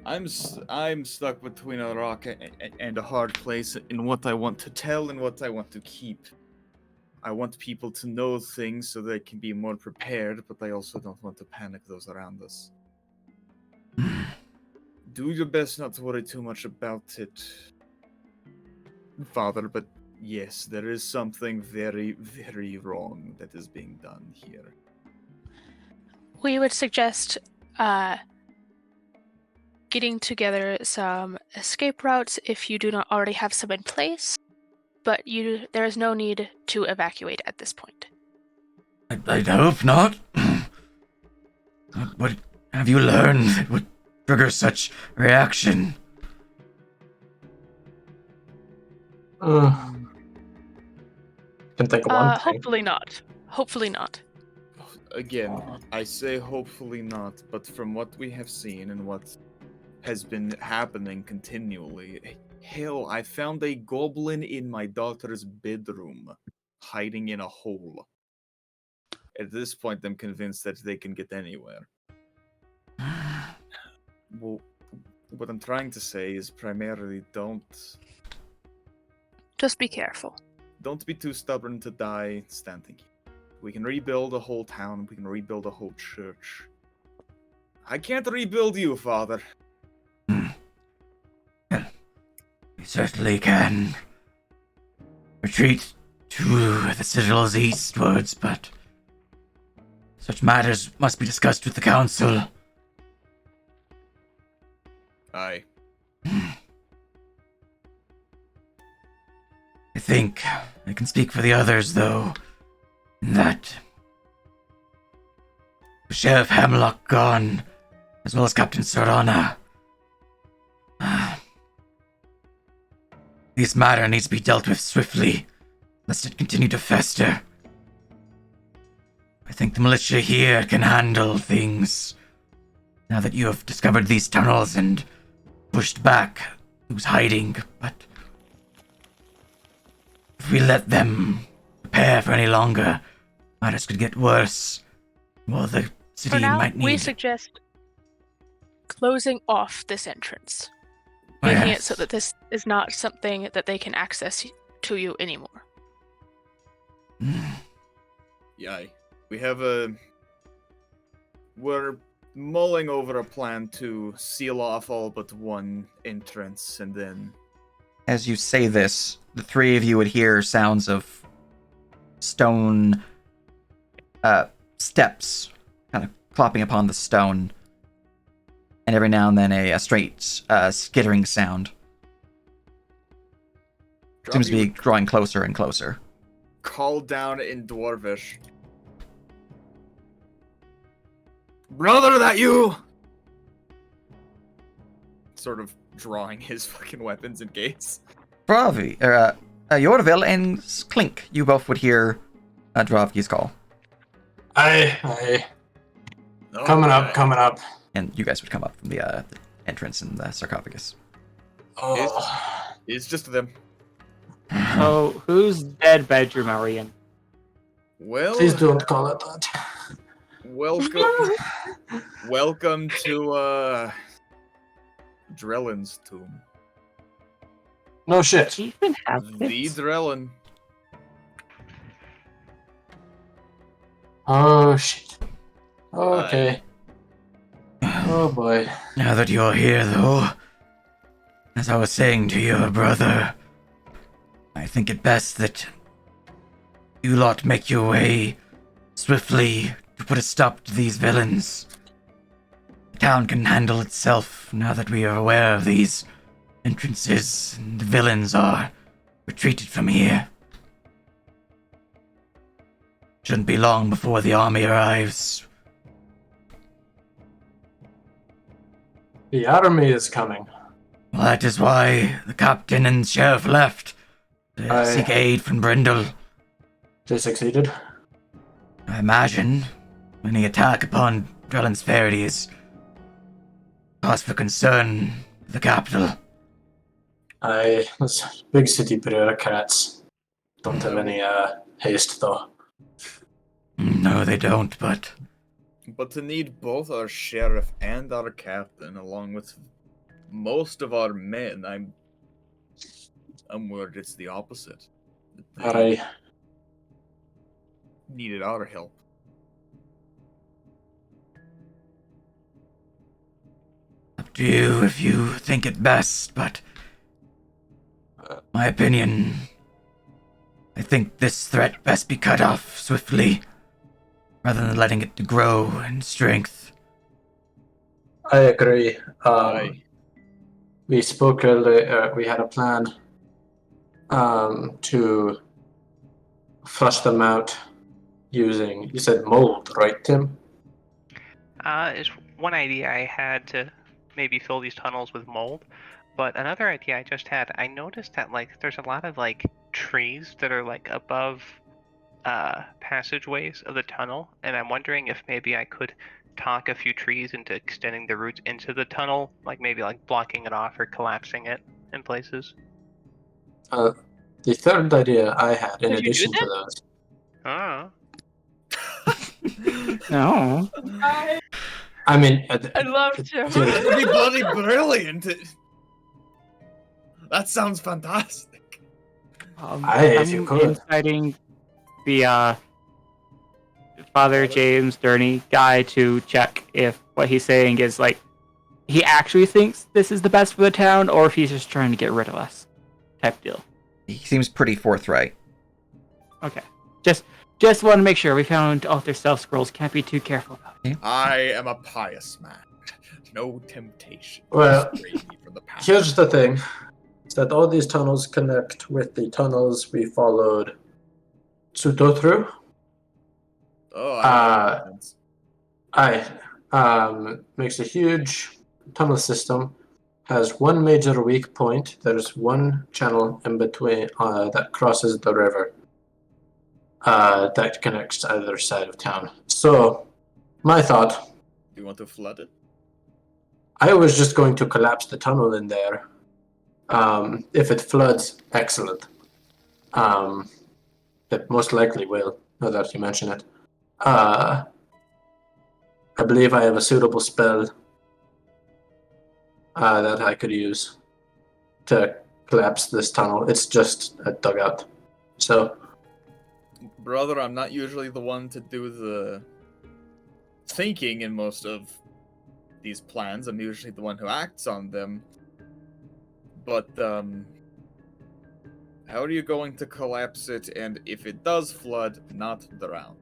I'm stuck between a rock and a hard place in what I want to tell and what I want to keep. I want people to know things so they can be more prepared, but I also don't want to panic those around us. Do your best not to worry too much about it, Father, but yes, there is something very, very wrong that is being done here. We would suggest getting together some escape routes if you do not already have some in place, but there is no need to evacuate at this point. I hope not. What have you learned that would trigger such reaction? Can think of one thing. Hopefully not. Hopefully not. Again, I say hopefully not, but from what we have seen and what has been happening continually, hell, I found a goblin in my daughter's bedroom, hiding in a hole. At this point, I'm convinced that they can get anywhere. Well, what I'm trying to say is primarily Just be careful. don't be too stubborn to die standing here. We can rebuild a whole town, we can rebuild a whole church. I can't rebuild you, Father. We certainly can. Retreat to the citadels eastwards, but such matters must be discussed with the council. Aye. I think I can speak for the others, though, in that with Sheriff Hamlock gone, as well as Captain Sorana, this matter needs to be dealt with swiftly, lest it continue to fester. I think the militia here can handle things, now that you have discovered these tunnels and pushed back who's hiding, but if we let them prepare for any longer, matters could get worse. Well, the city For now, might need... we suggest closing off this entrance. Making it so that this is not something that they can access to you anymore. Yeah, we're mulling over a plan to seal off all but one entrance, and then... as you say this, the three of you would hear sounds of stone steps kind of clopping upon the stone, and every now and then a straight skittering sound. Seems to be drawing closer and closer. Call down in Dwarvish. Brother, that you? Sort of drawing his fucking weapons in case. Bravi, Yorville and Clink, you both would hear Dravki's call. Aye. Coming up. And you guys would come up from the entrance in the sarcophagus. Oh. It's just them. So, whose dead bedroom are we in? Well, Please don't call it that. welcome to Drellin's tomb. No shit. Do you even have The kids? Drellin. Oh shit. Okay. Oh boy. Now that you're here, though, as I was saying to your brother, I think it best that you lot make your way swiftly to put a stop to these villains. The town can handle itself now that we are aware of these entrances and the villains are retreated from here. Shouldn't be long before the army arrives. The army is coming. Well, that is why the captain and sheriff left to Aye. seek aid from Brindle. They succeeded. I imagine any attack upon Drellin's Ferry is cause for concern for the capital. Aye, those big city bureaucrats don't have any haste though. No, they don't, but But to need both our sheriff and our captain, along with most of our men, I'm worried it's the opposite. They Aye. needed our help. up to you if you think it best, but my opinion, I think this threat best be cut off swiftly, rather than letting it grow in strength. I agree. Aye. We spoke earlier. We had a plan to flush them out using. You said mold, right, Tim? Is one idea I had to maybe fill these tunnels with mold, but another idea I just had, I noticed that like there's a lot of like trees that are like above passageways of the tunnel, and I'm wondering if maybe I could talk a few trees into extending the roots into the tunnel, like maybe like blocking it off or collapsing it in places. The third idea I had, in Could you do addition to that? those, No. I mean, I'd love to. It would be bloody brilliant. That sounds fantastic. Aye, if you I'm could. inciting the Father James Durney guy to check if what he's saying is like he actually thinks this is the best for the town, or if he's just trying to get rid of us, type deal. He seems pretty forthright. Okay, just want to make sure we found all their stealth scrolls. Can't be too careful about it. I am a pious man. No temptation. Well, Stray me from the path. Here's the thing: is that all these tunnels connect with the tunnels we followed Suto through. Oh, Makes a huge tunnel system. Has one major weak point. There's one channel in between that crosses the river. That connects either side of town. So, my thought, Do you want to flood it? I was just going to collapse the tunnel in there. If it floods, excellent. It most likely will, now that you mention it. I believe I have a suitable spell that I could use to collapse this tunnel. It's just a dugout. So, Brother, I'm not usually the one to do the thinking in most of these plans. I'm usually the one who acts on them. But, how are you going to collapse it, and if it does flood, not drown?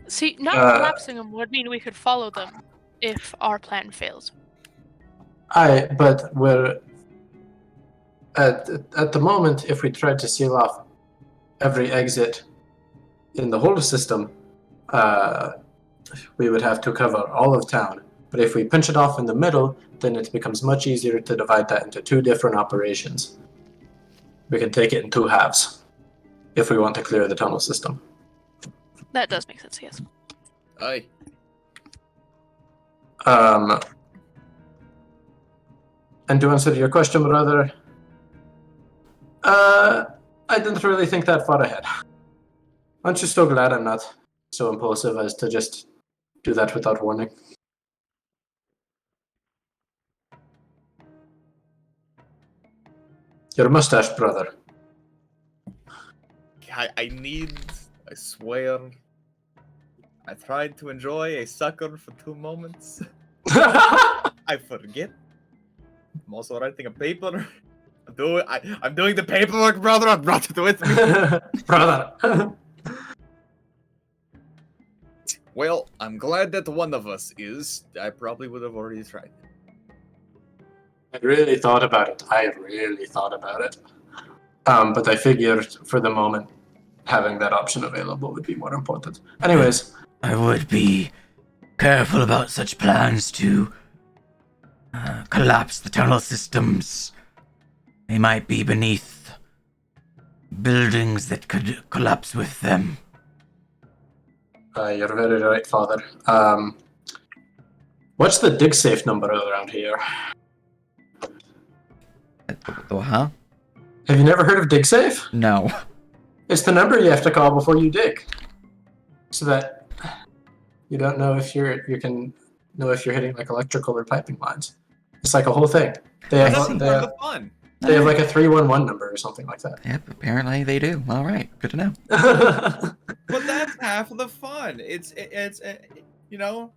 See, not collapsing them would mean we could follow them if our plan fails. but we're at the moment, if we tried to seal off every exit in the whole system, we would have to cover all of town But if we pinch it off in the middle, then it becomes much easier to divide that into 2 different operations. We can take it in 2 halves if we want to clear the tunnel system. That does make sense, yes. Aye. And to answer your question, brother, I didn't really think that far ahead. Aren't you still glad I'm not so impulsive as to just do that without warning? Your mustache, brother. I swear, I tried to enjoy a sucker for 2 moments. I forget. I'm also writing a paper. I'm doing the paperwork, brother. I brought it with me. Brother. Well, I'm glad that one of us is. I probably would have already tried. I really thought about it. But I figured for the moment, having that option available would be more important. Anyways. I would be careful about such plans to collapse the tunnel systems. They might be beneath buildings that could collapse with them. You're very right, Father. What's the dig safe number around here? Huh? Have you never heard of dig safe? No. It's the number you have to call before you dig, so that you don't know if you can know if you're hitting like electrical or piping lines. It's like a whole thing. They have Fun. they have like a 311 number or something like that. Yep, apparently they do. All right, good to know. But that's half of the fun. It's you know,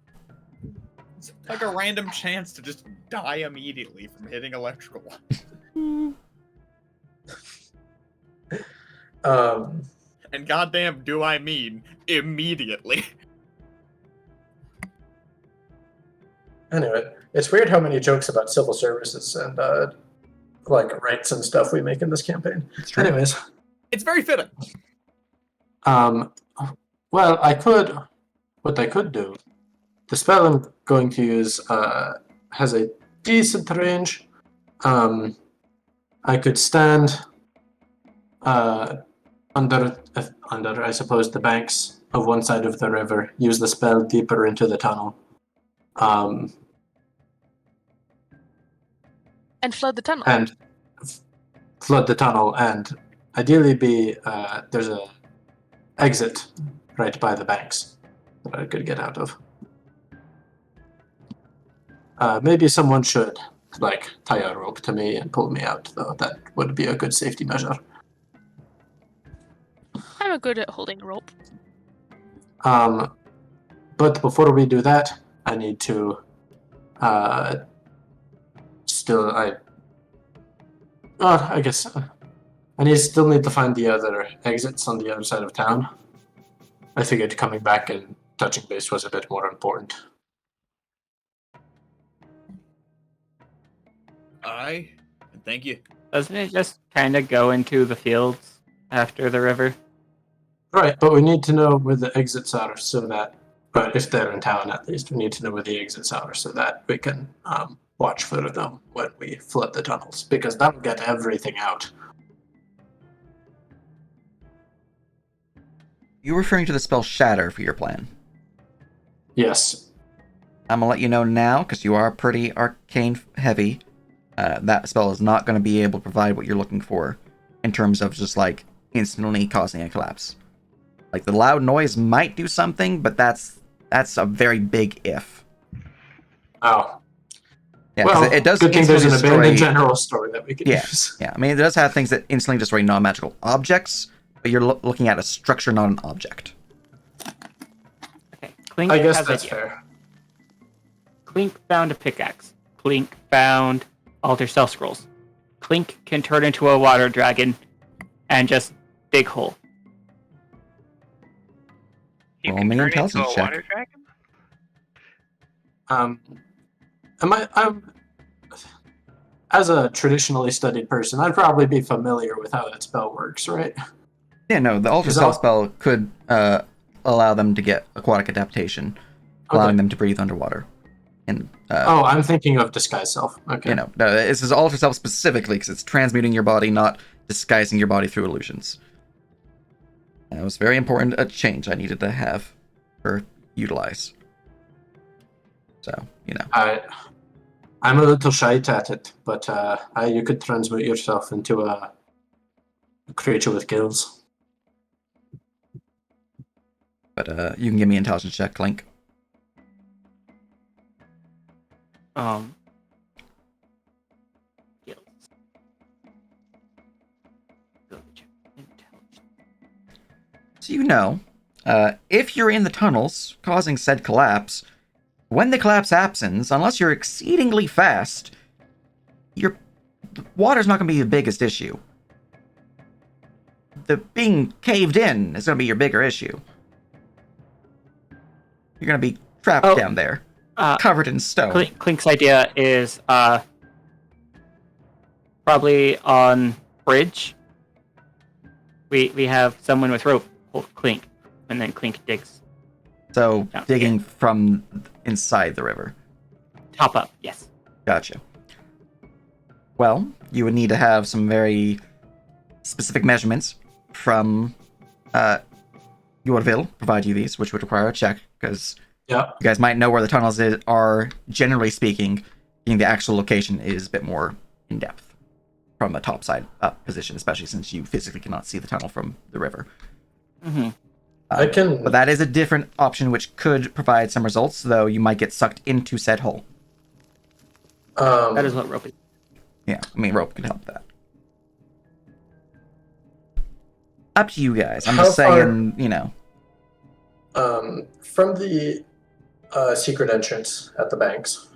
it's like a random chance to just die immediately from hitting electrical lines. And goddamn, do I mean immediately? Anyway, it's weird how many jokes about civil services and like rights and stuff we make in this campaign. True. Anyways, It's very fitting. well, what I could do, the spell I'm going to use has a decent range. I could stand under, I suppose, the banks of one side of the river, use the spell deeper into the tunnel. And flood the tunnel. And flood the tunnel, and ideally be there's a exit right by the banks that I could get out of. Maybe someone should like tie a rope to me and pull me out, though. That would be a good safety measure. I'm good at holding a rope. But before we do that, I need to I guess I still need to find the other exits on the other side of town. I figured coming back and touching base was a bit more important. Aye. Thank you. Doesn't it just kind of go into the fields after the river? Right, but we need to know where the exits are so that, but if they're in town at least, we need to know where the exits are so that we can watch for them when we flood the tunnels, because that'll get everything out. You referring to the spell Shatter for your plan? Yes. I'm gonna let you know now, because you are pretty arcane heavy. That spell is not going to be able to provide what you're looking for in terms of just like instantly causing a collapse. Like the loud noise might do something, but that's a very big if. Oh. Yeah, well, it does. Good thing there's an destroy... abandoned general store that we can use. Yeah, I mean, it does have things that instantly destroy non-magical objects, but you're looking at a structure, not an object. Okay, Clink I guess has that's a fair. Clink found a pickaxe. Clink found altar spell scrolls. Clink can turn into a water dragon and just dig hole. You Roll can me turn intelligence into a check. water dragon? I'm as a traditionally studied person, I'd probably be familiar with how that spell works, right? Yeah, no, the Alter Cell spell could allow them to get aquatic adaptation, allowing them to breathe underwater. And I'm thinking of disguise self. Okay. no, this is alter self specifically because it's transmuting your body, not disguising your body through illusions. That was very important a change I needed to have or utilize. So, I'm a little shy at it, but you could transmute yourself into a creature with gills. But you can give me an intelligence check, Clink. Skills. So if you're in the tunnels causing said collapse, when the collapse happens, unless you're exceedingly fast, the water's not going to be the biggest issue. The being caved in is going to be your bigger issue. You're going to be trapped down there, covered in stone. Clink's idea is probably on bridge. We have someone with rope hold Clink, and then Clink digs. So digging from inside the river. Top up, yes. Gotcha. Well, you would need to have some very specific measurements from Yorville, provide you these, which would require a check, because you guys might know where the tunnels are, generally speaking, being the actual location is a bit more in-depth from a topside up position, especially since you physically cannot see the tunnel from the river. Mm-hmm. But that is a different option which could provide some results, though you might get sucked into said hole. That is what rope is. Yeah, I mean, rope can help that. Up to you guys. I'm just saying, From the secret entrance at the banks.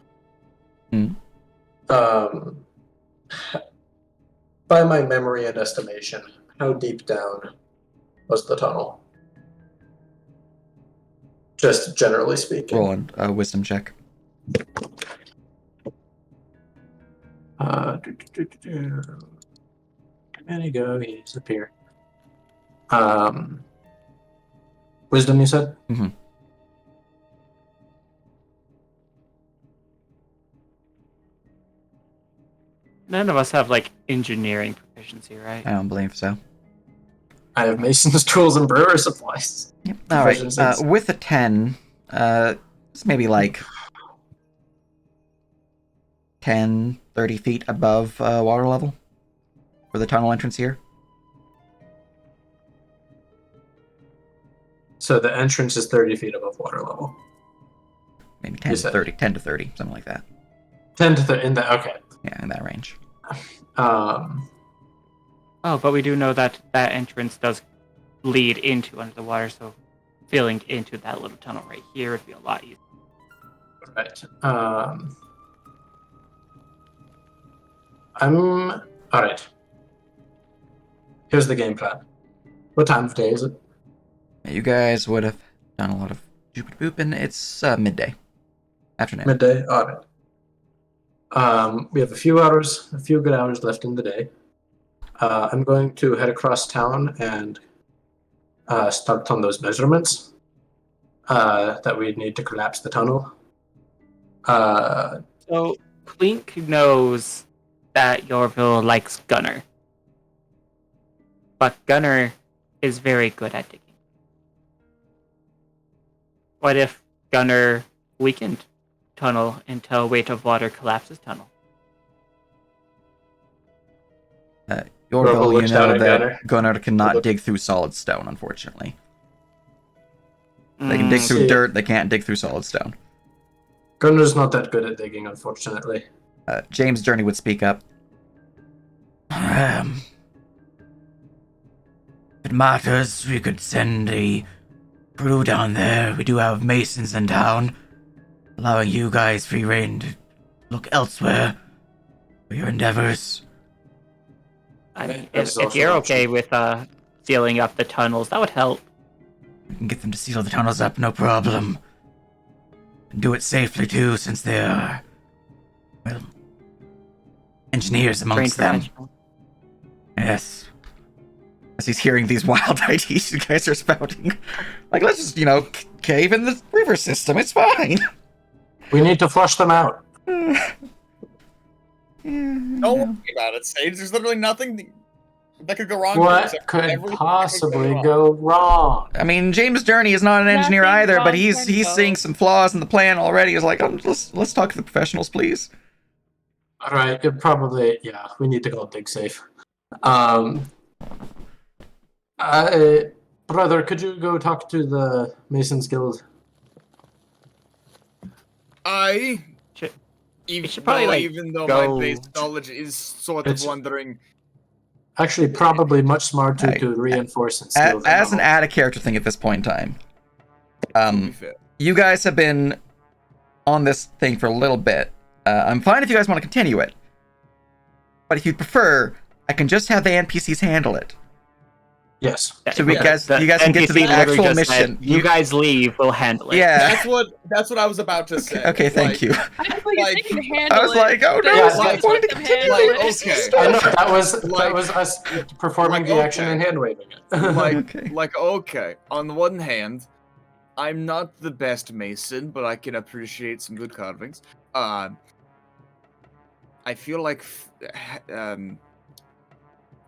By my memory and estimation, how deep down was the tunnel? Just generally speaking. Roll a wisdom check. There you go, he disappeared. Wisdom, you said? Mm-hmm. None of us have, engineering proficiency, right? I don't believe so. I have mason's tools and brewer supplies. Yep. All right. With a 10, it's maybe 10, 30 feet above water level for the tunnel entrance here. So the entrance is 30 feet above water level. Maybe 10 to 30, 10 to 30, something like that. 10 to 30, in that, okay. Yeah, in that range. But we do know that entrance does lead into under the water, so filling into that little tunnel right here would be a lot easier. Right. Alright. Here's the game plan. What time of day is it? You guys would have done a lot of booping. It's midday. Afternoon. Midday? Alright. We have a few good hours left in the day. I'm going to head across town and start on those measurements that we need to collapse the tunnel. So Clink knows that Yorville likes Gunner. But Gunner is very good at digging. What if Gunner weakened tunnel until weight of water collapses tunnel? Yorville, you know that Gunnar cannot dig through solid stone, unfortunately. They can dig through dirt, they can't dig through solid stone. Gunnar's not that good at digging, unfortunately. James Journey would speak up. If it matters, we could send a crew down there. We do have masons in town, allowing you guys free rein to look elsewhere for your endeavors. I mean, if you're okay with sealing up the tunnels, that would help. We can get them to seal the tunnels up, no problem. And do it safely, too, since they are, engineers amongst them. Yes. As he's hearing these wild ideas you guys are spouting. Let's just, cave in the river system, it's fine. We need to flush them out. Don't worry about it, Sage. There's literally nothing that could go wrong. here, What except could everything possibly wrong. go wrong? I mean, James Journey is not an engineer Nothing either, but wrong he's can go. seeing some flaws in the plan already. He's like, let's talk to the professionals, please. All right, we need to go dig safe. Brother, could you go talk to the Masons Guild? Should probably, like, even though go- my base knowledge is sort It's- of wondering. Actually, probably much smarter Hey, to reinforce and steal them As an out. added character thing at this point in time, To be fair. you guys have been on this thing for a little bit. I'm fine if you guys want to continue it, but if you prefer, I can just have the NPCs handle it. Yes. So you guys The can get to NPC the literally actual just said, mission. You guys leave, we'll handle it. Yeah. That's what I was about to say. Okay, thank you. I feel like, Like, if they can handle I was like, oh no, Yeah, it's not like- going to let them continue. handle Like, it. okay. I know that was Like- us performing like, the action okay. and hand waving it. Okay. On the one hand, I'm not the best mason, but I can appreciate some good carvings. I feel like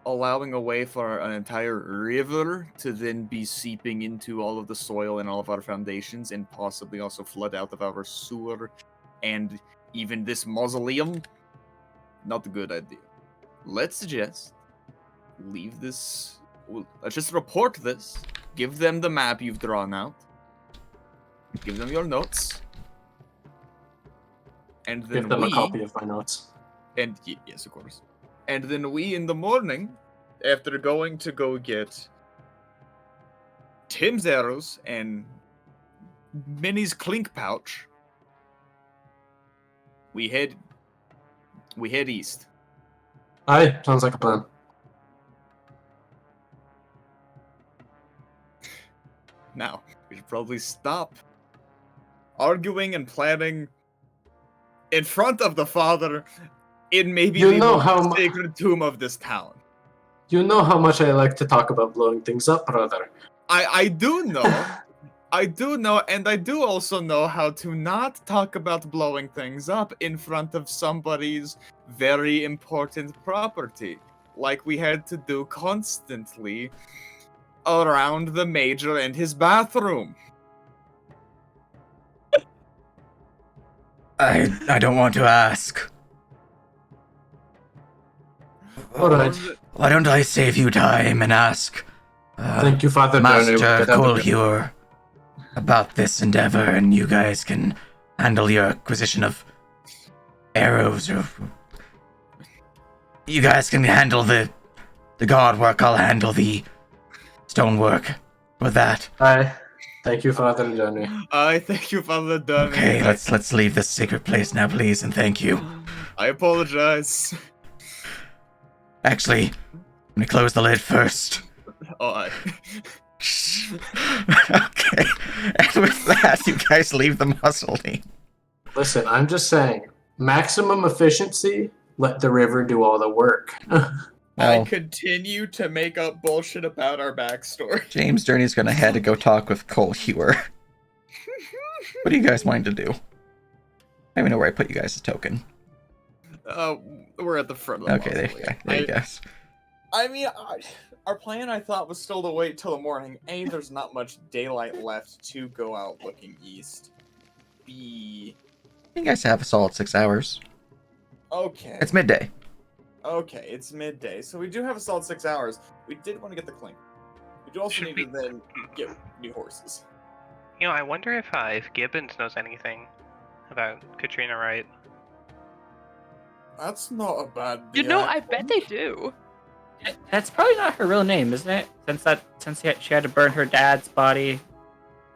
allowing a way for an entire river to then be seeping into all of the soil and all of our foundations and possibly also flood out of our sewer and even this mausoleum, not a good idea. Let's just leave this. Let's just report this. Give them the map you've drawn out. Give them your notes. And then Give them we, a copy of my notes. and yes, of course. And then we in the morning, after going to go get Tim's arrows and Minnie's clink pouch, we head east. Aye, sounds like a plan. Now, we should probably stop arguing and planning in front of the father in maybe You the know most how mu- sacred tomb of this town. You know how much I like to talk about blowing things up, brother. I do know. I do know, and I do also know how to not talk about blowing things up in front of somebody's very important property, like we had to do constantly around the Major and his bathroom. I don't want to ask. All right. Why don't I save you time and ask Thank you, Father Master Durner. Get out of here. Colhewer about this endeavor, and you guys can handle your acquisition of arrows, or you guys can handle the guard work. I'll handle the stonework with that. Aye. Thank you, Father Durner. I thank you, Father Dunn. Okay, let's leave this sacred place now, please, and thank you. I apologize. Actually, I'm gonna close the lid first. Oh, Okay. And with that, you guys leave the mausoleum. Listen, I'm just saying, maximum efficiency, let the river do all the work. I Well, continue to make up bullshit about our backstory. James Journey's gonna head to go talk with Cole Hewer. What are you guys wanting to do? I don't even know where I put you guys' token. We're at the front of the Okay, there you go. mausoleum. There you go. I mean, our plan, I thought, was still to wait till the morning. A, there's not much daylight left to go out looking east. B, You guys have a solid 6 hours. okay. It's midday. Okay, it's midday, so we do have a solid 6 hours. We did want to get the clink. We do also Should need we- to then get new horses. You know, I wonder if Gibbons knows anything about Katrina Wright. That's not a bad You know, I bet they do. That's probably not her real name, isn't it? Since she had to burn her dad's body.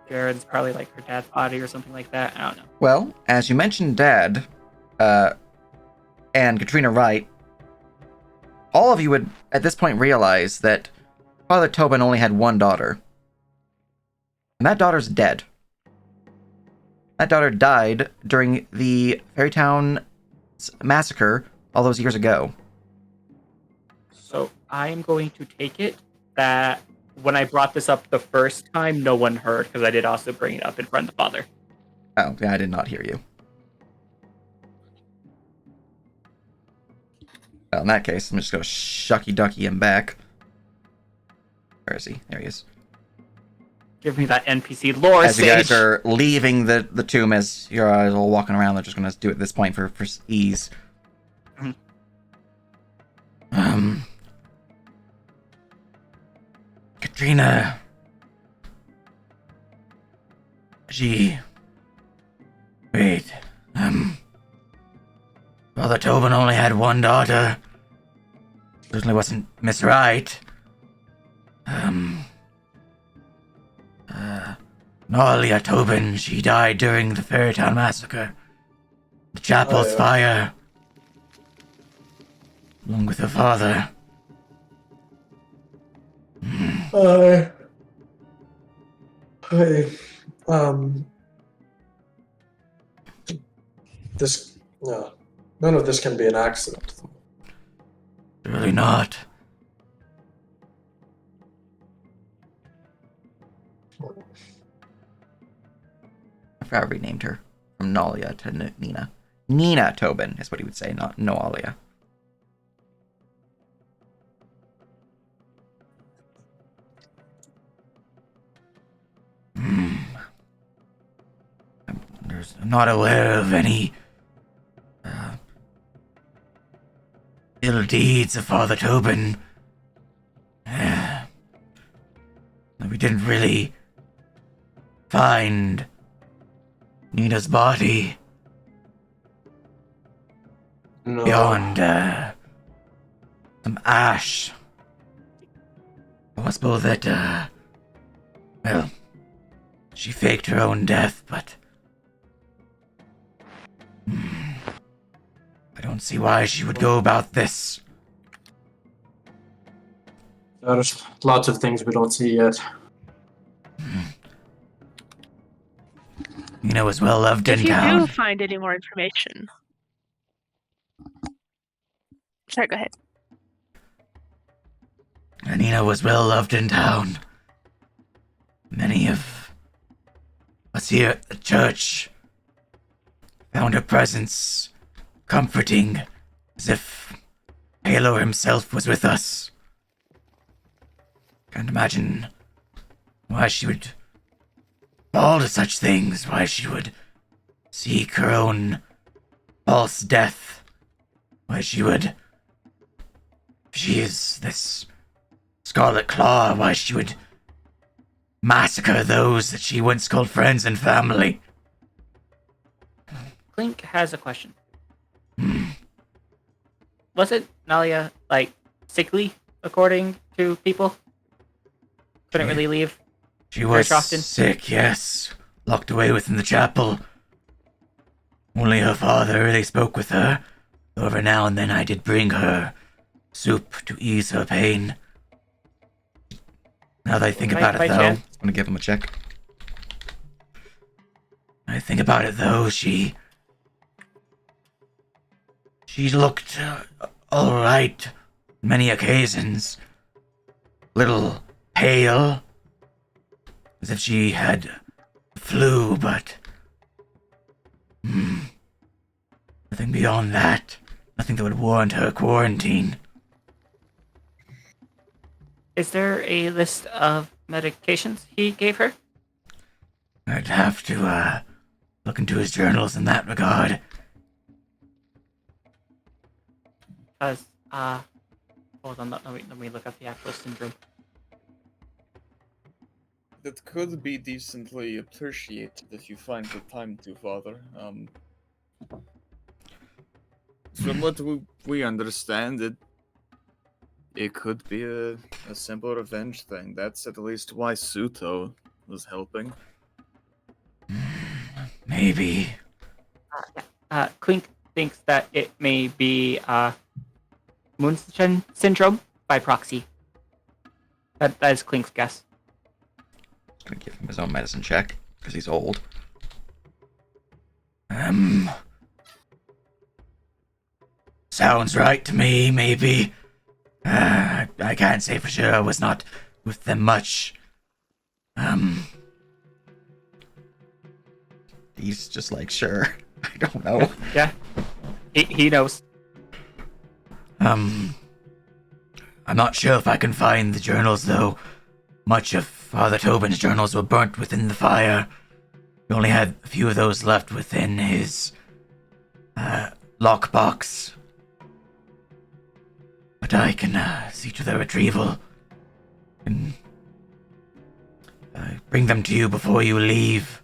Jared's probably like her dad's body or something like that. I don't know. Well, as you mentioned Dad, and Katrina Wright, all of you would, at this point, realize that Father Tobin only had one daughter. And that daughter's dead. That daughter died during the Fairytown massacre all those years ago. So I'm going to take it that when I brought this up the first time, no one heard because I did also bring it up in front of the father. Oh, yeah, I did not hear you. Well, in that case, I'm just gonna shucky ducky him back. Where is he? There he is. Give me that NPC lore As you guys sage. are leaving the tomb, as you're all walking around, they're just gonna do it at this point for ease. Mhm. Katrina. Wait. Father Tobin only had one daughter. Certainly wasn't Miss Wright. Nalia Tobin, she died during the Fairytown Massacre. The chapel's fire. Along with her father. This, no, none of this can be an accident. Really not. I forgot I renamed her from Nalia to Nina. Nina Tobin is what he would say, not Noalia. I'm not aware of any ill deeds of Father Tobin. We didn't really find Nina's body No. beyond some ash. Possible that, well, she faked her own death, but I don't see why she would go about this. There's lots of things we don't see yet. Nina was well loved in If you town. do find any more information. Sorry, go ahead. Nina was well loved in town. Many of us here at the church found her presence comforting, as if Halo himself was with us. Can't imagine why she would fall to such things, why she would seek her own false death, why she would, if she is this Scarlet Claw, why she would massacre those that she once called friends and family. Clink has a question. Wasn't Nalia, like, sickly, according to people? Couldn't really leave? She was Very often. sick, yes. Locked away within the chapel. Only her father really spoke with her. Though every now and then I did bring her soup to ease her pain. Now that I think about it, though, I'm gonna give him a check. she looked all right many occasions. Little pale, as if she had flu, but nothing beyond that. Nothing that would warrant her quarantine. Is there a list of medications he gave her? I'd have to look into his journals in that regard. Because, hold on, let me look up the actual syndrome. That could be decently appreciated if you find the time to, Father. From what we understand, it could be a simple revenge thing. That's at least why Suto was helping. Maybe. Clink thinks that it may be, Munchen syndrome by proxy. That is Clink's guess. Just gonna give him his own medicine check, because he's old. Sounds right to me, maybe. I can't say for sure. I was not with them much. He's just like, sure. I don't know. Yeah. He knows. I'm not sure if I can find the journals, though. Much of Father Tobin's journals were burnt within the fire. We only had a few of those left within his lockbox. But I can see to their retrieval and bring them to you before you leave.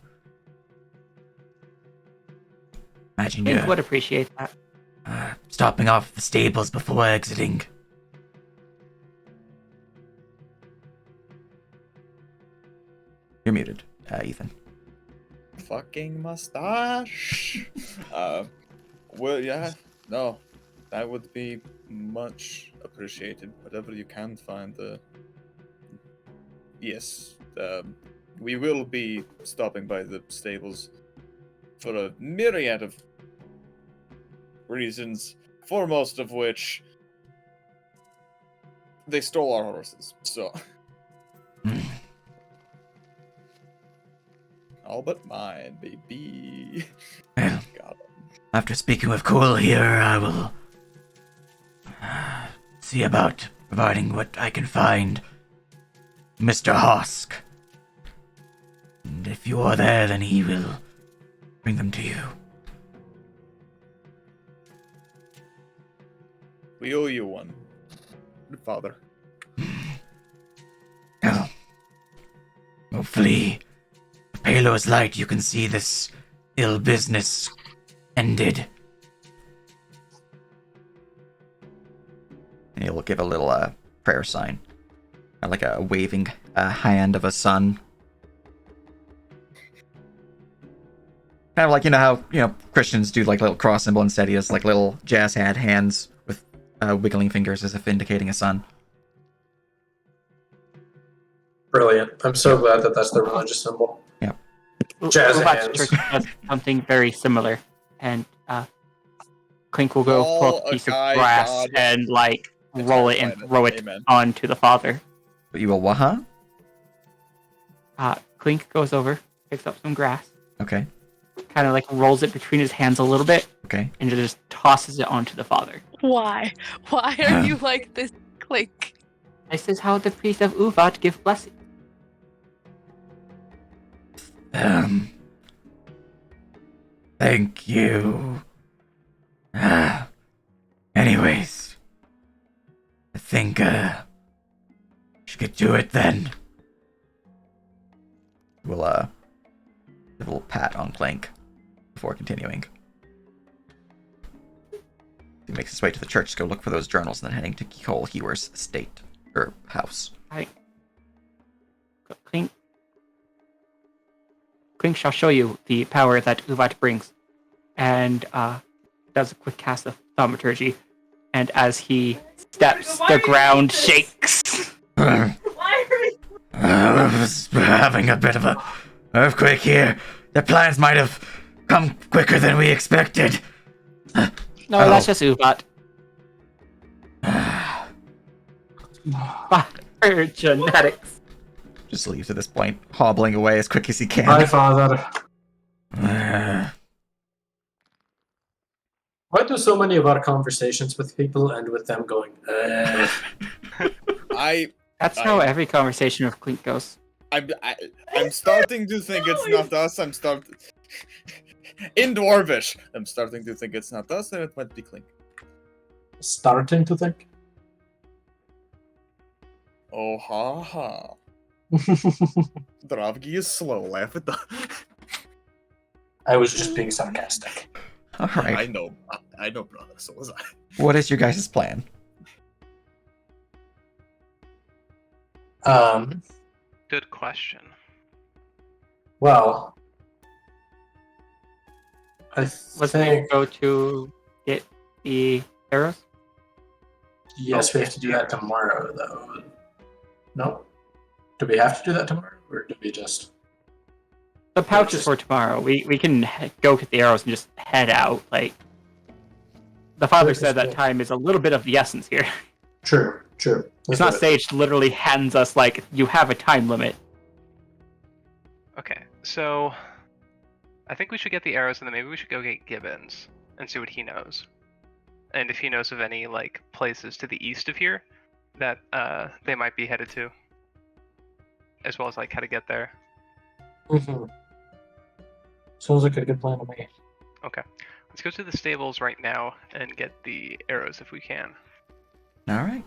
Imagine I you would appreciate that. stopping off at the stables before exiting. You're muted, Ethan. Fucking mustache. Well, yeah, no, that would be much appreciated. Whatever you can find. Yes, we will be stopping by the stables for a myriad of reasons, foremost of which they stole our horses. So. All but mine, baby. Well, Got it. after speaking with Cole here, I will see about providing what I can find Mr. Hosk. And if you are there, then he will bring them to you. We owe you one, Father. Well, hopefully, the Palos light, you can see this ill business ended. And he'll give a little prayer sign, like a waving hand of a sun. Kind of like, you know how Christians do like little cross symbol, instead he has like little jazz hands with wiggling fingers as if indicating a sun. Brilliant. I'm so glad that that's the religious symbol. Jazz Robots hands. Church does something very similar, and Clink will go pull All up a piece of a grass God. and like roll it and Amen. throw it Amen. onto the father. But you will what, huh? Clink goes over, picks up some grass, Okay. kind of like rolls it between his hands a little bit, Okay. and just tosses it onto the father. Why? Why are you like this, Clink? This is how the priest of Uvat give blessing. Thank you. Anyways, I think, should get to it then. We'll give a little pat on Clank before continuing. He makes his way to the church to go look for those journals, and then heading to Cole Hewer's estate or house. Clink shall show you the power that Uvat brings, and does a quick cast of thaumaturgy, and as he steps, the ground shakes. I was having a bit of a earthquake here. The plans might have come quicker than we expected. No, Oh. that's just Uvat. Fire genetics. Just leaves at this point, hobbling away as quick as he can. Hi, Father. Why do so many of our conversations with people end with them going, That's how every conversation with Clink goes. I'm starting to think it's not us. In Dwarvish, I'm starting to think it's not us, and it might be Clink. starting to think? Oh, ha ha. Dravgi is slow. Laugh at that. I was just being sarcastic. All right. I know, brother. So was I. What is your guys' plan? Good question. Well, I Let's think go to get the arrows. yes, we have to do that tomorrow, though. No, do we have to do that tomorrow, or do we just? The pouch is for tomorrow. We can go get the arrows and just head out. Like the father said, that time is a little bit of the essence here. True. It's not Sage literally hands us like you have a time limit. Okay, so I think we should get the arrows, and then maybe we should go get Gibbons and see what he knows. and if he knows of any like places to the east of here that they might be headed to, as well as like how to get there. Mm-hmm. Sounds like a good plan to me. Okay, let's go to the stables right now and get the arrows if we can. All right.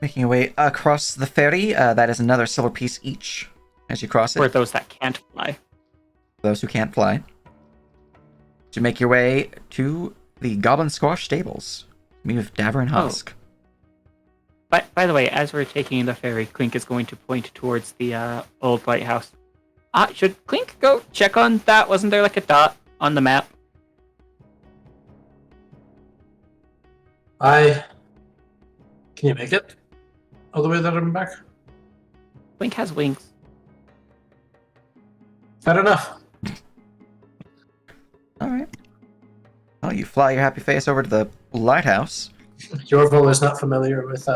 Making your way across the ferry. That is another silver piece each as you cross it. For those that can't fly. Those who can't fly. To make your way to the Goblin Squash stables. Me with Daver and Husk. By the way, as we're taking the ferry, Clink is going to point towards the old lighthouse. Should Clink go check on that? Wasn't there like a dot on the map? Can you make it all the way there and back? Clink has wings. Fair enough. All right. Well, you fly your happy face over to the lighthouse. Yorville is not familiar with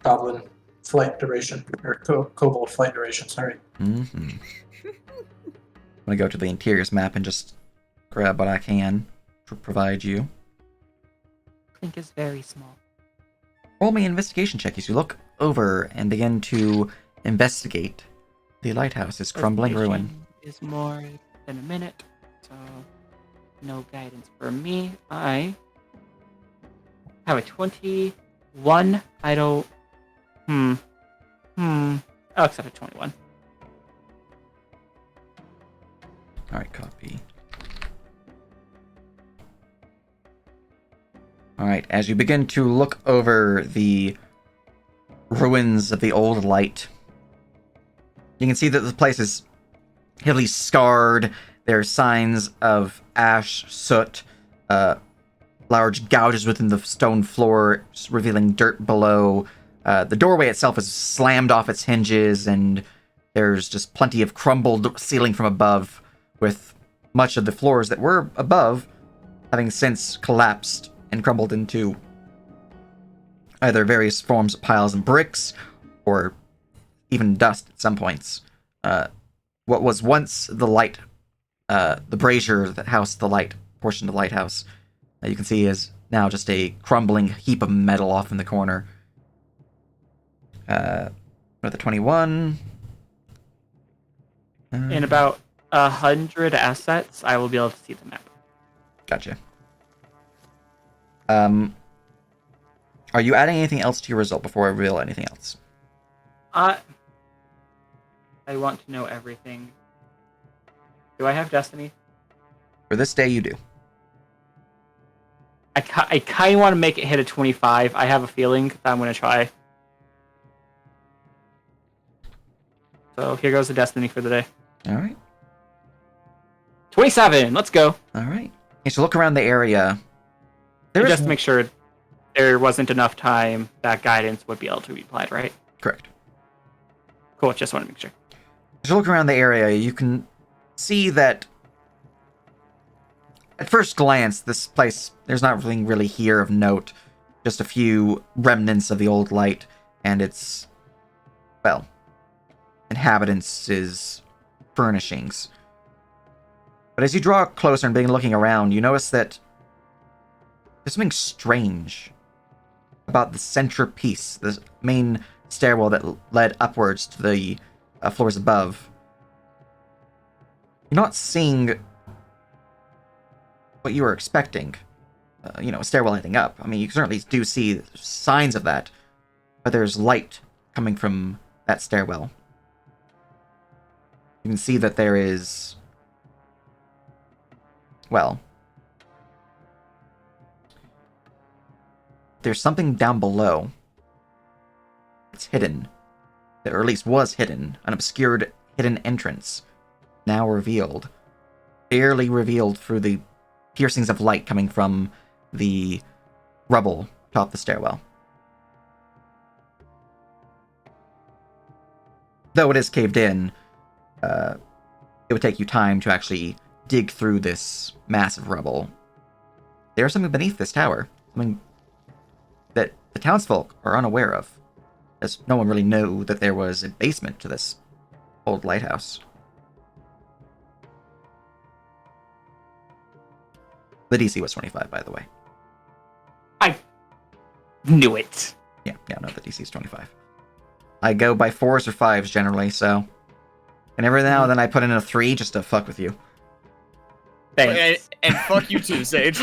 goblin flight duration, or kobold flight duration, sorry. Mm-hmm. I'm gonna go to the interiors map and just grab what I can to provide you. Clink is very small. Roll me an investigation check as you look over and begin to investigate the lighthouse. It's crumbling ruin. Is more than a minute, so no guidance for me. I have a 21. I don't. I'll accept a 21. All right, copy. All right, as you begin to look over the ruins of the old light, you can see that the place is heavily scarred. There are signs of ash, soot, large gouges within the stone floor, revealing dirt below. The doorway itself is slammed off its hinges, and there's just plenty of crumbled ceiling from above, with much of the floors that were above having since collapsed and crumbled into either various forms of piles and bricks, or even dust at some points. What was once the light, the brazier that housed the light portion of the lighthouse, you can see is now just a crumbling heap of metal off in the corner. Another 21. In about 100 assets, I will be able to see the map. Gotcha. Are you adding anything else to your result before I reveal anything else? I want to know everything. Do I have Destiny? For this day, you do. I kind of want to make it hit a 25. I have a feeling that I'm going to try. So here goes the Destiny for the day. All right. 27. Let's go. All right. As you look around the area, Just to make sure there wasn't enough time that guidance would be able to be applied, right? Correct. Cool. Just want to make sure. As you look around the area, you can see that at first glance, this place, there's not anything really here of note. Just a few remnants of the old light and its, well, inhabitants' furnishings. But as you draw closer and begin looking around, you notice that there's something strange about the centerpiece, the main stairwell that led upwards to the floors above. You're not seeing what you were expecting. A stairwell heading up. I mean, you certainly do see signs of that, but there's light coming from that stairwell. You can see that there is, well, there's something down below. It's hidden, or at least was hidden, an obscured hidden entrance, now revealed, barely revealed through the piercings of light coming from the rubble atop the stairwell. Though it is caved in, it would take you time to actually dig through this massive rubble. There's something beneath this tower, something that the townsfolk are unaware of, as no one really knew that there was a basement to this old lighthouse. The DC was 25, by the way. I knew it. Yeah, no, the DC is 25. I go by 4s or 5s generally, so. And every now and then I put in a 3 just to fuck with you. Thanks. And fuck you too, Sage.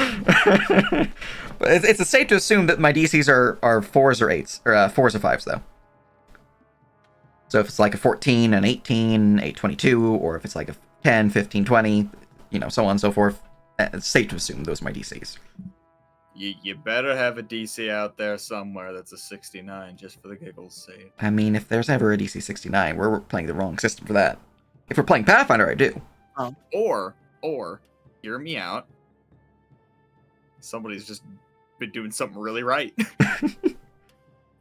But it's safe to assume that my DCs are 4s or 8s, or 4s or 5s, though. So if it's like a 14, an 18, a 22, or if it's like a 10, 15, 20, so on and so forth, it's safe to assume those are my DCs. You better have a DC out there somewhere that's a 69, just for the giggles' sake. I mean, if there's ever a DC 69, we're playing the wrong system for that. If we're playing Pathfinder, I do. Or, hear me out. Somebody's just been doing something really right.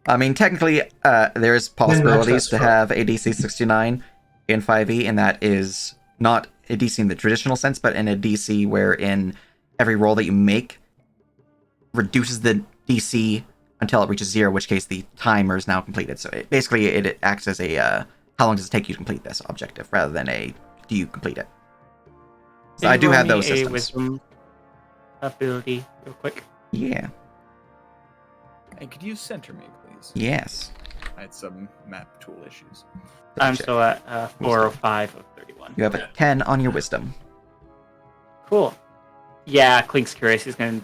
I mean, technically, there's possibilities to have a DC 69 in 5e, and that is not a DC in the traditional sense, but in a DC wherein every roll that you make reduces the DC until it reaches 0, in which case the timer is now completed. So it acts as a how long does it take you to complete this objective, rather than a do you complete it. So I do have those systems. Wisdom ability, real quick. Yeah. And could you center me, please? Yes. I had some map tool issues. I'm still at 405 of 31. You have a 10 on your wisdom. Cool. Yeah, Clink's curious. He's gonna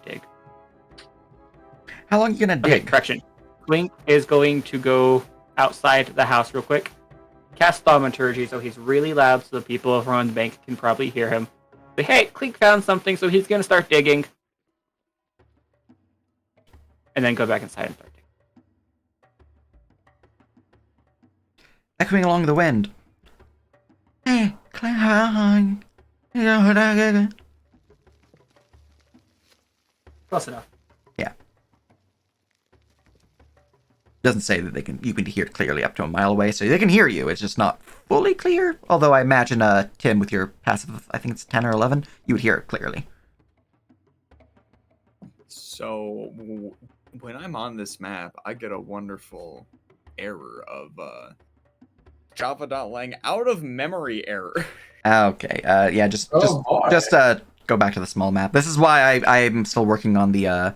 dig. How long are you gonna Okay, dig? correction. Clink is going to go outside the house real quick. Cast thaumaturgy, so he's really loud, so the people over on the bank can probably hear him. Say, hey, Clink found something, so he's gonna start digging. And then go back inside and start digging. Echoing along the wind. Hey, Clang. Close enough. Doesn't say that you can hear it clearly up to a mile away, so they can hear you. It's just not fully clear. Although I imagine, Tim, with your passive, I think it's 10 or 11, you would hear it clearly. So, when I'm on this map, I get a wonderful error of java.lang out of memory error. Okay, yeah, just go back to the small map. This is why I'm still working on the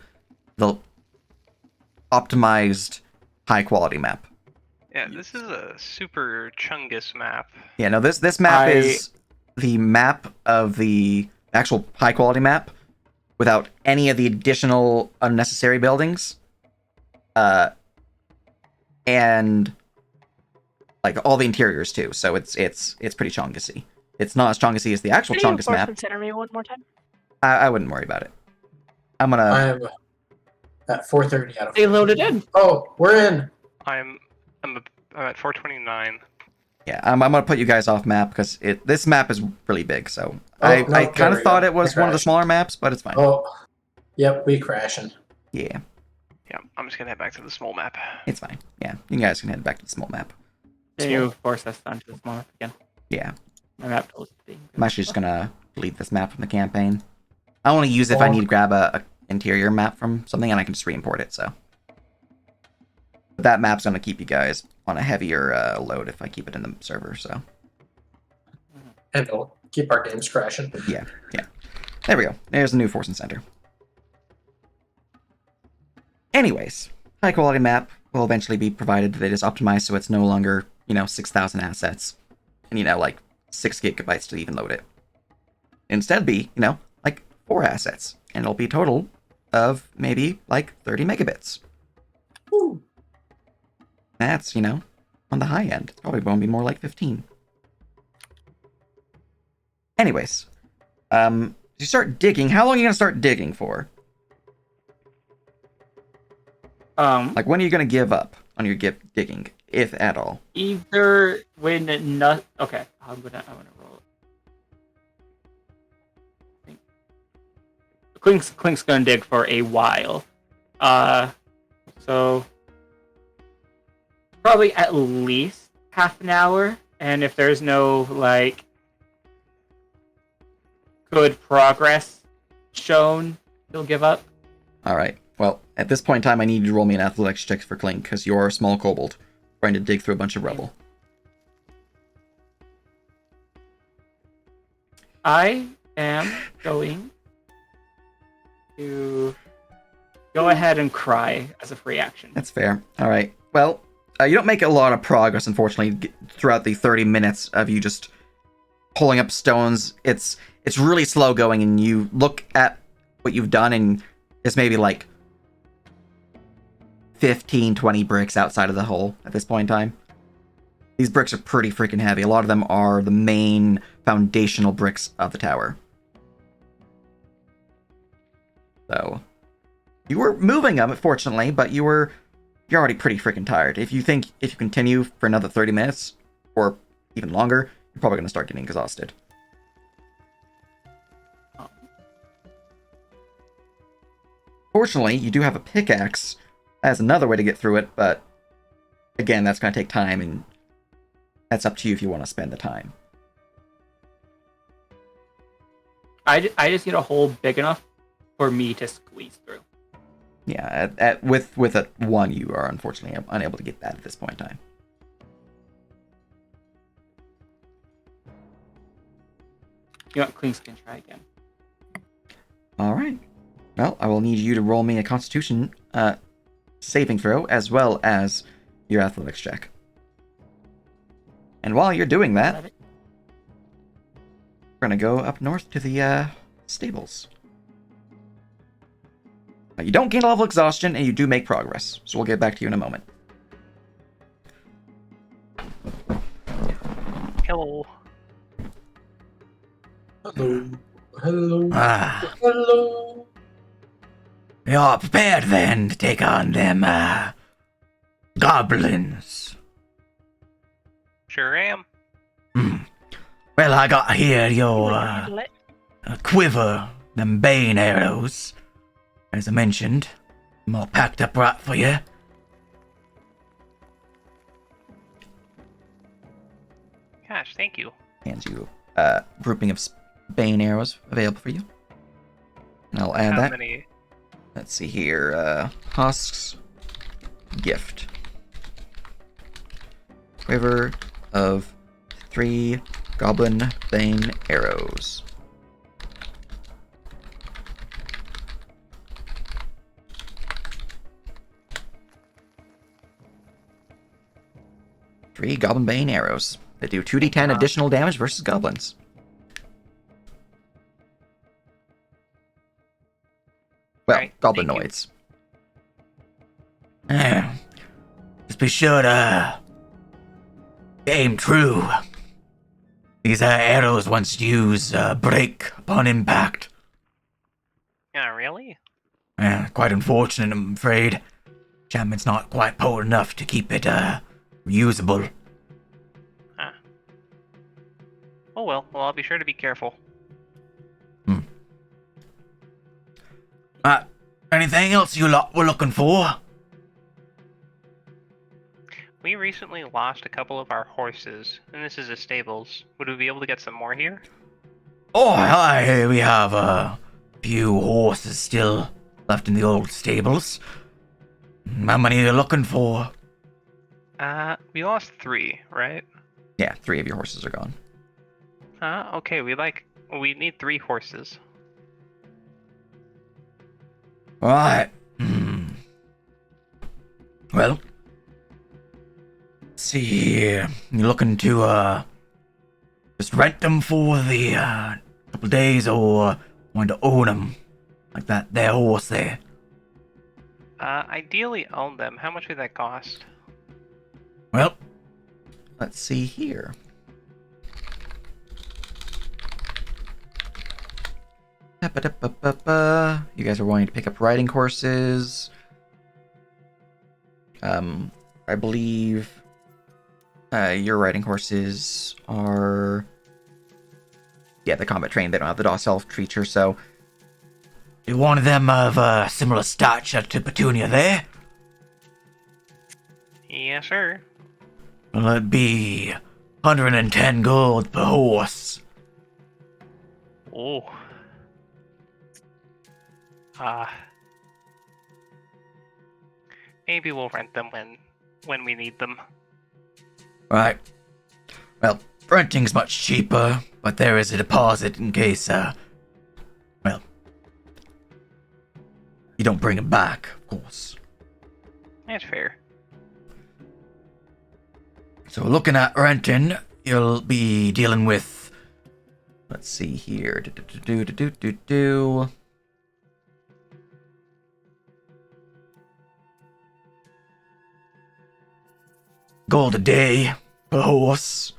optimized high quality map. Yeah, this is a super Chungus map. Yeah, no, this map is the map of the actual high quality map without any of the additional unnecessary buildings. And like all the interiors too. So it's pretty Chungusy. It's not as Chungusy as the actual Chungus map. Center me one more time. I wouldn't worry about it. I'm at 430 out of 4. They loaded in. Oh, we're in. I'm at 429. Yeah, I'm gonna put you guys off map because this map is really big. So I kind of thought it was one of the smaller maps, but it's fine. Oh, yep, we crashing. Yeah, Yeah, I'm just gonna head back to the small map. it's fine. Yeah, you guys can head back to the small map. Can you force us onto the small map again? Yeah, My map tool is being I'm actually just gonna delete this map from the campaign. I only use it if I need to grab a interior map from something, and I can just re-import it. So but that map's gonna keep you guys on a heavier load if I keep it in the server. So And it'll keep our games crashing. yeah. There we go. There's the new Forcing Center. Anyways, high quality map will eventually be provided that is optimized so it's no longer 6,000 assets and like 6 gigabytes to even load it. Instead be like 4 assets, and it'll be a total of maybe like 30 megabits. Woo. That's on the high end. It's probably going to be more like 15. Anyways, you start digging. How long are you gonna start digging for? Like, when are you gonna give up on your digging, if at all? Either when okay, I'm gonna roll it. Clink's gonna dig for a while. So probably at least half an hour, and if there's no good progress shown, he'll give up. All right. Well, at this point in time, I need you to roll me an athletics check for Clink, because you're a small kobold trying to dig through a bunch of rubble. I am going to go ahead and cry as a free action. That's fair. All right. Well, you don't make a lot of progress, unfortunately, throughout the 30 minutes of you just pulling up stones. It's really slow going, and you look at what you've done, and it's maybe like 15, 20 bricks outside of the hole at this point in time. These bricks are pretty freaking heavy. A lot of them are the main foundational bricks of the tower. So, you were moving them, fortunately, but you're already pretty freaking tired. If you continue for another 30 minutes, or even longer, you're probably going to start getting exhausted. Fortunately, you do have a pickaxe as another way to get through it, but again, that's going to take time, and that's up to you if you want to spend the time. I just need a hole big enough for me to squeeze through. Yeah, with a 1, you are unfortunately unable to get that at this point in time. You know what, Clinks can try again. Alright. Well, I will need you to roll me a Constitution saving throw, as well as your athletics check. And while you're doing that, we're going to go up north to the stables. You don't gain a level of exhaustion, and you do make progress. So we'll get back to you in a moment. Hello. Hello. Hello. Hello. You're prepared then to take on them goblins. Sure am. Well, I got here your quiver, them bane arrows. As I mentioned, I'm all packed up right for you. Gosh, thank you. Hands you a grouping of bane arrows available for you. And I'll add How that. many? Let's see here. Husks. Gift. Quiver of 3 goblin bane arrows. Three Goblin Bane arrows. They do 2d10 additional damage versus goblins. Well, Right, goblinoids. Just be sure to aim true. These arrows, once used, break upon impact. Yeah, really? Quite unfortunate, I'm afraid. Enchantment's not quite potent enough to keep it usable. Huh. Oh well, I'll be sure to be careful. Anything else you lot were looking for? We recently lost a couple of our horses, and this is the stables. Would we be able to get some more here? Oh, hi, we have a few horses still left in the old stables. How many are you looking for? We lost 3, right? Yeah, 3 of your horses are gone. Okay, we need 3 horses. Right. Well, let's see here. You looking to just rent them for the couple days, or want to own them, like that their horse there? Ideally own them. How much would that cost? Well, Let's see here. You guys are wanting to pick up riding horses. I believe your riding horses are... Yeah, the combat trained. They don't have the docile creature, so... you one of them of a similar stature to Petunia there? Yes, sir. Well, it'd be 110 gold per horse. Oh. Maybe we'll rent them when we need them. Right. Well, renting's much cheaper, but there is a deposit in case, well, don't bring him back, of course. That's fair. So looking at renting, you'll be dealing with, let's see here, gold a day per horse.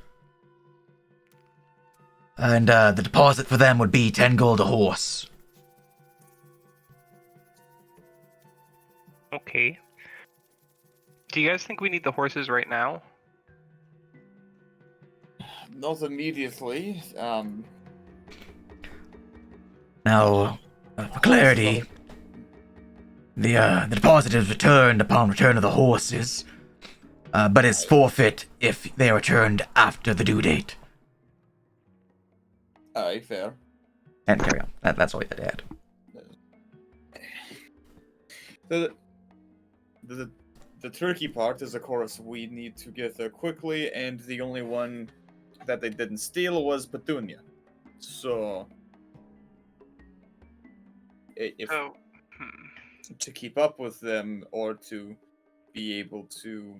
And the deposit for them would be 10 gold a horse. Okay. Do you guys think we need the horses right now? Not immediately. Now, for clarity, the deposit is returned upon return of the horses, but is forfeit if they are returned after the due date. Aye, fair. And carry on. That's all you had to add. The tricky part is, of course, we need to get there quickly, and the only one that they didn't steal was Petunia. So, if to keep up with them or to be able to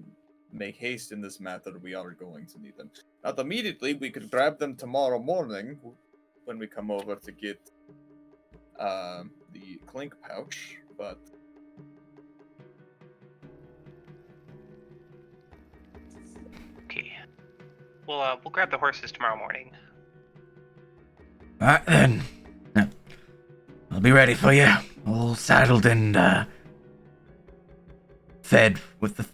make haste in this matter, we are going to need them. Not immediately. We could grab them tomorrow morning when we come over to get the clink pouch, but Okay. We'll grab the horses tomorrow morning. Alright then. Yeah. I'll be ready for you. All saddled and fed with the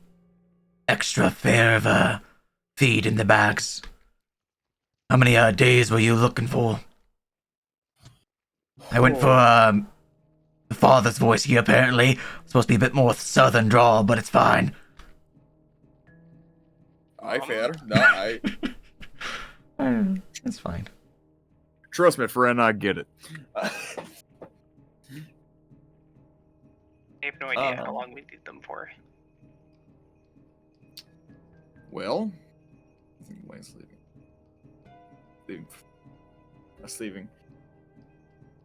extra fare of feed in the bags. How many days were you looking for? I went for the father's voice here apparently. Supposed to be a bit more southern drawl, but it's fine. I fair. No, It's fine. trust me, friend, I get it. I have no idea how long we need them for. Well, I think Lane's leaving. That's leaving.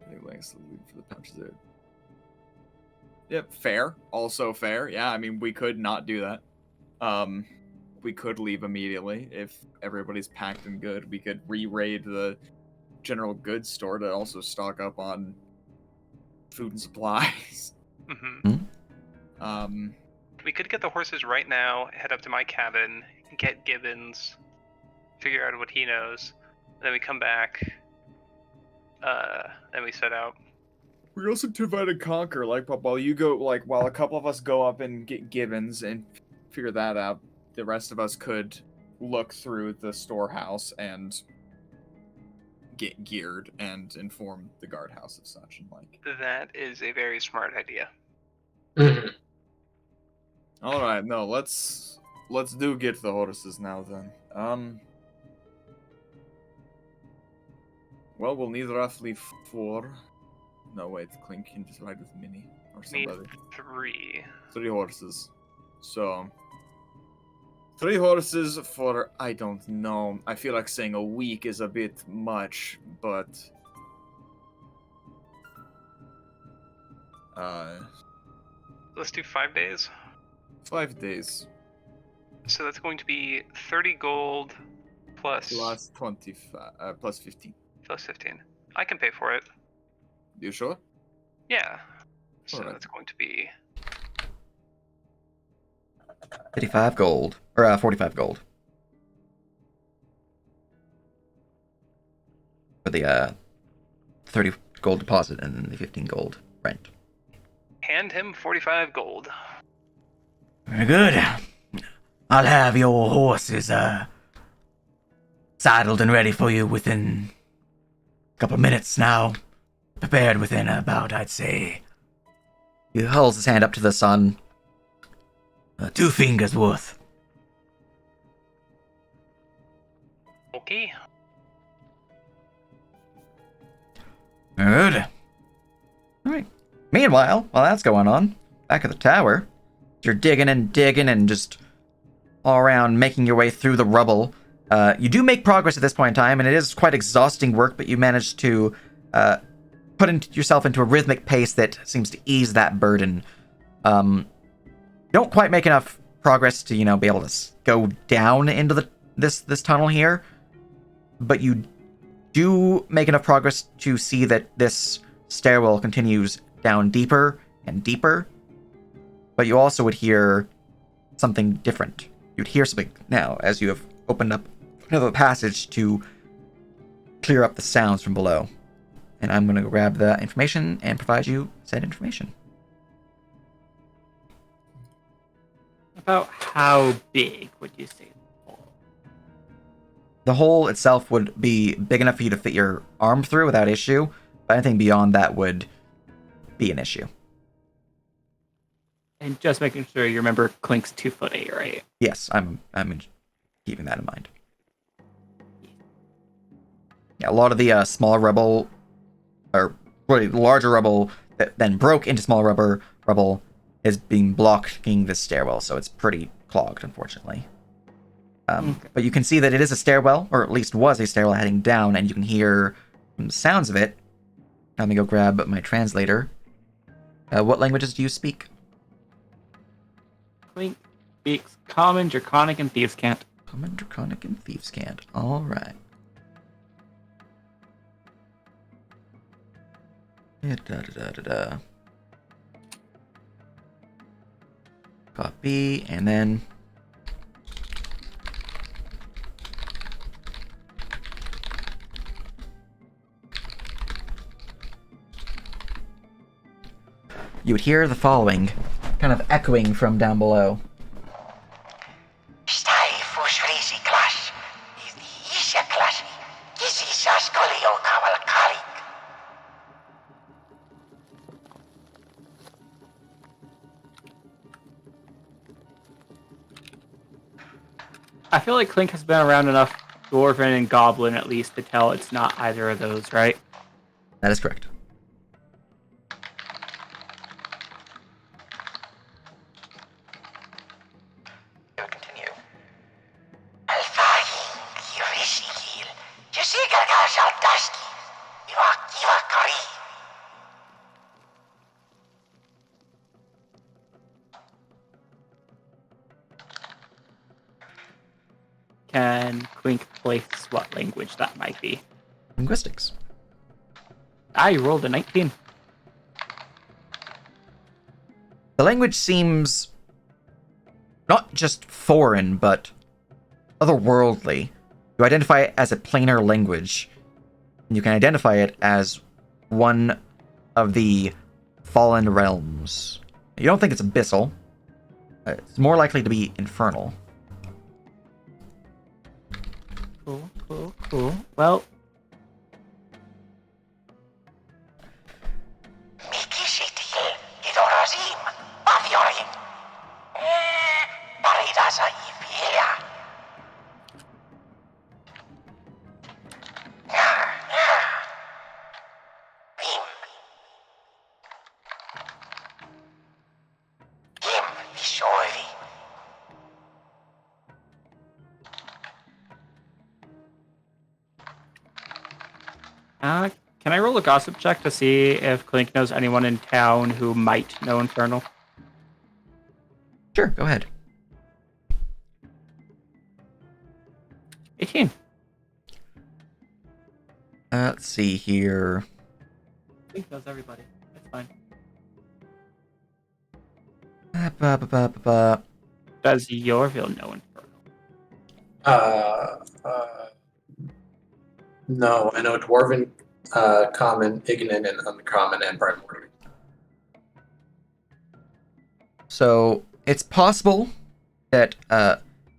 I think Lane's leaving for the pouches there. Yep, fair. Also fair. Yeah, I mean, we could not do that. We could leave immediately if everybody's packed and good. We could re-raid the general goods store to also stock up on food and supplies. Mm-hmm. We could get the horses right now, head up to my cabin, get Gibbons, figure out what he knows, then we come back, then we set out. We also divide and conquer, like, while you go, like, while a couple of us go up and get Gibbons and figure that out, the rest of us could look through the storehouse and get geared and inform the guardhouse of such and like. That is a very smart idea. Mhm. All right, no, let's do get the horses now then. Well, we'll need roughly 4. No, wait, Clink can just ride with Minnie or Need somebody. 3. 3 horses. So 3 horses for, I don't know. I feel like saying a week is a bit much, but Let's do 5 days. 5 days So that's going to be 30 gold plus plus 25 plus 15. plus 15. I can pay for it. You sure? Yeah. So Alright. that's going to be 55 gold. Or 45 gold. For the 30 gold deposit and then the 15 gold rent. hand him 45 gold. Very good. I'll have your horses saddled and ready for you within a couple of minutes now. Prepared within about, I'd say, He holds his hand up to the sun. 2 fingers worth. Okay. Very good. Alright. Meanwhile, while that's going on, back at the tower, you're digging and just all around making your way through the rubble. You do make progress at this point in time, and it is quite exhausting work, but you manage to yourself into a rhythmic pace that seems to ease that burden. You don't quite make enough progress to, be able to go down into this tunnel here, but you do make enough progress to see that this stairwell continues down deeper and deeper. But you also would hear something different. You'd hear something now as you have opened up another passage to clear up the sounds from below. And I'm going to grab the information and provide you said information. About how big would you say? The hole itself would be big enough for you to fit your arm through without issue, but anything beyond that would be an issue. And just making sure you remember Clink's 2'8", right? Yes, I'm keeping that in mind. Yeah, a lot of the smaller rubble, or really larger rubble that then broke into smaller rubble is being blocking this stairwell, so it's pretty clogged, unfortunately. But you can see that it is a stairwell, or at least was a stairwell heading down, and you can hear from the sounds of it. Let me go grab my translator. What languages do you speak? Clink speaks Common, Draconic, and Thieves' Cant. Common, Draconic, and Thieves' Cant. Alright. Copy, and then... you would hear the following, kind of echoing from down below. I feel like Clink has been around enough Dwarven and Goblin at least to tell it's not either of those, right? That is correct. Continue. Can Clink place what language that might be? Linguistics. You rolled a 19. The language seems not just foreign, but otherworldly. You identify it as a planar language, and you can identify it as one of the fallen realms. You don't think it's abyssal. It's more likely to be infernal. Cool. Well, can I roll a gossip check to see if Clink knows anyone in town who might know Infernal? Sure, go ahead. 18. Let's see here. Clink knows everybody. That's fine. Does Yorville know Infernal? No, I know Dwarven, Common, Ignan, and Uncommon, and Primordial. So, it's possible that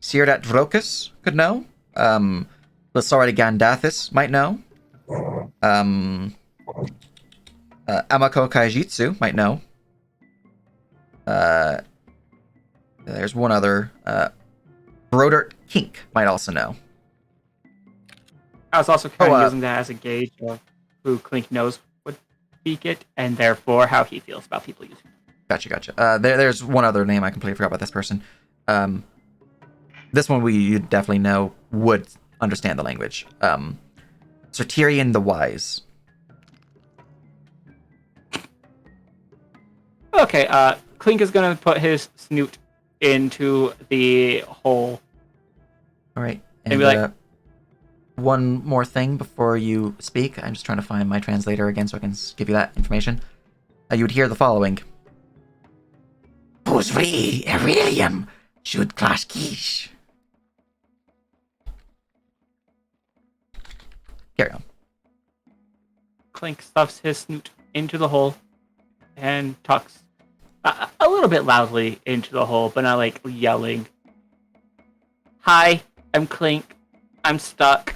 Sirdat Vrokus could know. Lasardi Gandathis might know. Amako Kaijitsu might know. There's one other. Brodert Kink might also know. I was also kind of Oh, using that as a gauge of who Clink knows would speak it, and therefore how he feels about people using it. Gotcha. There's one other name I completely forgot about this person. This one you definitely know would understand the language. Sertirian the Wise. Okay, Clink is gonna put his snoot into the hole. All right. And And be like- one more thing before you speak. I'm just trying to find my translator again so I can give you that information. You would hear the following. Pusri Erilium should clash quiche. Carry on. Clink stuffs his snoot into the hole and talks a little bit loudly into the hole, but not like yelling. Hi, I'm Clink. I'm stuck.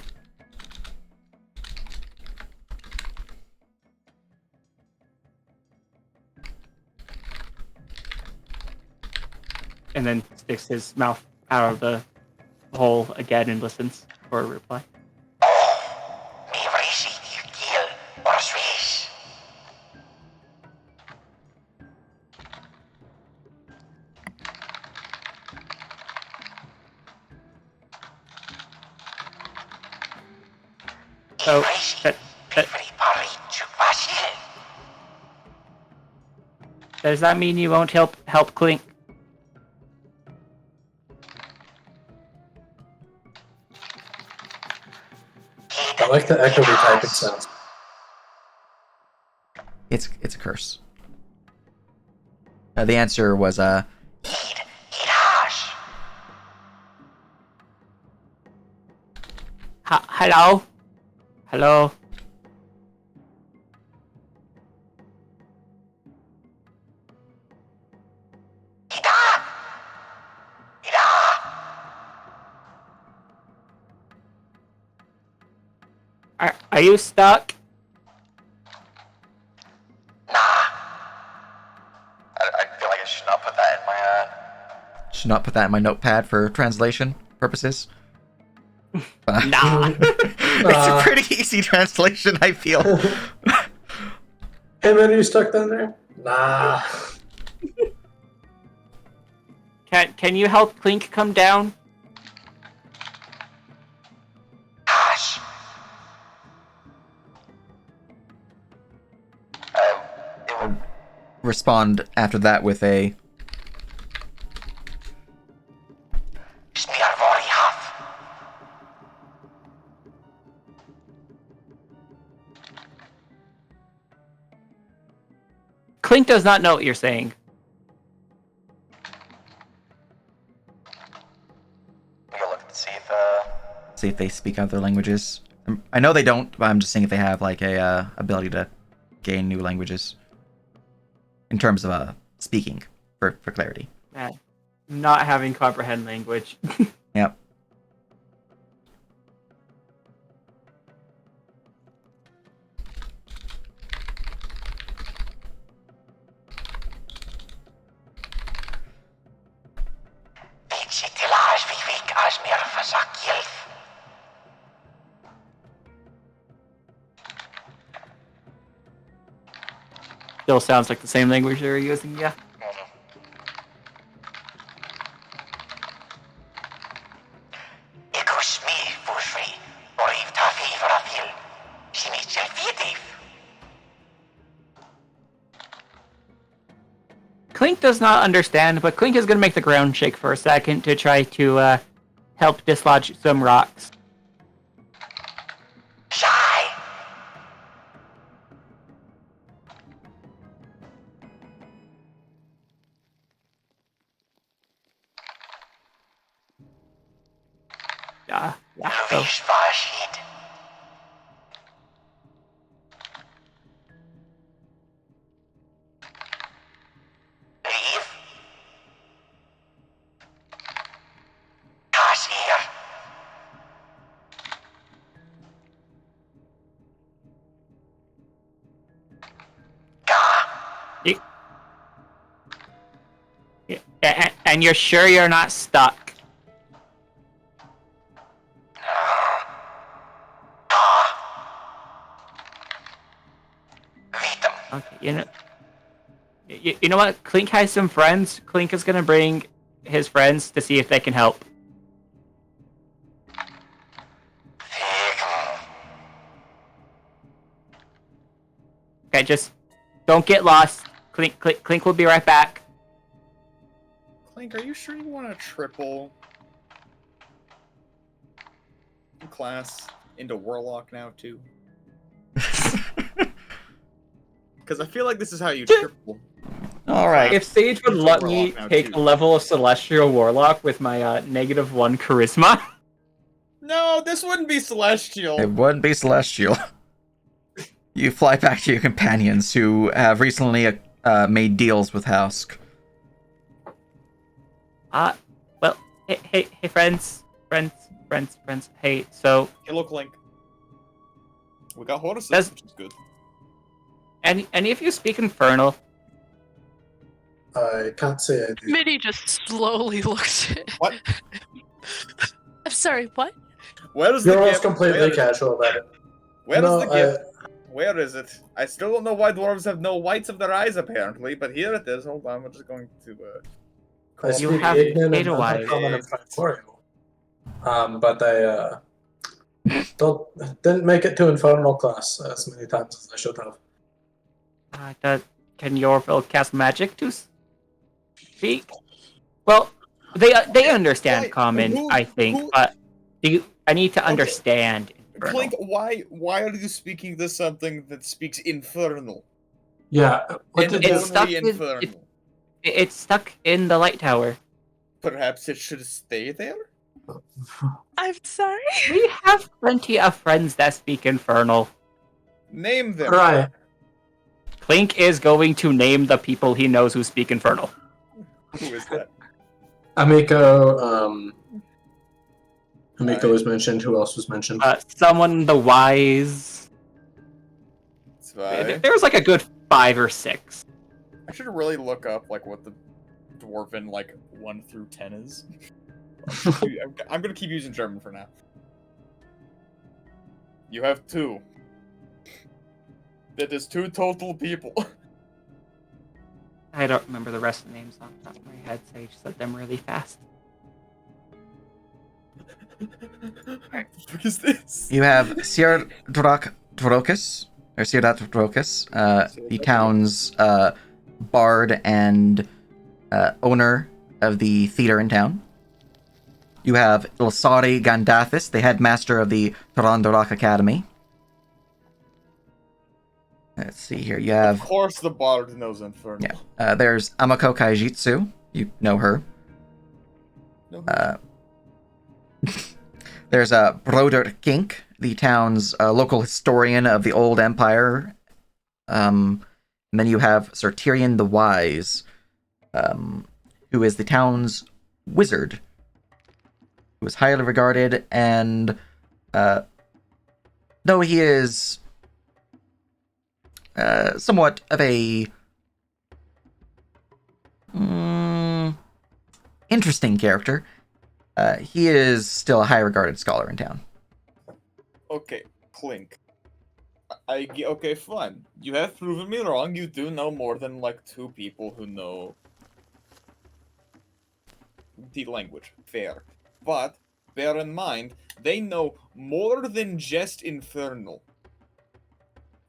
And then sticks his mouth out of the hole again and listens for a reply. So, does that mean you won't help Clink? I like the echoey typing sounds. It's a curse. The answer was Hello? Hello? Are you stuck? I feel like I should not put that in my should not put that in my notepad for translation purposes. But Nah. it's a pretty easy translation, I feel. Hey man, are you stuck down there? Nah. Can you help Clink come down? Respond after that with a Clink does not know what you're saying. We'll look and see if they speak other languages. I know they don't, but I'm just seeing if they have like a ability to gain new languages in terms of speaking for clarity. Not having comprehend language. Yep. Still sounds like the same language they're using, yeah. Clink does not understand, but Clink is going to make the ground shake for a second to try to help dislodge some rocks. Yeah, so. And you're sure you're not stuck? Okay, you know what? Clink has some friends. Clink is gonna bring his friends to see if they can help. Okay, just don't get lost. Clink will be right back. Clink, are you sure you want to triple class into Warlock now, too? Because I feel like this is how you triple. All right. If Sage would It's a let me Warlock now, take too. a level of Celestial Warlock with my -1 Charisma. No, this wouldn't be Celestial. It wouldn't be celestial. You fly back to your companions who have recently made deals with Hausk. Well, hey, friends. Hey, so Hey, look, Link. We got horses, Does- which is good. any of you speak Infernal? I can't say I do. Minnie just slowly looks at What? I'm sorry, what? Where is You're the almost gift? completely Where is- casual about it. Where is No, the gift? Where is it? I still don't know why dwarves have no whites of their eyes, apparently, but here it is. Hold on, we're just going to. I You speak have Ignan and data-wise. Uncommon and Factorial. But I didn't make it to Infernal class as many times as I should have. Can Yorville cast magic to speak? Well, they understand Why- Common, who- I think, who- but I need to Okay. understand Infernal. Clink, why are you speaking to something that speaks infernal? Yeah, what And did it's this? stuck only in- infernal. It's stuck in the light tower. Perhaps it should stay there? I'm sorry. We have plenty of friends that speak Infernal. Name them. Right. Clink is going to name the people he knows who speak Infernal. Who is that? Amiko Alright. was mentioned. Who else was mentioned? Someone the wise. It's fine. There was like a good 5 or 6. I should really look up like what the dwarven like 1 through 10 is. I'm gonna keep using German for now. You have 2. That is 2 total people. I don't remember the rest of the names off the top of my head, so I just said them really fast. What the fuck is this? You have Sirdrak-Drokus, the town's bard and owner of the theater in town. You have Ilsari Gandathis, the headmaster of the Tarandorak Academy. Let's see here. You Of have course the bard knows infernal. there's Amako Kaijitsu. You know her. No. There's Broder Kink, the town's local historian of the old empire. And then you have Sir Tyrion the Wise, who is the town's wizard, who is highly regarded, and though he is somewhat of a interesting character, he is still a high regarded scholar in town. Okay, Clink. Okay, fine. You have proven me wrong. You do know more than like 2 people who know the language. Fair. But bear in mind, they know more than just infernal.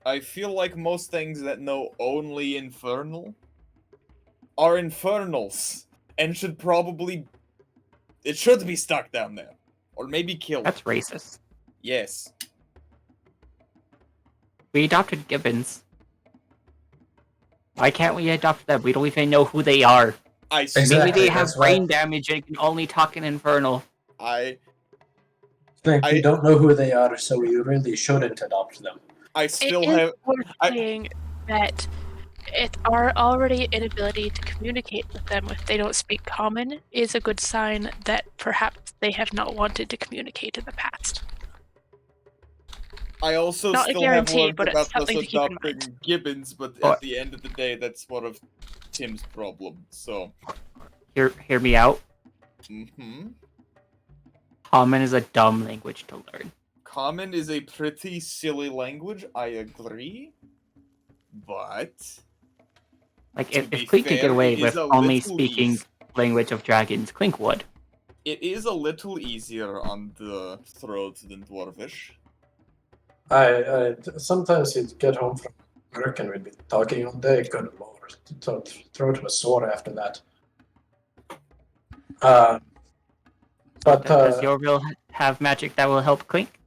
I feel like most things that know only infernal are infernals and should probably it should be stuck down there or maybe killed. That's racist. Yes. We adopted gibbons. Why can't we adopt them? We don't even know who they are. I Exactly. Maybe they have that's why- brain damage and can only talk in Infernal. I Think we don't know who they are, so we really shouldn't adopt them. still It is have worth I- saying that it's our already inability to communicate with them if they don't speak common is a good sign that perhaps they have not wanted to communicate in the past. I also Not a still guarantee, have learned but it's about something us to keep in adopting mind. gibbons, but Oh. at the end of the day, that's one of Tim's problem. So, Hear me out. hmm Common is a dumb language to learn. Common is a pretty silly language. I agree, but Like, To if be Clink could fair, get away it with is a only little speaking easy. language of dragons, Clink would. it is a little easier on the throat than Dwarvish. I sometimes you'd get home from work and we'd be talking all day. Good lord. throat was sore after that. But Does your will have magic that will help Clink?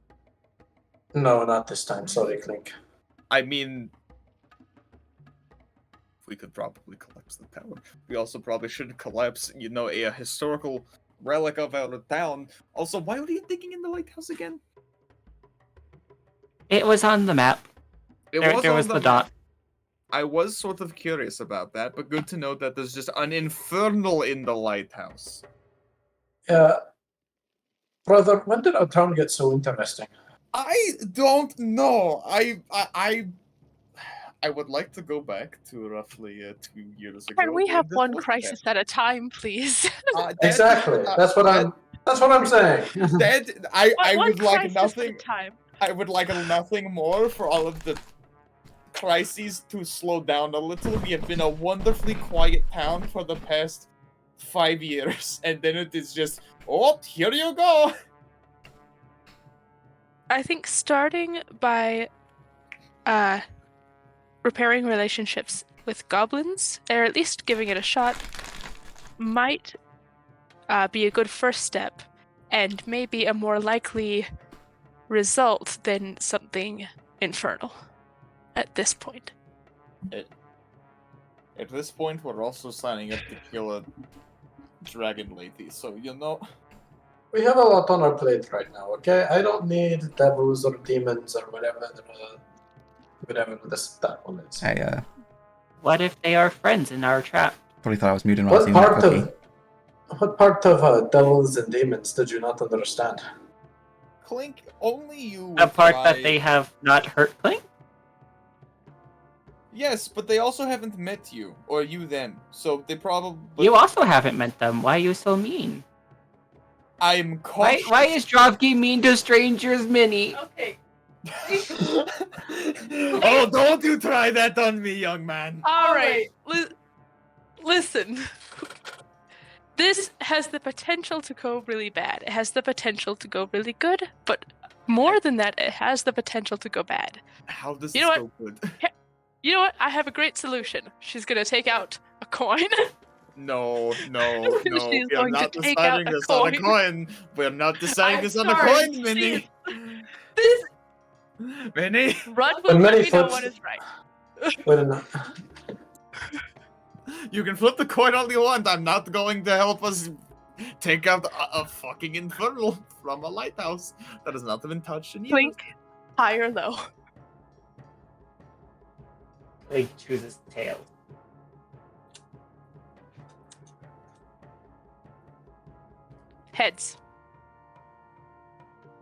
no, not this time. Sorry, Clink. I mean, we could probably collapse the tower. We also probably shouldn't collapse, a historical relic of our town. Also, why were you digging in the lighthouse again? It was on the map. There on was the map. dot. I was sort of curious about that, but good to know that there's just an infernal in the lighthouse. Brother, when did our town get so interesting? I don't know. I would like to go back to roughly 2 years ago. Can we when have this one was crisis at a time, please? Exactly. That's what I'm saying. I One would like crisis at a nothing. time. I would like nothing more for all of the crises to slow down a little. We have been a wonderfully quiet town for the past 5 years, and then it is just, oh, here you go. I think starting by repairing relationships with goblins, or at least giving it a shot, might be a good first step, and maybe a more likely result than something infernal at this point. At this point, we're also signing up to kill a dragon lady, so We have a lot on our plate right now, okay? I don't need devils or demons or whatever that one is. Hey, What if they are friends in our trap? totally thought I was muted when I was What eating that part cookie. what part of devils and demons did you not understand? Clink, only you. The would part try- that they have not hurt Clink? Yes, but they also haven't met you, or you them, so they probably. You also haven't met them. Why are you so mean? I'm cautious. Why is Drovki mean to strangers, Minnie? Okay. Oh, don't you try that on me, young man. All right. Listen. This has the potential to go really bad. It has the potential to go really good, but more than that, it has the potential to go bad. How does You this know go good? You know what? I have a great solution. She's gonna take out a coin. No. She's We are going not to take out deciding a this on a coin. coin. We're not deciding I'm this on sorry, a coin, Minnie. This Minnie. Run But will let many me know folks- what is right. Wait a minute. You can flip the coin all you want. I'm not going to help us take out a fucking infernal from a lighthouse that has not been touched in years. Blink, high or low. Clink chooses tails. Heads.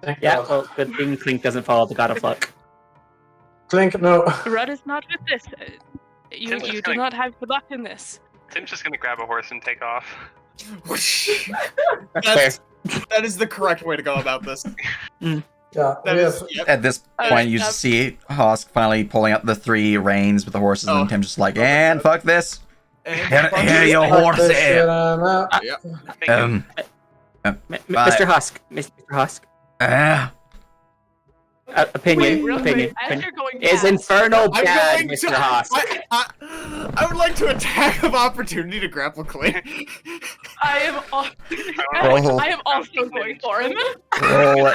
Thank Yeah, God. well, good thing Clink doesn't follow the God of Luck. Clink, no. Run is not with this. You do not have good luck in this. Tim's just gonna grab a horse and take off. That is the correct way to go about this. Yeah, That we is, have, yep. At this point, you yep. just see Hosk finally pulling out the 3 reins with the horses, Oh. and Tim's just like, and fuck this. And Here you fuck horse this here. shit, I'm out. Thank you. Bye. Mr. Husk. Mr. Husk. Opinion. Wait, real opinion. quick, as you're going Is past, infernal I'm bad, going Mr. to. Husk? I would like to attack of opportunity to grapple Clay. I am. Roll. I am also going for him. Roll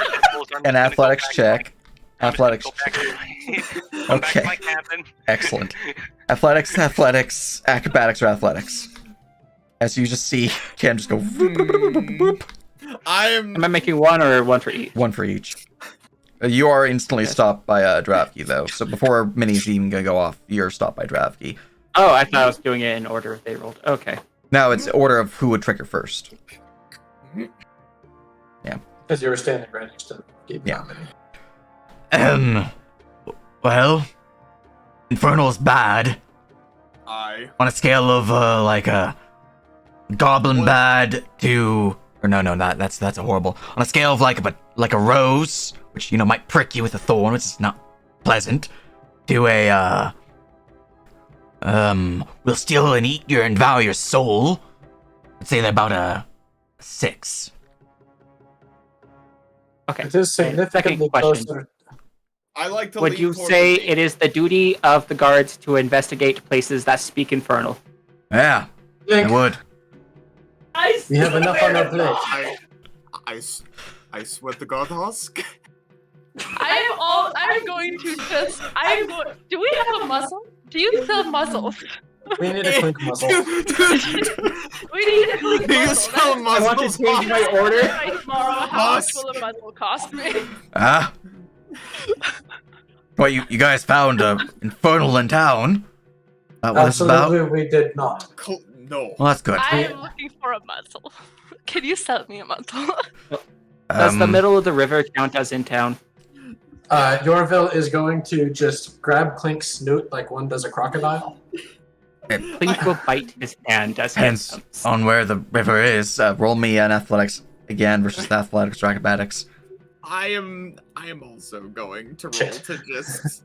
an athletics check. Athletics. Come back Okay. to my cabin. Excellent. Athletics, acrobatics, or athletics. As you just see Cam just go whoop, whoop, whoop, whoop, whoop. Am I making one or one for each? One for each. You are instantly stopped by Dravki, though. So before Minnie's even gonna go off, you're stopped by Dravki. Oh, I thought I was doing it in order they rolled. Okay. Now it's order of who would trigger first. Because you were standing right next to Gabe. Yeah. Well, Infernal's bad. I. On a scale of like a goblin bad to, or no, that's a horrible. On a scale of like a rose, which might prick you with a thorn, which is not pleasant, to a will steal and eat your and devour your soul. I'd say they're about a 6. Okay. It is significantly Second question. closer. I like to. Would lean you toward say the it is the duty of the guards to investigate places that speak infernal? Yeah, I would. We have enough on our plate. I swear to God, Husk. I'm going to just. Do we have a muzzle? Do you sell muzzles? We need a clink muzzle. We need a clink Do you muzzle. sell I want to muzzles? change my order. By tomorrow, how much will a muzzle cost me? Ah. Well, you guys found a infernal in town. What it's about? Absolutely, we did not. No. Well, that's good. I'm looking for a muzzle. Can you sell me a muzzle? Does the middle of the river count as in town? Yorville is going to just grab Clink's snoot like one does a crocodile. Clink will bite his hand as he Depends comes. on where the river is. Roll me an athletics again versus the athletics or acrobatics. I am also going to roll Shit. to just.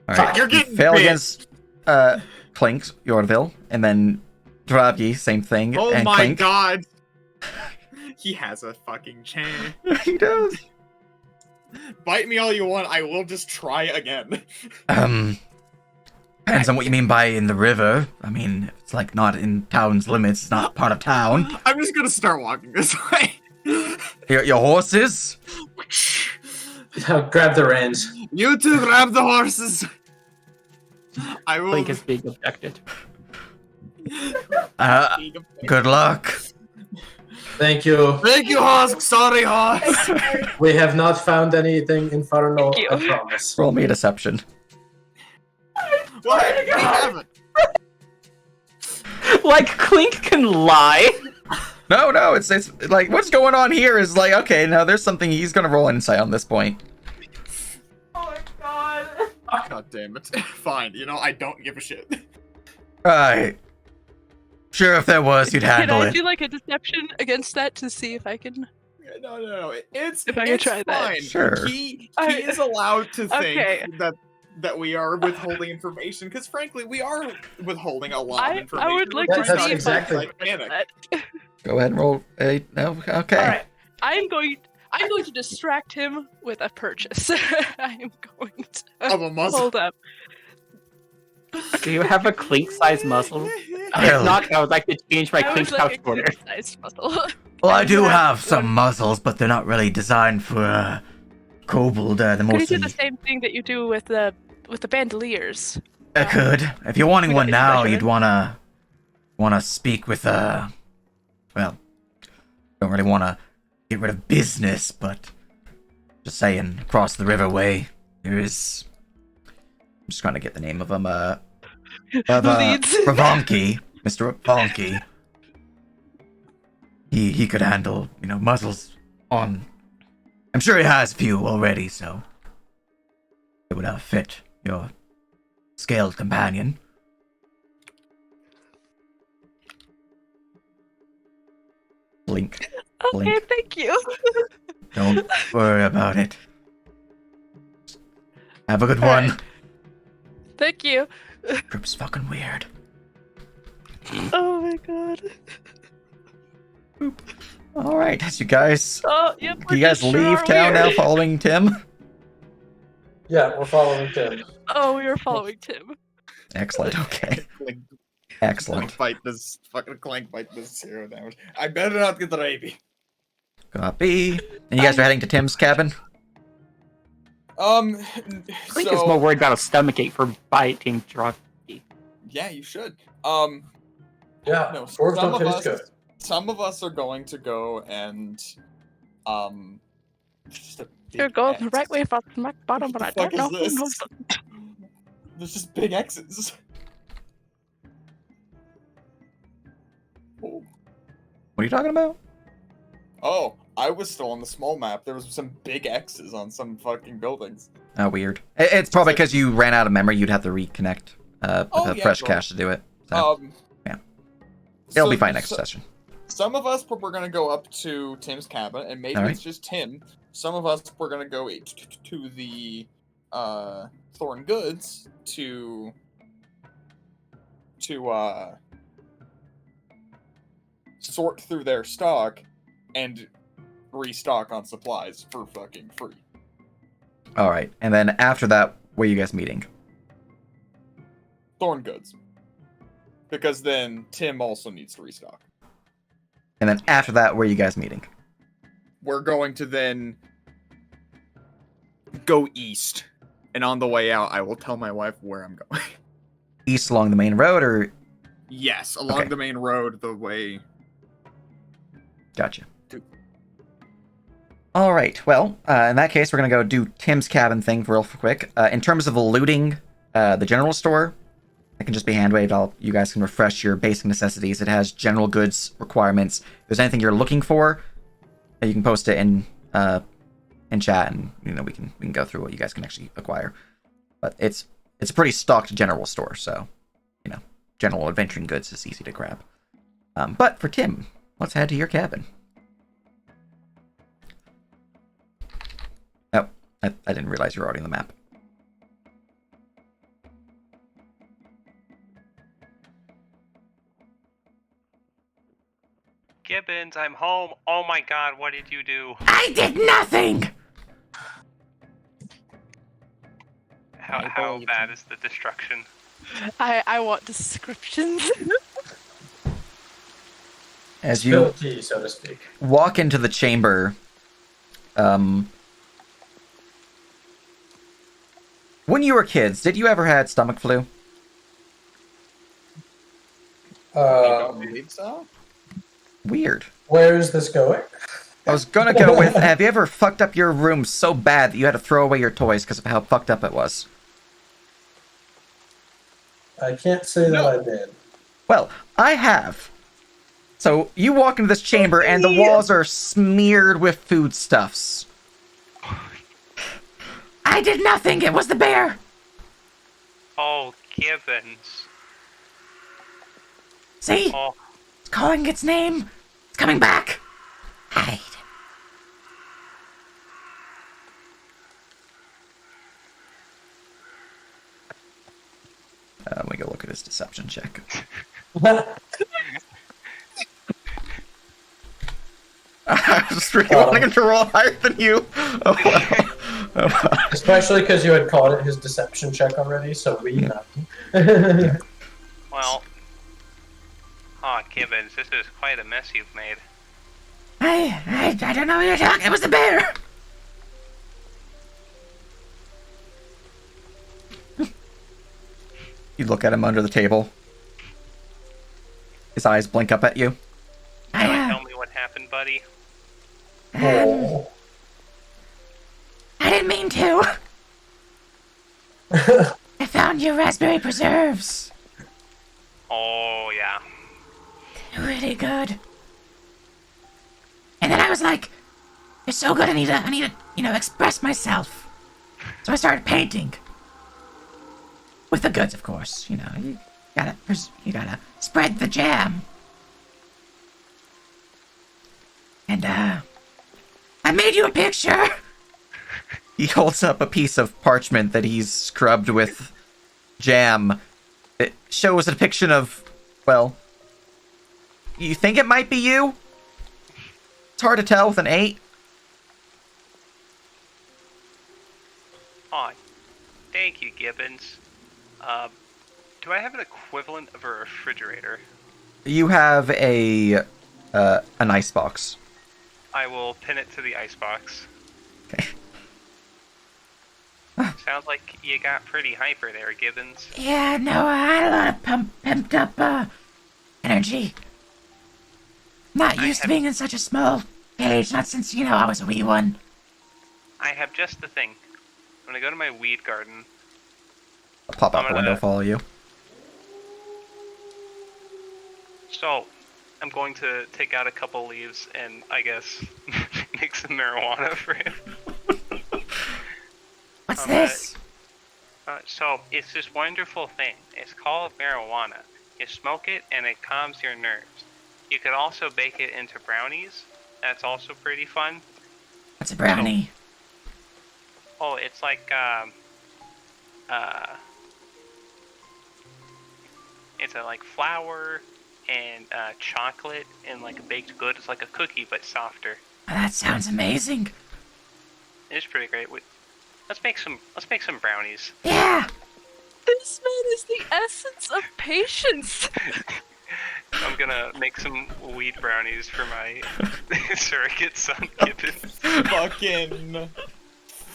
All right. You're You getting fail bit. against Clink, Yorville, and then Drabgi, same thing. Oh and my Clink. God. He has a fucking chance. He does. Bite me all you want. I will just try again. Depends on what you mean by in the river. I mean, it's like not in town's limits. It's not part of town. I'm just gonna start walking this way. Your horses? Grab the reins. You two grab the horses. I will. Clink is being abducted. Good luck. Thank you. Thank you, Husk. Sorry, Husk. We have not found anything infernal, Thank you. I promise. Roll me a deception. What? We haven't. Like, Clink can lie. No, it's like what's going on here is like okay, now there's something he's gonna roll insight on this point. God damn it. Fine. You know, I don't give a shit. Right. Sure, if there was, you'd Can handle I it. do like a deception against that to see if I can? No. It's If I can try that. fine. Sure. He is allowed to think Okay. that we are withholding information because frankly we are withholding a lot of information. I would like Yeah, to that's see if exactly- I can panic. that. Go ahead and roll a no. Okay. All right, I'm going to distract him with a purchase. I am going to Of a muzzle. hold up. Do you have a Clink-sized muzzle? Hell. If not, I would like to change my I Clink would pouch like a order. good-sized muzzle. Well, I do Yeah, have some one- muzzles, but they're not really designed for kobold. The Could you mostly do the same thing that you do with the bandoliers? I could. If you're wanting We one don't need now, to you'd wanna speak with well, don't really wanna get rid of business, but just saying, across the riverway, there is. I'm just trying to get the name of him. Leeds. Ravonki, Mr. Ravonki. He could handle, muzzles on. I'm sure he has a few already, so it would fit your scaled companion. Blink. Okay, Blink. thank you. Don't worry about it. Have a good All one. right. Thank you. Trip's fucking weird. Oh my god. All right, as you guys, Oh, yep. do you guys leave town now, following Tim? Yeah, we're following Tim. Oh, we were following Tim. Excellent. Okay. Clank Excellent. fight this fucking clank fight this 0 damage. I better not get the rapey. Copy. And you guys are heading to Tim's cabin? Clink is more worried about a stomachache for biting drug. Yeah, you should. Yeah, No, dwarves don't taste good. some of us are going to go and just a You're big going the X. right way from my bottom, but I What don't the know fuck who is knows. this? There's just big X's. Oh. What are you talking about? Oh, I was still on the small map. There was some big X's on some fucking buildings. Oh, weird. It's probably because you ran out of memory. You'd have to reconnect with Oh, a yeah, fresh bro. cache to do it. So, Yeah. it'll be fine next session. Some of us we're gonna go up to Tim's cabin, and maybe Alright. it's just Tim. Some of us we're gonna go to the Thorn Goods to sort through their stock and restock on supplies for fucking free. All right, and then after that, where are you guys meeting? Thorn goods. Because then Tim also needs to restock. And then after that, where are you guys meeting? We're going to then go east. And on the way out, I will tell my wife where I'm going. East along the main road, or Yes, along Okay. the main road, the way. gotcha. Dude. All right. Well, in that case, we're gonna go do Tim's cabin thing real quick. In terms of looting the general store, it can just be hand waved. You guys can refresh your basic necessities. It has general goods requirements. If there's anything you're looking for, you can post it in chat, and we can go through what you guys can actually acquire. But it's a pretty stocked general store, so general adventuring goods is easy to grab. But for Tim, let's head to your cabin. Oh, I didn't realize you were already on the map. Gibbons, I'm home. Oh my god, what did you do? I did nothing! How bad is the destruction? I want descriptions. As you Ability, so to speak. walk into the chamber, when you were kids, did you ever had stomach flu? I don't believe so. Weird. Where is this going? I was gonna go with, have you ever fucked up your room so bad that you had to throw away your toys because of how fucked up it was? I can't say No. that I did. Well, I have. So you walk into this chamber and the walls are smeared with foodstuffs. I did nothing! It was the bear! Oh, Gibbons. See? Oh, It's calling its name. It's coming back. Hide. Let me go look at his deception check. I was really wanting him to roll higher than you. Oh, well. Oh, well. Especially because you had called it his deception check already, so we know. well. Oh, Gibbons, this is quite a mess you've made. I don't know what you're talking. It was the bear. You look at him under the table. His eyes blink up at you. Tell me what happened, buddy. Oh. I didn't mean to. I found your raspberry preserves. Oh, yeah. Really good. And then I was like, they're so good, I need to, express myself. So I started painting. With the goods, of course. You gotta spread the jam. And, I made you a picture. He holds up a piece of parchment that he's scrubbed with jam. It shows a depiction of, well, you think it might be you? It's hard to tell with an 8. Oh, thank you, Gibbons. Do I have an equivalent of a refrigerator? You have an icebox. I will pin it to the icebox. Okay. Sounds like you got pretty hyper there, Gibbons. Yeah, no, I had a lot of pumped up, energy. Not used to being in such a small cage, not since, I was a wee one. I have just the thing. I'm gonna go to my weed garden. I'll pop out the window, follow you. So, I'm going to take out a couple leaves and, I guess, make some marijuana for him. What's this? So, it's this wonderful thing. It's called marijuana. You smoke it and it calms your nerves. You could also bake it into brownies. That's also pretty fun. What's a brownie? Oh, it's like, it's a, like, flour and chocolate and, like, a baked good. It's like a cookie, but softer. Oh, that sounds amazing. It's pretty great. Let's make some brownies. Yeah. This man is the essence of patience. I'm gonna make some weed brownies for my surrogate son, Gibbon.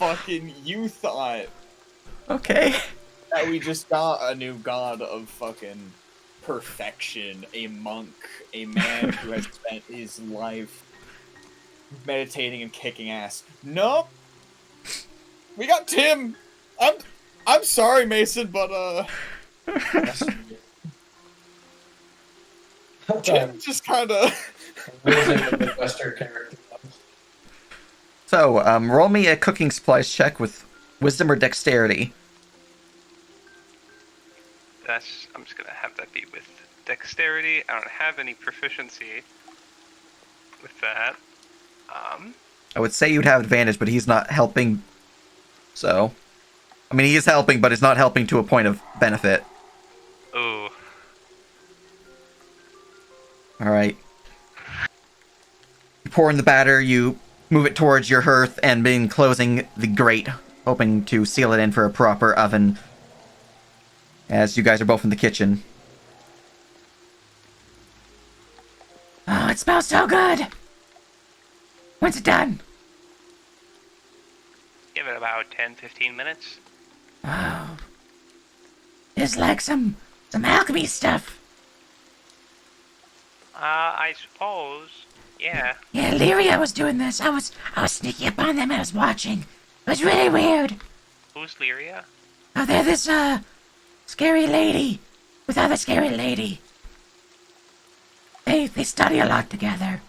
fucking, you thought Okay. that we just got a new god of fucking perfection, a monk, a man who has spent his life meditating and kicking ass. Nope. We got Tim. I'm sorry, Mason, but Tim just kind of. Losing the Midwestern character. So, roll me a cooking supplies check with wisdom or dexterity. I'm just gonna have that be with dexterity. I don't have any proficiency with that. I would say you'd have advantage, but he's not helping. So, I mean, he is helping, but he's not helping to a point of benefit. Ooh. All right. You pour in the batter, you move it towards your hearth, and begin closing the grate, hoping to seal it in for a proper oven. As you guys are both in the kitchen. Oh, it smells so good. When's it done? Give it about 10-15 minutes. Oh. It's like some alchemy stuff. I suppose. Yeah. Yeah, Lyria was doing this. I was sneaking up on them and I was watching. It was really weird. Who's Lyria? Oh, they're this, scary lady with other scary lady. They study a lot together.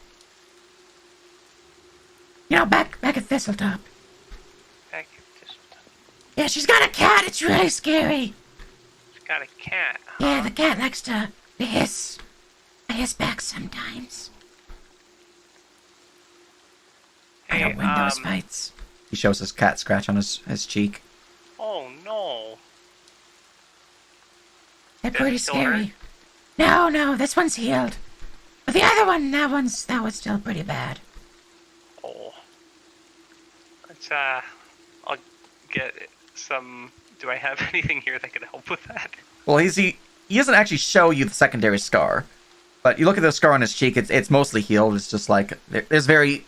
You know, back at Thistletop. Back at this. Yeah, she's got a cat. It's really scary. She's got a cat. Yeah, the cat likes to hiss. I hiss back sometimes. I Hey, don't win those fights. He shows his cat scratch on his cheek. Oh no. They're Does pretty it still hurt? scary. No, this one's healed. But the other one, that was still pretty bad. Oh. Let's I'll get some. Do I have anything here that could help with that? Well, he doesn't actually show you the secondary scar, but you look at the scar on his cheek. It's mostly healed. It's just like there's very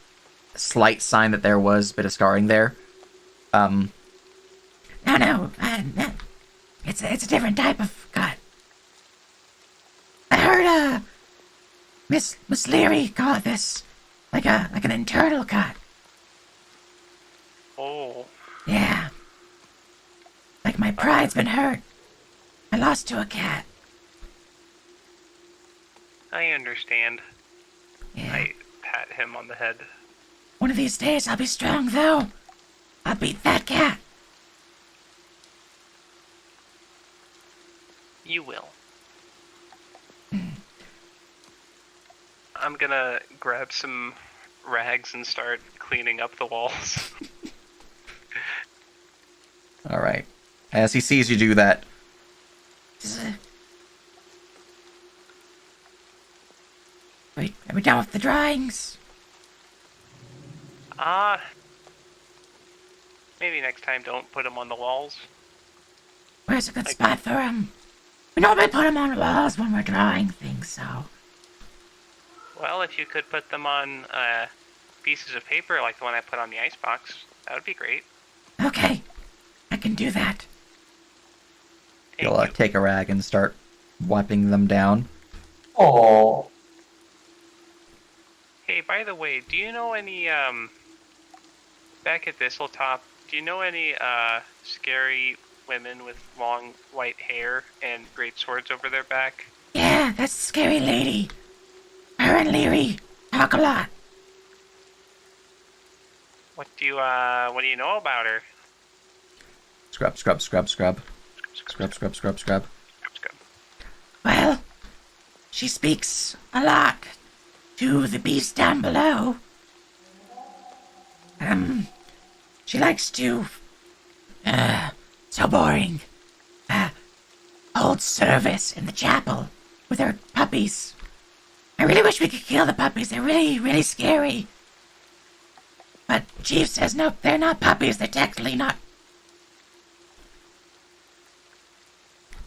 slight sign that there was a bit of scarring there. No, it's a different type of cut. I heard Miss Leary call this like an internal cut. Oh. Yeah. Like my pride's been hurt. I lost to a cat. I understand. Yeah. I pat him on the head. One of these days I'll be strong though. I'll beat that cat. You will. I'm gonna grab some rags and start cleaning up the walls. All right. As he sees you do that, Wait, are we done with the drawings? Maybe next time don't put them on the walls. Where's a good spot for them? We normally put them on the walls when we're drawing things, so... Well, if you could put them on pieces of paper like the one I put on the icebox, that would be great. Okay, I can do that. Thank you'll you. take a rag and start wiping them down. Oh, Hey, by the way, do you know any, back at Thistletop, do you know any, scary women with long white hair and great swords over their back? Yeah, that's the scary lady. Her and Leary talk a lot. What do you know about her? Scrub, scrub, scrub, scrub. Scrub, scrub, scrub, scrub. Well, she speaks a lot to the beast down below. She likes to, so boring, hold service in the chapel with her puppies. I really wish we could kill the puppies. They're really, really scary. But Chief says, nope, they're not puppies. They're technically not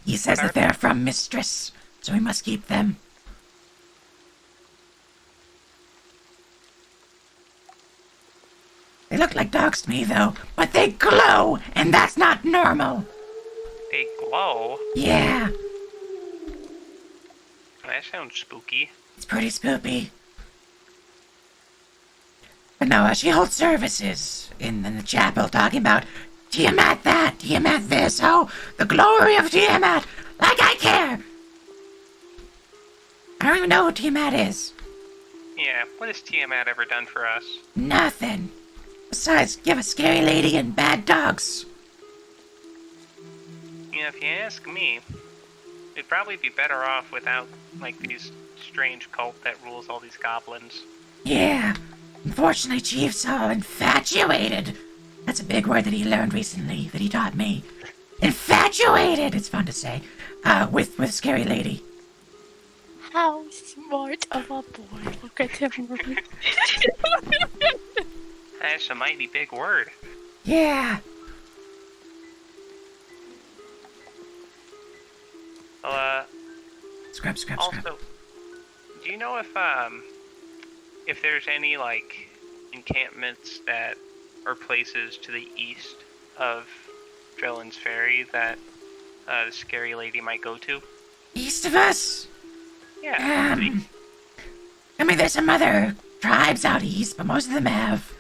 He says that they're from Mistress, so we must keep them. They look like dogs to me, though, but they glow, and that's not normal. They glow? Yeah, That sounds spooky. it's pretty spoopy. But no, she holds services in the chapel talking about Tiamat that, Tiamat this, oh, the glory of Tiamat, like I care. I don't even know who Tiamat is. Yeah, what has Tiamat ever done for us? Nothing. Besides, give a scary lady and bad dogs. Yeah, if you ask me, it'd probably be better off without, like, these strange cult that rules all these goblins. Yeah. Unfortunately, Chief's all infatuated. That's a big word that he learned recently, that he taught me. Infatuated! It's fun to say. With Scary Lady. How smart of a boy. Look at him. That's a mighty big word. Yeah. Well, Scrub. also, do you know if there's any, like, encampments that, or places to the east of Drellin's Ferry that, the Scary Lady might go to? East of us? Yeah. I mean, there's some other tribes out east, but most of them have,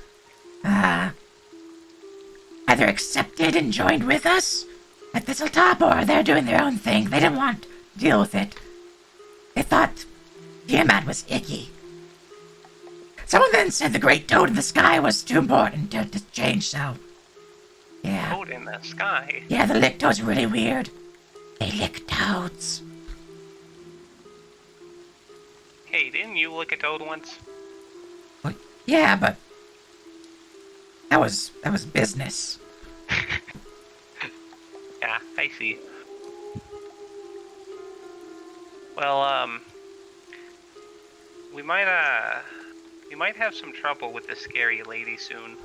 either accepted and joined with us at Thistletop, or they're doing their own thing. They didn't want to deal with it. They thought Tiamat was icky. Someone then said the great toad in the sky was too important to change, so... Yeah. Toad in the sky? Yeah, the lick toads are really weird. They lick toads. Hey, didn't you look at Toad once? Well, yeah, but... That was business. Yeah, I see. Well, we might have some trouble with the Scary Lady soon.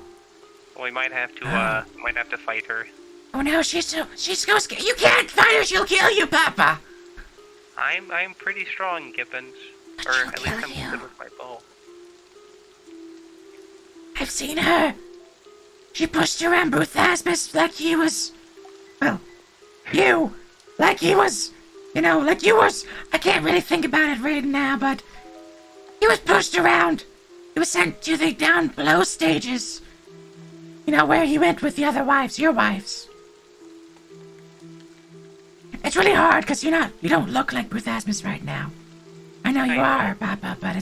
We might have to fight her. Oh no, she's so scared. You can't fight her, she'll kill you, Papa! I'm pretty strong, Gibbons. But Or she'll at least kill I'm you. good with my bow. I've seen her. She pushed around Bruthasmus like he was... Well, you. Like he was... You know, like you was... I can't really think about it right now, but... He was pushed around. He was sent to the down below stages. You know, where he went with the other wives, your wives. It's really hard, because you don't look like Bruthasmus right now. I know you are, Papa, but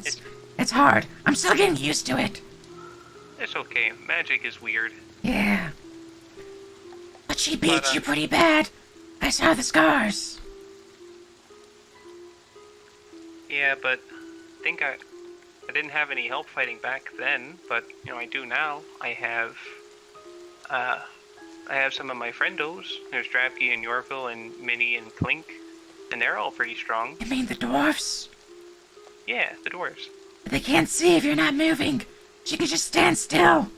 it's hard. I'm still getting used to it. It's okay. Magic is weird. Yeah. But she beat you pretty bad. I saw the scars. Yeah, but I think I didn't have any help fighting back then, but I do now. I have some of my friendos. There's Drapke and Yorville and Minnie and Clink, and they're all pretty strong. You mean the dwarfs? Yeah, the dwarves. But they can't see if you're not moving. She can just stand still.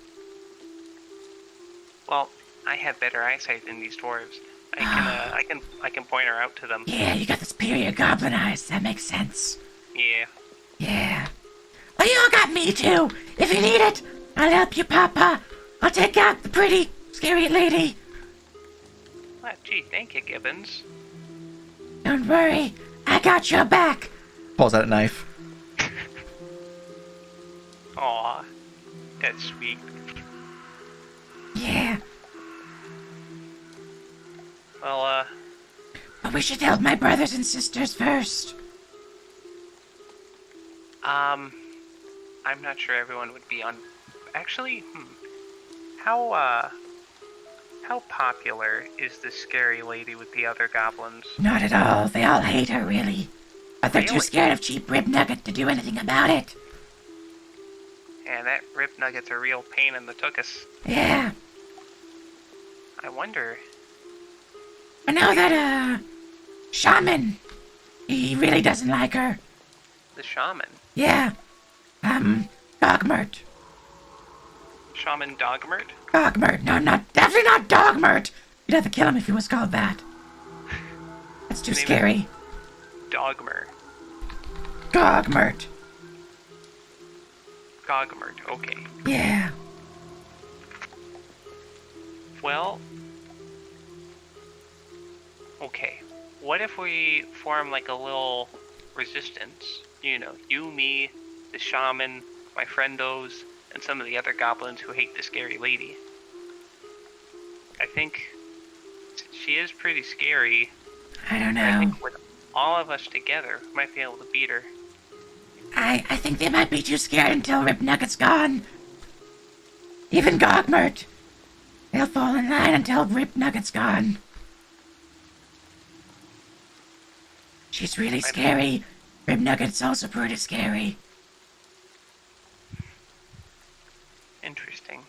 Well, I have better eyesight than these dwarves. I can point her out to them. Yeah, you got the superior goblin eyes. That makes sense. Yeah. Yeah. Well, you all got me too. If you need it, I'll help you, Papa. I'll take out the pretty, scary lady. Well, gee, thank you, Gibbons. Don't worry. I got your back. Pulls out a knife. Aw, that's sweet. Yeah. Well, But we should help my brothers and sisters first. I'm not sure everyone would be on. Actually, how popular is this Scary Lady with the other goblins? Not at all. They all hate her, really. But they're too Really? scared of Cheap Rib Nugget to do anything about it. And that Rib Nugget's a real pain in the tuchus. Yeah. I wonder. But now that, Shaman, he really doesn't like her. The shaman. Yeah. Dogmert. Shaman Dogmert? Dogmert. No, definitely not Dogmert. You'd have to kill him if he was called that. That's too His name scary. is Dogmer. Gogmert. Gogmert, okay. Yeah. Well, okay. What if we form like a little resistance? You know, you, me, the shaman, my friendos, and some of the other goblins who hate the scary lady. I think she is pretty scary. I don't I know. think with all of us together, we might be able to beat her. I think they might be too scared until Rip Nugget's gone. Even Gogmert. They'll fall in line until Rip Nugget's gone. She's really scary. Rip Nugget's also pretty scary. Interesting.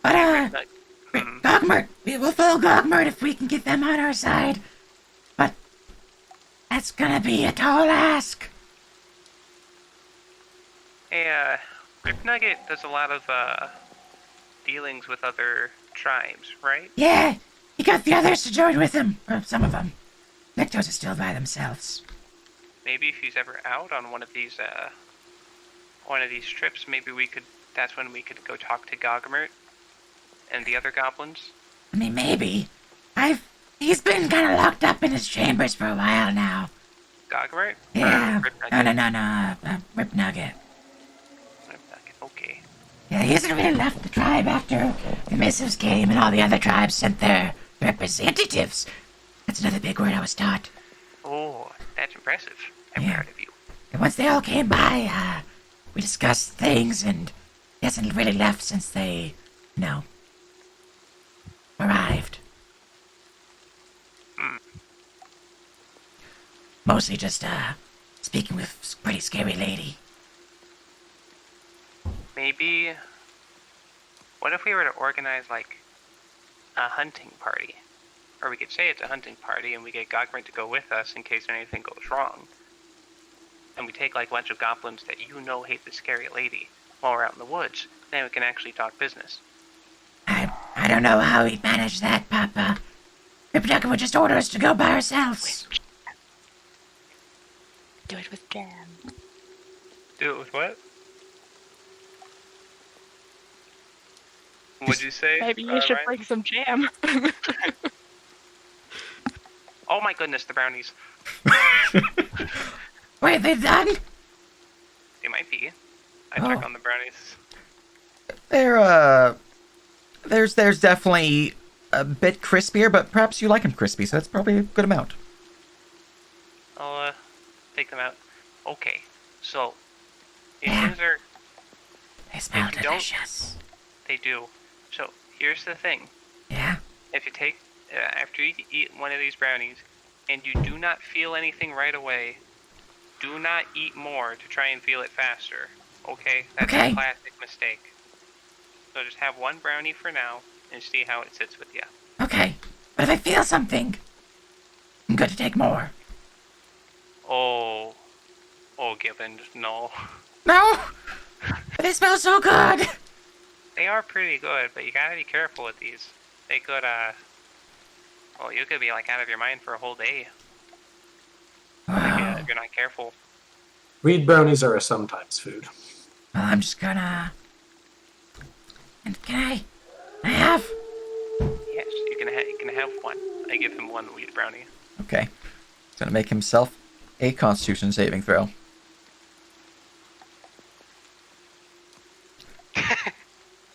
But, Hmm. Gogmert, we will follow Gogmert if we can get them on our side. But that's gonna be a tall ask. Hey, Rip Nugget does a lot of, dealings with other tribes, right? Yeah, he got the others to join with him. Or some of them. Lectos are still by themselves. Maybe if he's ever out on one of these trips, maybe that's when we could go talk to Gogmert and the other goblins. I mean, maybe. He's been kind of locked up in his chambers for a while now. Gogmert? Yeah. Rip Nugget? No. Rip Nugget. Rip Nugget, okay. Yeah, he hasn't really left the tribe after the missives came and all the other tribes sent their representatives. That's another big word I was taught. Oh, that's impressive. I'm Yeah. proud of you. And once they all came by, we discussed things, and he hasn't really left since they, arrived. Mostly just, speaking with a pretty scary lady. Maybe, what if we were to organize, like, a hunting party? Or we could say it's a hunting party and we get Gogmert to go with us in case anything goes wrong. And we take, like, a bunch of goblins that you know hate the scary lady while we're out in the woods. Then we can actually talk business. I don't know how he'd manage that, Papa. Ripnugget would just order us to go by ourselves. Do it with jam. Do it with what? What'd you say? Maybe you should Ryan? bring some jam. Oh my goodness, the brownies. Wait, they're done? They might be. I Oh. check on the brownies. There's definitely a bit crispier, but perhaps you like them crispy, so that's probably a good amount. I'll take them out. Okay, so these Yeah. things are, They smell If you don't- delicious. they do. So here's the thing. Yeah? If you take, after you eat one of these brownies, and you do not feel anything right away, do not eat more to try and feel it faster. Okay? That's Okay. a classic mistake. So just have one brownie for now, and see how it sits with you. Okay. But if I feel something, I'm good to take more. Oh, Gibbons, no. No! But they smell so good! They are pretty good, but you gotta be careful with these. They could, well, you could be, like, out of your mind for a whole day. Wow. If you're not careful. Weed brownies are a sometimes food. Well, I'm just gonna... And can I have... Yes, you can have one. I give him one wheat brownie. Okay. He's gonna make himself a Constitution saving throw.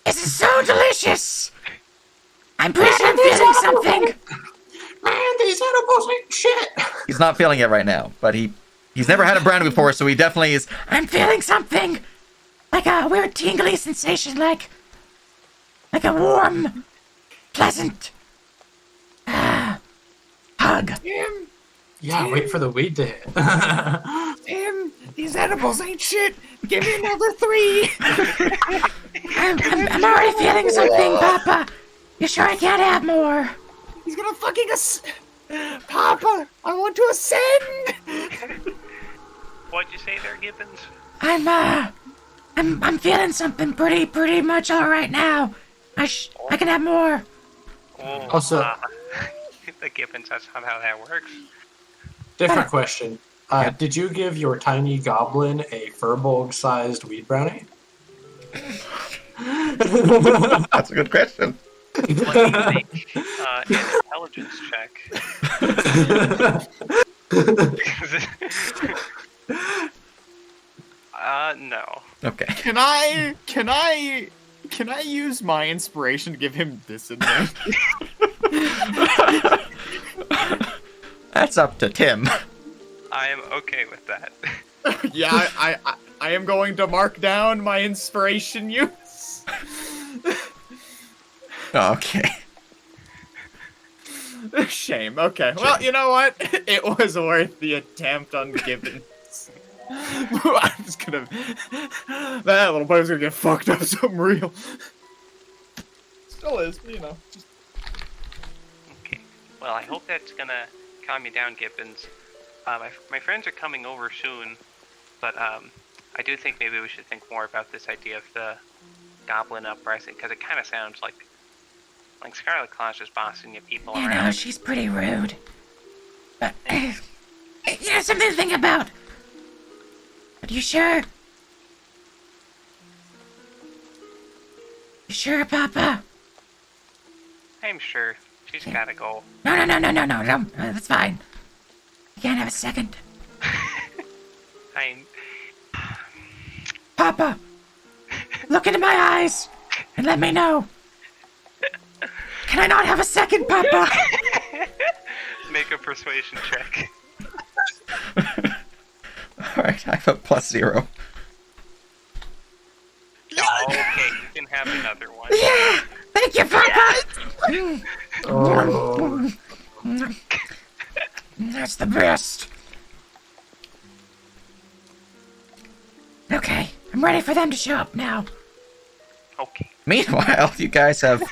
This is so delicious! I'm pretty sure I'm feeling something! Man, these edibles ain't shit! He's not feeling it right now, but he's never had a brownie before, so he definitely is. I'm feeling something! Like a weird tingly sensation, like a warm, pleasant, hug. Yeah, wait for the weed to hit. Tim, these edibles ain't shit. Give me another 3. I'm already feeling something, Papa. You sure I can't have more? He's gonna fucking Papa, I want to ascend. What'd you say there, Gibbons? I'm feeling something pretty much all right now. I can have more. Oh, Also- Gibbons. That's not how that works. Different question. Did you give your tiny goblin a Furbolg-sized weed brownie? That's a good question. Let me make an intelligence check. No. Okay. Can I use my inspiration to give him disadvantage? That's up to Tim. I am okay with that. Yeah, I am going to mark down my inspiration use. Okay. Shame. Okay. Well, you know what? It was worth the attempt on Gibbons. I'm just gonna. That little boy's gonna get fucked up something real. Still is, you know. Just... Okay. Well, I hope that's gonna calm you down, Gibbons. My friends are coming over soon, but I do think maybe we should think more about this idea of the goblin uprising, because it kind of sounds like Scarlet Claw's just bossing you people You around. know, she's pretty rude. But, something to think about. Are you sure? You sure, Papa? I'm sure. She's gotta go. No, that's fine. You can't have a second. Papa, look into my eyes and let me know. Can I not have a second, Papa? Make a persuasion check. Alright, I have a +0. Okay, you can have another one. Yeah! Thank you, Papa! Oh. That's the best. Okay, I'm ready for them to show up now. Okay. Meanwhile, you guys have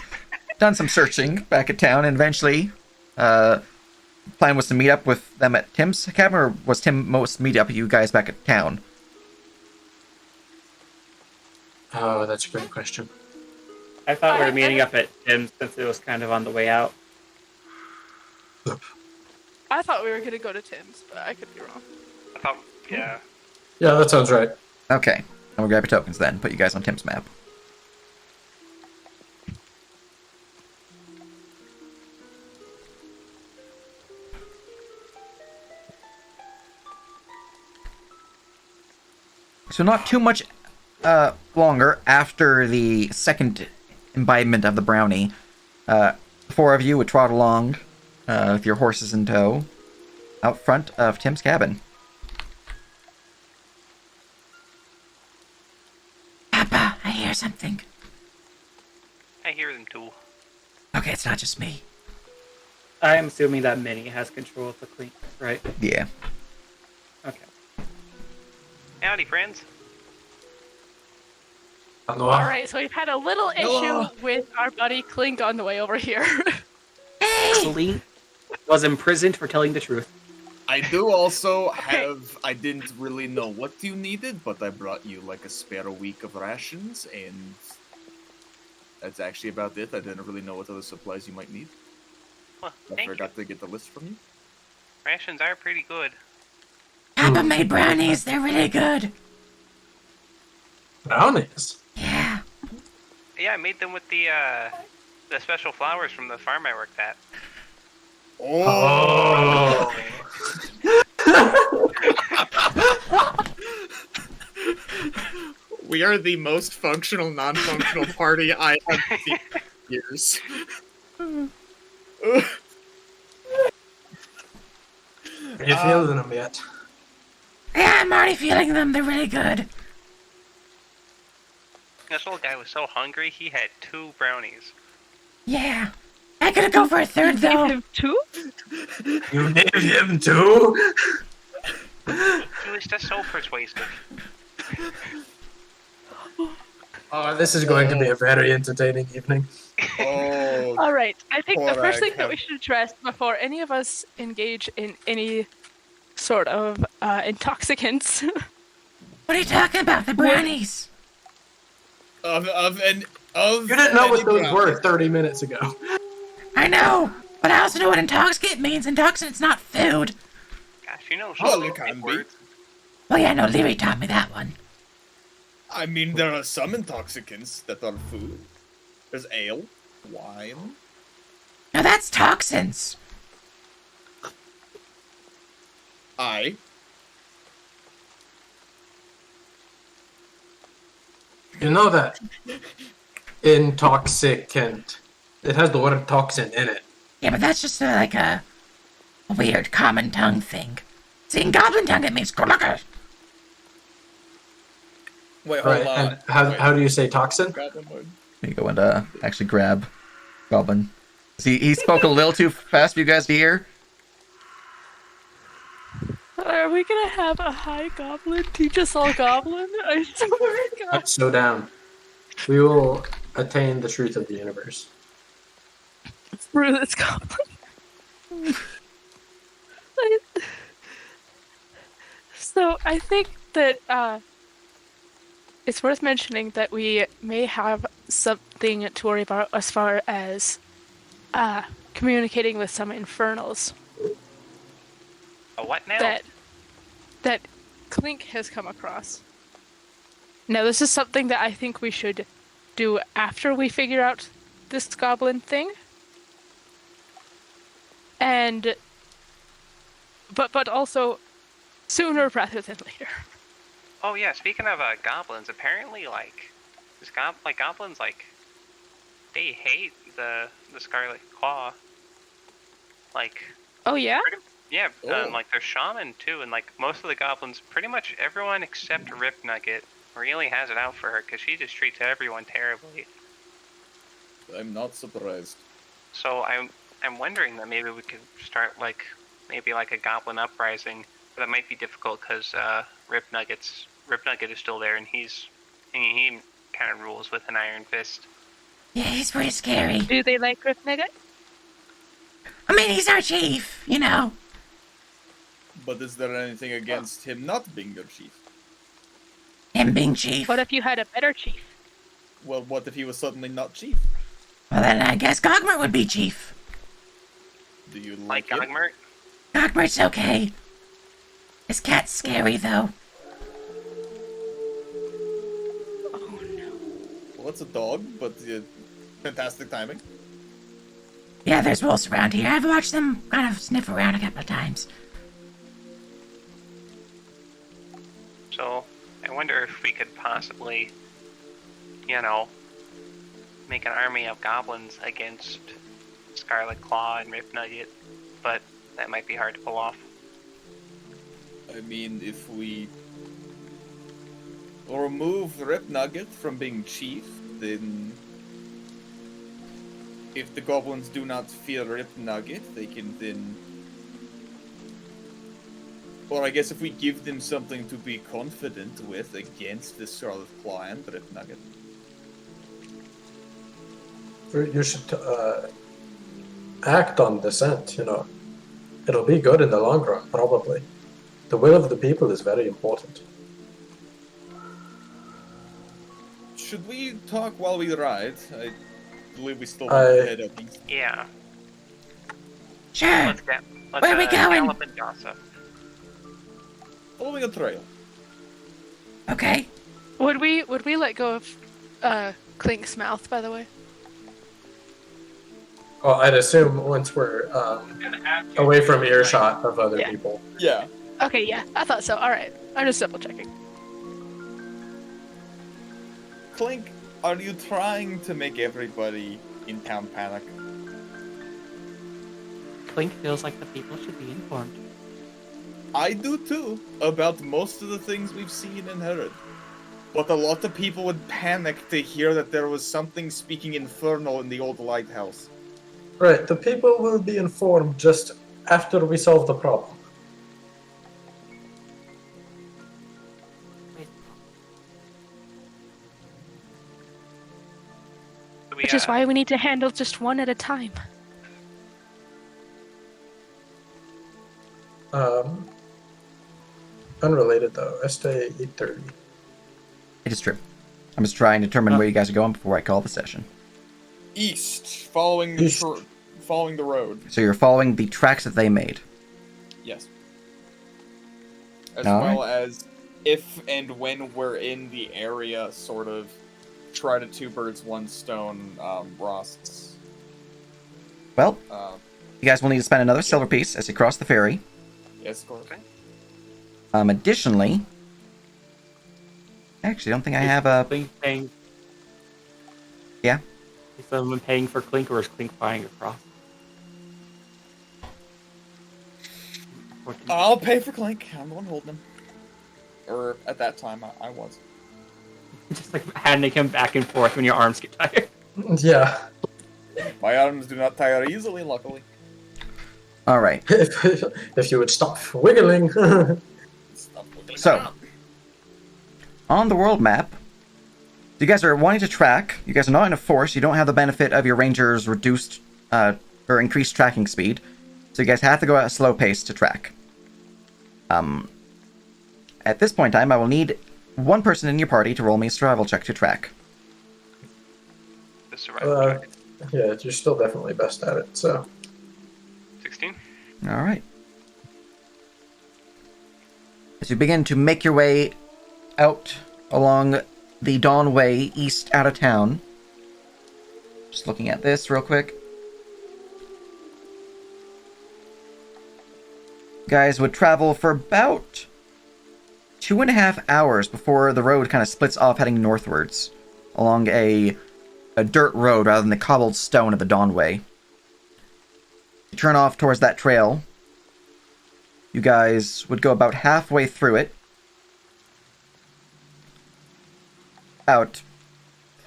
done some searching back at town, and eventually, plan was to meet up with them at Tim's cabin, or was Tim most meet up with you guys back at town? Oh, that's a great question. I thought we were meeting up at Tim's since it was kind of on the way out. I thought we were gonna go to Tim's, but I could be wrong. I thought, yeah. Yeah, that sounds right. Okay, I'm gonna grab your tokens then, put you guys on Tim's map. So not too much longer after the second imbibement of the brownie, the four of you would trot along with your horses in tow out front of Tim's cabin. Papa, I hear something. I hear them too. Okay, it's not just me. I'm assuming that Minnie has control of the clean, right? Yeah. Okay. Howdy, friends. Hello. Alright, so we've had a little issue with our buddy Clink on the way over here. Clink was imprisoned for telling the truth. I do also have. I didn't really know what you needed, but I brought you like a spare week of rations, and that's actually about it. I didn't really know what other supplies you might need. Well, I thank you. forgot to get the list from you. Rations are pretty good. Papa made brownies. They're really good. Brownies? Yeah. Yeah, I made them with the special flowers from the farm I worked at. Oh. We are the most functional, non-functional party I have seen in years. Are you feeling them yet? Yeah, I'm already feeling them. They're really good. This old guy was so hungry, he had 2 brownies. Yeah. I could go for a third, though. Him too? You named him too? He was just so persuasive. Oh, this is going to be a very entertaining evening. Oh, Alright, I think the Poor first thing that Agam. we should address before any of us engage in any sort of intoxicants. What are you talking about? The brownies. of You didn't know what those were 30 minutes ago. I know. But I also know what intoxicant means. Intoxicant's not food. Gosh, you know Well, so it many can be. words. Well, yeah, no, Leary taught me that one. I mean, there are some intoxicants that are food. There's ale, wine. Now that's toxins. I. You know that intoxicant. It has the word toxin in it. Yeah, but that's just like a weird common tongue thing. See, in Goblin tongue it means glucker. Wait, hold Right, on. and how do you say toxin? Goblin word? You go and actually grab Goblin. See, he spoke a little too fast for you guys to hear. Are we gonna have a high goblin teach us all goblin? I swear to God. I'm so down. We will attain the truth of the universe. Through this goblin. So I think that it's worth mentioning that we may have something to worry about as far as communicating with some infernals A what now? that Clink has come across. Now, this is something that I think we should do after we figure out this goblin thing. And but also sooner rather than later. Oh yeah, speaking of goblins, apparently goblins they hate the Scarlet Claw. Like Oh yeah? yeah, Oh. like their shaman too, and like most of the goblins, pretty much everyone except Rip Nugget really has it out for her because she just treats everyone terribly. I'm not surprised. So I'm wondering that maybe we could start maybe a goblin uprising, but that might be difficult because Rip Nugget is still there, and he kind of rules with an iron fist. Yeah, he's pretty scary. Do they like Griff Nugget? I mean, he's our chief, you know. But is there anything against him not being their chief? Him being chief. What if you had a better chief? Well, what if he was suddenly not chief? Well, then I guess Gogmert would be chief. Do you Like like it? Gogmert? Gogmert's okay. His cat's scary, though. Oh no. Well, it's a dog, but fantastic timing. Yeah, there's wolves around here. I've watched them kind of sniff around a couple of times. So I wonder if we could possibly, make an army of goblins against Scarlet Claw and Rip Nugget, but that might be hard to pull off. I mean, if we remove Rip Nugget from being chief, then if the goblins do not fear Rip Nugget, they can then... Or I guess if we give them something to be confident with against the Scarlet Claw and Rip Nugget. You should act on dissent, you know. It'll be good in the long run, probably. The will of the people is very important. Should we talk while we ride? I believe we still I- want to head up east. Yeah. Sure. Let's Where are we going? gallop and gossip. Following a trail. Okay. Would we let go of Clink's mouth, by the way? Well, I'd assume once we're away from earshot of other Yeah. people. Yeah. Okay, yeah, I thought so. Alright. I'm just double checking. Clink, are you trying to make everybody in town panic? Clink feels like the people should be informed. I do too, about most of the things we've seen and heard. But a lot of people would panic to hear that there was something speaking infernal in the old lighthouse. Right, the people will be informed just after we solve the problem. Which is why we need to handle just one at a time. Unrelated though, Este 8:30. It is true. I'm just trying to determine where you guys are going before I call the session. East, following East. following the road. So you're following the tracks that they made. Yes. As All well right. as if and when we're in the area, sort of try to two birds, one stone, Rost's. Well, Uh, you guys will need to spend another silver piece as you cross the ferry. yes, of course. Additionally, actually, I don't think I have a. Clink paying. Yeah. Is someone paying for Clink, or is Clink buying across? I'll pay for Clink. I'm the one holding him. Or at that time, I was. Just like handing him back and forth when your arms get tired. Yeah. My arms do not tire easily, luckily. All right. If you would stop wiggling. Stop wiggling So, around. on the world map, you guys are wanting to track. You guys are not in a force. You don't have the benefit of your ranger's reduced or increased tracking speed. So you guys have to go at a slow pace to track. At this point in time, I will need one person in your party to roll me a survival check to track. The survival check. Yeah, you're still definitely best at it, so. 16. All right. As you begin to make your way out along the Dawn Way east out of town, just looking at this real quick. Guys would travel for about 2.5 hours before the road kind of splits off heading northwards along a dirt road rather than the cobbled stone of the Dawn Way. You turn off towards that trail. You guys would go about halfway through it. About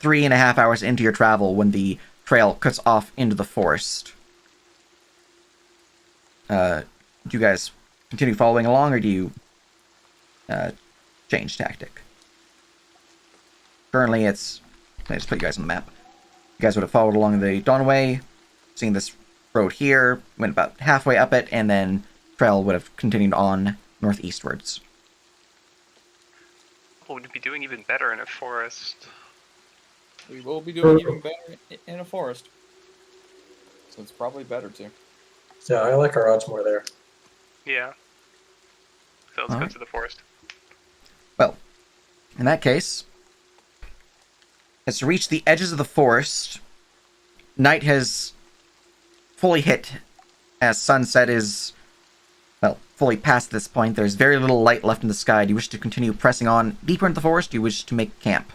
3.5 hours into your travel when the trail cuts off into the forest. Do you guys continue following along, or do you change tactic? Currently, it's... I just put you guys on the map. You guys would have followed along the Dawn Way, seeing this road here, went about halfway up it, and then trail would have continued on northeastwards. Would be doing even better in a forest. We will be doing even better in a forest. So it's probably better too. Yeah, I like our odds more there. Yeah. So let's All go right. to the forest. Well, in that case, as you reach the edges of the forest, night has fully hit as sunset is, well, fully past this point. There's very little light left in the sky. Do you wish to continue pressing on deeper into the forest? Do you wish to make camp?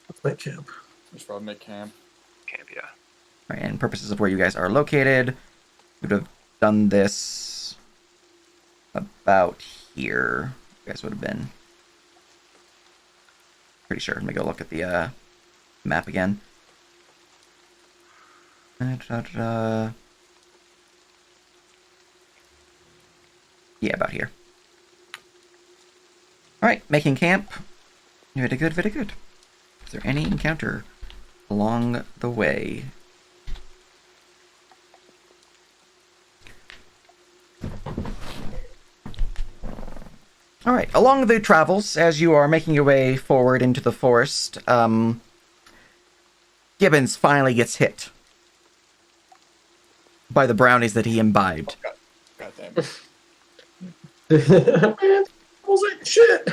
Let's make camp. We should probably make camp. Camp, yeah. Right, and purposes of where you guys are located, we would have done this about here. You guys would have been pretty sure. Let me go look at the map again. Yeah, about here. Alright, making camp. Very good, very good. Is there any encounter along the way? Alright, along the travels, as you are making your way forward into the forest, Gibbons finally gets hit by the brownies that he imbibed. God damn it. Man, I was like, shit.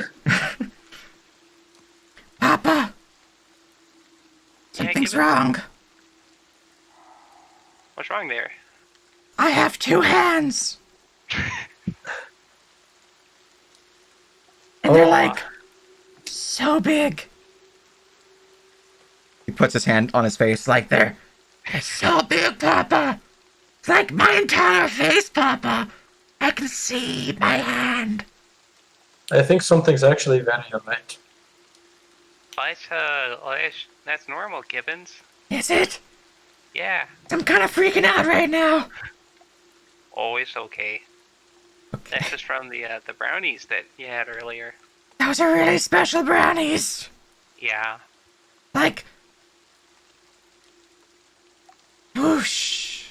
Papa! Something's wrong. What's wrong there? I have 2 hands! And they're like so big. He puts his hand on his face like They're so big, Papa. It's like my entire face, Papa. I can see my hand. I think something's actually very alright. That's normal, Gibbons. Is it? Yeah. I'm kind of freaking out right now. Always okay. Okay. That's just from the brownies that you had earlier. Those are really special brownies. Yeah. Like, whoosh.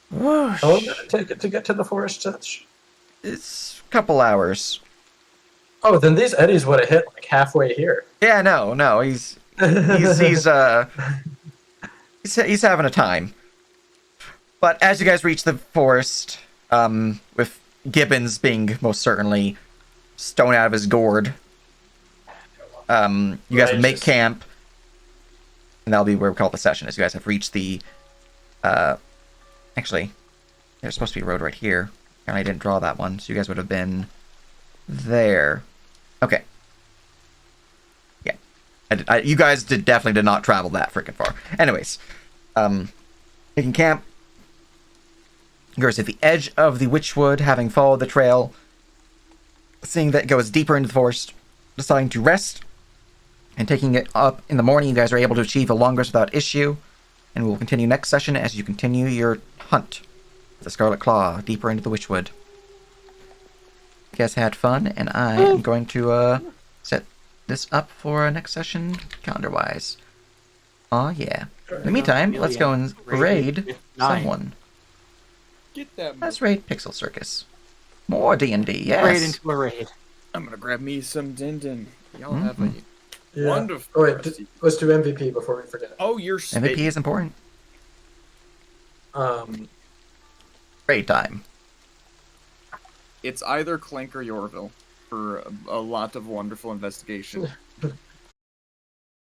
Whoosh. How long did it take it to get to the forest touch? It's a couple hours. Oh, then these eddies would have hit like halfway here. Yeah, no, he's having a time. But as you guys reach the forest, with Gibbons being most certainly stoned out of his gourd, you guys make Righteous. camp, and that'll be where we call it the session. As you guys have reached the, actually, there's supposed to be a road right here, and I didn't draw that one, so you guys would have been there. Okay. Yeah, you guys definitely did not travel that freaking far. Anyways, making camp. You guys at the edge of the Witchwood, having followed the trail, seeing that it goes deeper into the forest, deciding to rest, and taking it up in the morning. You guys are able to achieve a long rest without issue, and we'll continue next session as you continue your hunt with the Scarlet Claw deeper into the Witchwood. You guys had fun, and I am going to set this up for next session calendar-wise. Aw, yeah. In the meantime, let's go and raid someone. Get that. Let's raid Pixel Circus. More D&D, yes. Raid into a raid. I'm gonna grab me some din din. Y'all have a Yeah. wonderful. Oh wait, rest. let's do MVP before we forget. Oh, you're MVP is important. Raid time. It's either Clank or Yorville for a lot of wonderful investigation.